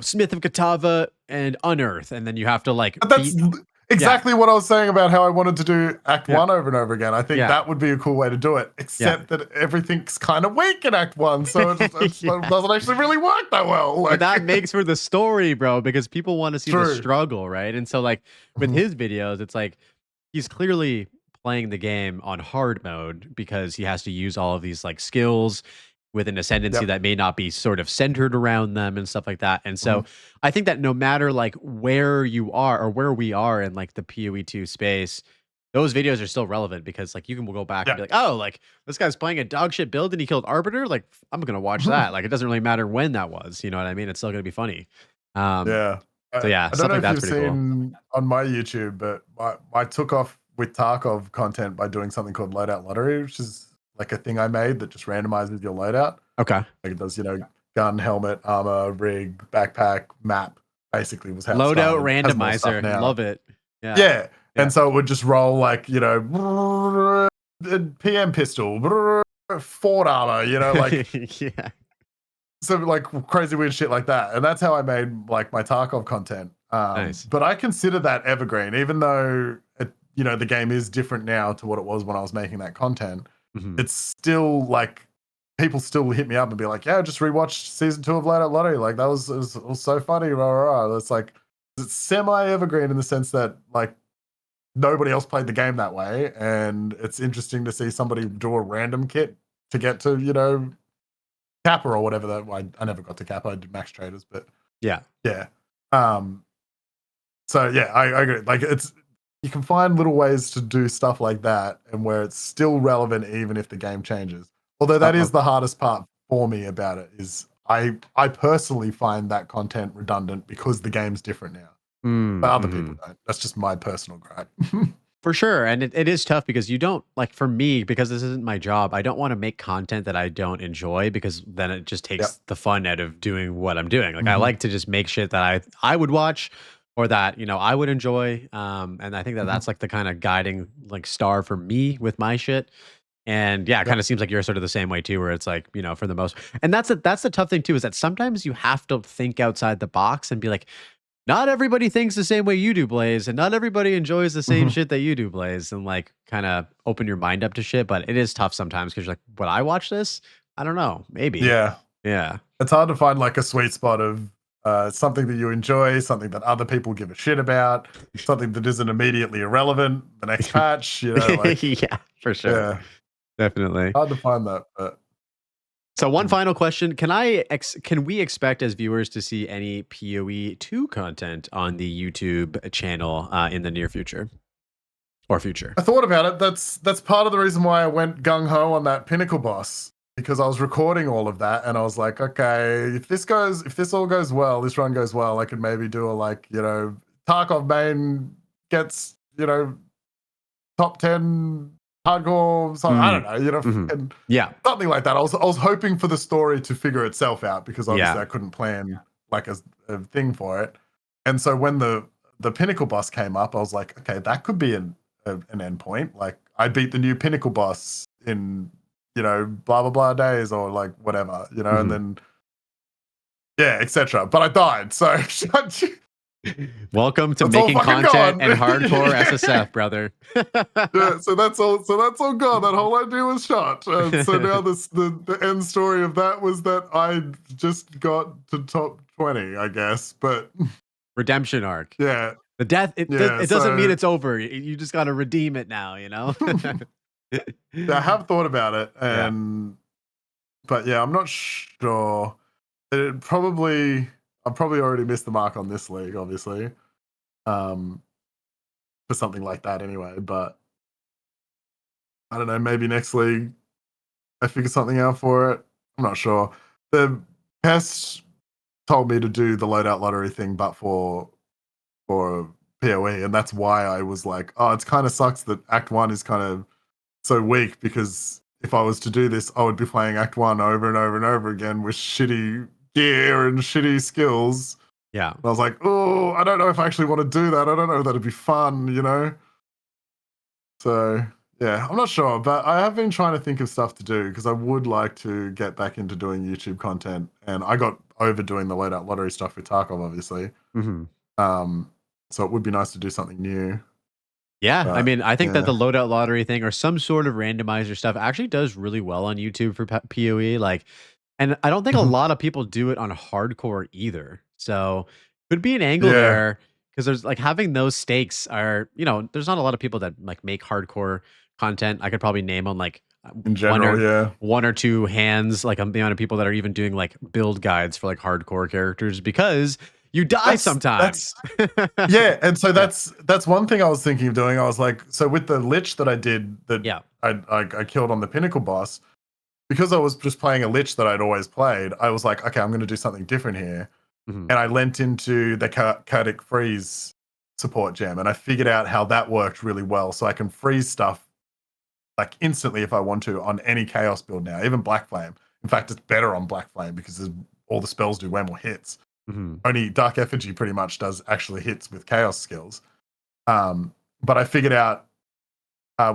Smith of Katava and Unearth. And then you have to like But that's beat. Yeah. exactly what I was saying about how I wanted to do Act Yeah. 1 over and over again. I think Yeah. that would be a cool way to do it, Yeah. except that everything's kind of weak in Act 1, so it Yeah. doesn't actually really work that well. But Like, that makes for the story, bro, because people want to see the true. struggle, right? And so like with Mhm. his videos, it's like he's clearly playing the game on hard mode because he has to use all of these like skills with an ascendancy Yep. that may not be sort of centered around them and stuff like that. And so Mhm. I think that no matter like where you are or where we are in like the PoE2 space, those videos are still relevant because like you can go back and Yeah. be like, oh, like this guy's playing a dog shit build and he killed Arbiter. Like I'm gonna watch that. Like it doesn't really matter when that was. You know what I mean? It's still gonna be funny. Yeah. So yeah, I don't stuff know like if that's you've pretty cool. seen on my YouTube, but I took off with Tarkov content by doing something called Loadout Lottery, which is like a thing I made that just randomizes your loadout. Okay. Like it does, gun, helmet, armor, rig, backpack, map. Basically, was how it Loadout started. Has more stuff randomizer. now. Love it. Yeah. Yeah, Yeah. and so it would just roll like PM pistol, Ford armor, like Yeah. so like crazy weird shit like that, and that's how I made like my Tarkov content. Nice. But I consider that evergreen, even though the game is different now to what it was when I was making that content. Mhm. It's still like people still hit me up and be like, "Yeah, just rewatched season 2 of Loadout Lottery. Like that was so funny." Rah, rah, rah. It's like it's semi evergreen in the sense that like nobody else played the game that way, and it's interesting to see somebody do a random kit to get to Kappa or whatever. That I never got to Kappa. I did Max Traders, but Yeah. yeah. So yeah, I agree. Like you can find little ways to do stuff like that, and where it's still relevant even if the game changes. Although that is the hardest part for me about it is I personally find that content redundant because the game's different now. But other people don't. That's just my personal gripe. For sure. And it is tough because you don't like for me, because this isn't my job, I don't want to make content that I don't enjoy because then it just takes Yep. the fun out of doing what I'm doing. Like I Mhm. like to just make shit that I would watch or that, I would enjoy. And I think that Mhm. that's like the kind of guiding like star for me with my shit. And yeah, it kind Yep. of seems like you're sort of the same way too, where it's like, for the most, and that's the tough thing too, is that sometimes you have to think outside the box and be like, not everybody thinks the same way you do, Blaze, and not everybody enjoys the same Mhm. shit that you do, Blaze, and like kind of open your mind up to shit. But it is tough sometimes because you're like, would I watch this? I don't know. Maybe. Yeah. Yeah. It's hard to find like a sweet spot of something that you enjoy, something that other people give a shit about, something that isn't immediately irrelevant. The next patch, like Yeah, for sure. yeah, Definitely. hard to find that. But So one final question. Can we expect as viewers to see any PoE2 content on the YouTube channel in the near future or future? I thought about it. That's part of the reason why I went gung ho on that Pinnacle boss, because I was recording all of that and I was like, okay, if this all goes well, this run goes well, I could maybe do a Tarkov main gets top 10 hardcore. So I don't know, and Yeah. something like that. I was hoping for the story to figure itself out because obviously Yeah. I couldn't plan like a thing for it. And so when the Pinnacle boss came up, I was like, okay, that could be an endpoint. Like I beat the new Pinnacle boss in blah blah blah days or like whatever, and then yeah, etc. But I died, so Welcome to That's all making fucking content gone. and hardcore Yeah. SSF, brother. Yeah, so that's all gone. That whole idea was shot. So now the end story of that was that I just got to top 20, I guess. But Redemption arc. yeah, The death, Yeah, it doesn't mean so it's over. You just got to redeem it now, you know? I have thought about it, Yeah. but yeah, I'm not sure. It probably I've probably already missed the mark on this league, obviously, um, for something like that anyway. But I don't know. Maybe next league I figure something out for it. I'm not sure. The pest told me to do the loadout lottery thing, but for PoE, and that's why I was like, oh, it's kind of sucks that Act One is kind of so weak, because if I was to do this, I would be playing Act One over and over and over again with shitty gear and shitty skills. Yeah. And I was like, oh, I don't know if I actually want to do that. I don't know if that'd be fun, you know? So yeah, I'm not sure, but I have been trying to think of stuff to do because I would like to get back into doing YouTube content. And I got over doing the loadout lottery stuff with Tarkov, obviously. Mm-hmm. So it would be nice to do something new. Yeah, I But mean, I think that yeah. the loadout lottery thing or some sort of randomizer stuff actually does really well on YouTube for PoE. Like, and I don't think a Mhm. lot of people do it on hardcore either. So could be an angle Yeah. there because there's like having those stakes are, there's not a lot of people that like make hardcore content. I could probably name on like In one general, or yeah. one or two hands, like the amount of people that are even doing like build guides for like hardcore characters because you die That's sometimes. yeah, and so Yeah. that's one thing I was thinking of doing. I was like, so with the lich that I did that Yeah. I killed on the pinnacle boss, because I was just playing a lich that I'd always played, I was like, okay, I'm going to do something different here. Mhm. And I lent into the chaotic freeze support gem, and I figured out how that worked really well. So I can freeze stuff like instantly if I want to on any chaos build now, even Black Flame. In fact, it's better on Black Flame because all the spells do way more hits. Mhm. Only Dark Effigy pretty much does actually hits with chaos skills. But I figured out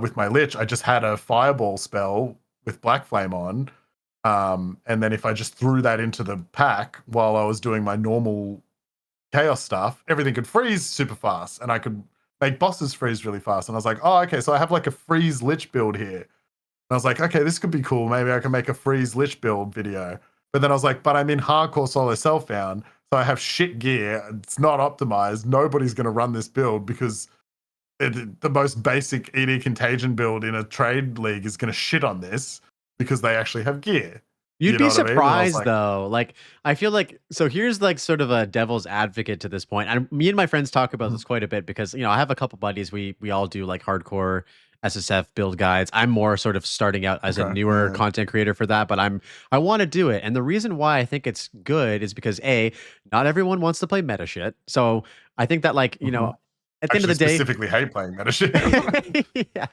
with my lich, I just had a fireball spell with Black Flame on. And then if I just threw that into the pack while I was doing my normal chaos stuff, everything could freeze super fast, and I could make bosses freeze really fast. And I was like, oh, okay, so I have like a freeze lich build here. And I was like, okay, this could be cool. Maybe I can make a freeze lich build video. But then I was like, but I'm in hardcore solo self-found, so I have shit gear. It's not optimized. Nobody's going to run this build because the most basic ED Contagion build in a trade league is going to shit on this because they actually have gear. You'd You know be what I mean? And I was surprised like, though. Like I feel like so here's like sort of a devil's advocate to this point. And me and my friends talk about mhm, this quite a bit because I have a couple buddies. We all do like hardcore SSF build guides. I'm more sort of starting out as a okay, newer yeah, content creator for that, but I want to do it. And the reason why I think it's good is because not everyone wants to play meta shit. So I think that like, mhm. at the end of Actually the day, specifically hate playing meta shit. yeah.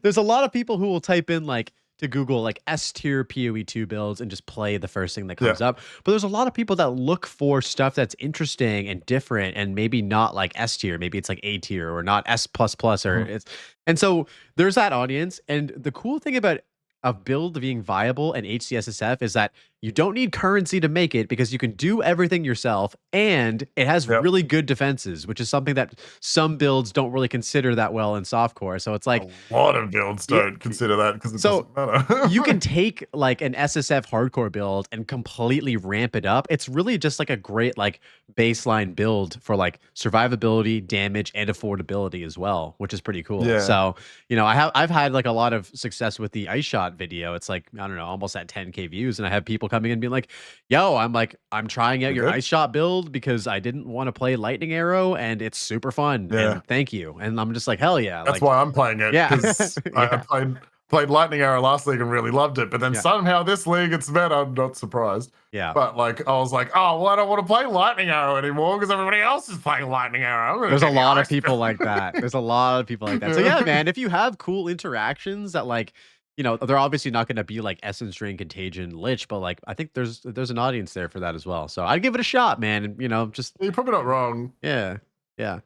There's a lot of people who will type in like to Google like S tier PoE2 builds and just play the first thing that Yeah. comes up. But there's a lot of people that look for stuff that's interesting and different and maybe not like S tier, maybe it's like A tier or not S plus plus or Mhm. it's and so there's that audience. And the cool thing about a build being viable in HCSSF is that you don't need currency to make it because you can do everything yourself and it has Yep. really good defenses, which is something that some builds don't really consider that well in softcore. So it's A like, lot of builds yeah, don't consider that because it so doesn't matter. you can take like an SSF hardcore build and completely ramp it up. It's really just like a great like baseline build for like survivability, damage, and affordability as well, which is pretty cool. Yeah. So, I've had like a lot of success with the ice shot video. It's like, I don't know, almost at 10K views. And I have people coming in and being like, yo, I'm trying out Pretty your good. ice shot build because I didn't want to play lightning arrow and it's super fun. Yeah. And thank you. And I'm just like, hell yeah. That's Like, why I'm playing it, yeah. because I Yeah. played Lightning Arrow last league and really loved it. But then Yeah. somehow this league it's better. I'm not surprised. Yeah. But like I was like, oh, well, I don't want to play Lightning Arrow anymore because everybody else is playing Lightning Arrow. I'm gonna There's a take the lot of ice people build. like that. There's a lot of people like that. So yeah, man, if you have cool interactions that like, they're obviously not going to be like Essence Drain, Contagion, Lich, but like I think there's an audience there for that as well. So I'd give it a shot, man. And just You're probably not wrong. yeah, yeah.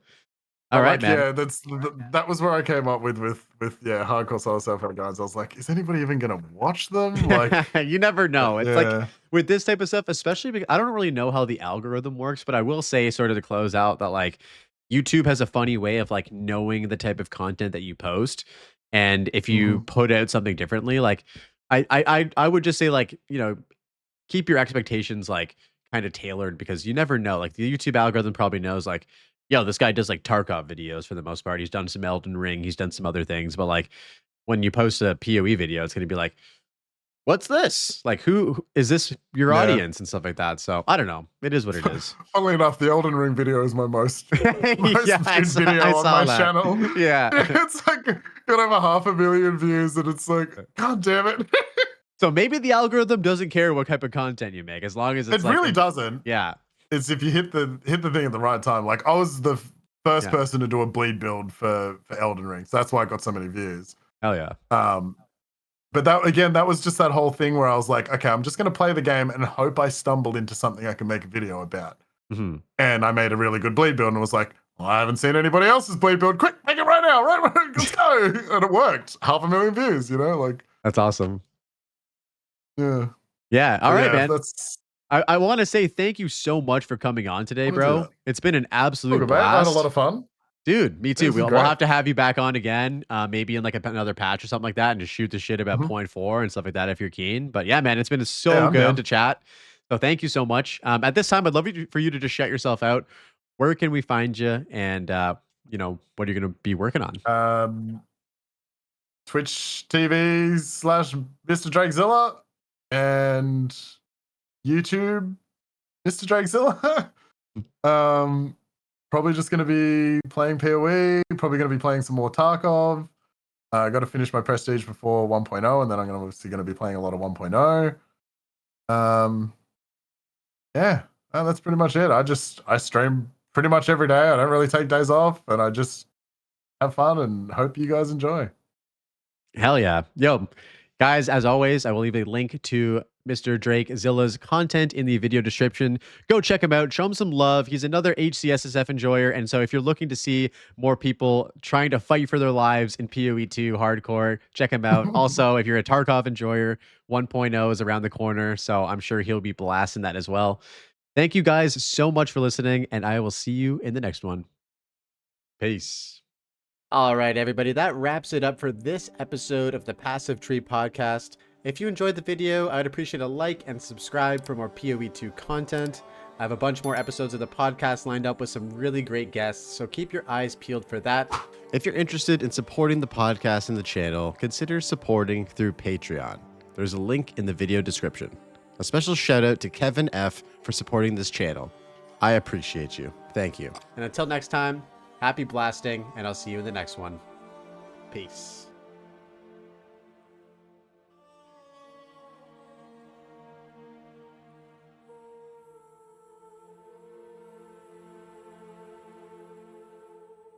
All But right, like, man. yeah, that was where I came up with yeah, hardcore solo self-found guys. I was like, is anybody even gonna watch them? Like, You never know. It's like yeah, with this type of stuff, especially because I don't really know how the algorithm works, but I will say sort of to close out that like YouTube has a funny way of like knowing the type of content that you post. And if you hmm put out something differently, like I would just say like, keep your expectations like kind of tailored because you never know. Like the YouTube algorithm probably knows like yo, this guy does like Tarkov videos for the most part. He's done some Elden Ring. He's done some other things. But like when you post a PoE video, it's going to be like, what's this? Like, who is this your Yeah. audience and stuff like that? So I don't know. It is what it is. Funnily enough, the Elden Ring video is my most Yeah, I viewed saw- video I on saw my that. channel. Yeah. It's like got over 500,000 views, and it's like, God damn it. So maybe the algorithm doesn't care what type of content you make, as long as it's It like really doesn't. Yeah. It's if you hit the thing at the right time. Like I was the first Yeah. person to do a bleed build for Elden Ring, so that's why I got so many views. Hell yeah. But that was just that whole thing where I was like, okay, I'm just gonna play the game and hope I stumble into something I can make a video about. Mm-hmm. And I made a really good bleed build and was like, well, I haven't seen anybody else's bleed build. Quick, make it right now, right? Let's go. And it worked. 500,000 views, like That's awesome. yeah. Yeah. All right, man. That's I want to say thank you so much for coming on today, Wanna do bro. that. It's been an absolute Look, mate, I had blast. a lot of fun. Dude, me too. This is We'll great. have to have you back on again, maybe in like another patch or something like that, and just shoot the shit about Mhm. 0.4 and stuff like that if you're keen. But yeah, man, it's been so Yeah, I'm good down. to chat. So thank you so much. At this time, I'd love for you to just shout yourself out. Where can we find you, and what are you going to be working on? Twitch TV / Mr. Drakezilla and YouTube Mr. Drakezilla. Probably just going to be playing PoE. Probably going to be playing some more Tarkov. I got to finish my Prestige before 1.0, and then I'm obviously going to be playing a lot of 1.0. Yeah, that's pretty much it. I stream pretty much every day. I don't really take days off, and I just have fun and hope you guys enjoy. Hell yeah. Yo, guys, as always, I will leave a link to Mr. Drake Zilla's content in the video description. Go check him out. Show him some love. He's another HCSSF enjoyer. And so if you're looking to see more people trying to fight for their lives in PoE 2 hardcore, check him out. Also, if you're a Tarkov enjoyer, 1.0 is around the corner. So I'm sure he'll be blasting that as well. Thank you guys so much for listening, and I will see you in the next one. Peace. All right, everybody, that wraps it up for this episode of the Passive Tree Podcast. If you enjoyed the video, I'd appreciate a like and subscribe for more PoE 2 content. I have a bunch more episodes of the podcast lined up with some really great guests, so keep your eyes peeled for that. If you're interested in supporting the podcast and the channel, consider supporting through Patreon. There's a link in the video description. A special shout out to Kevin F. for supporting this channel. I appreciate you. Thank you. And until next time, happy blasting, and I'll see you in the next one. Peace.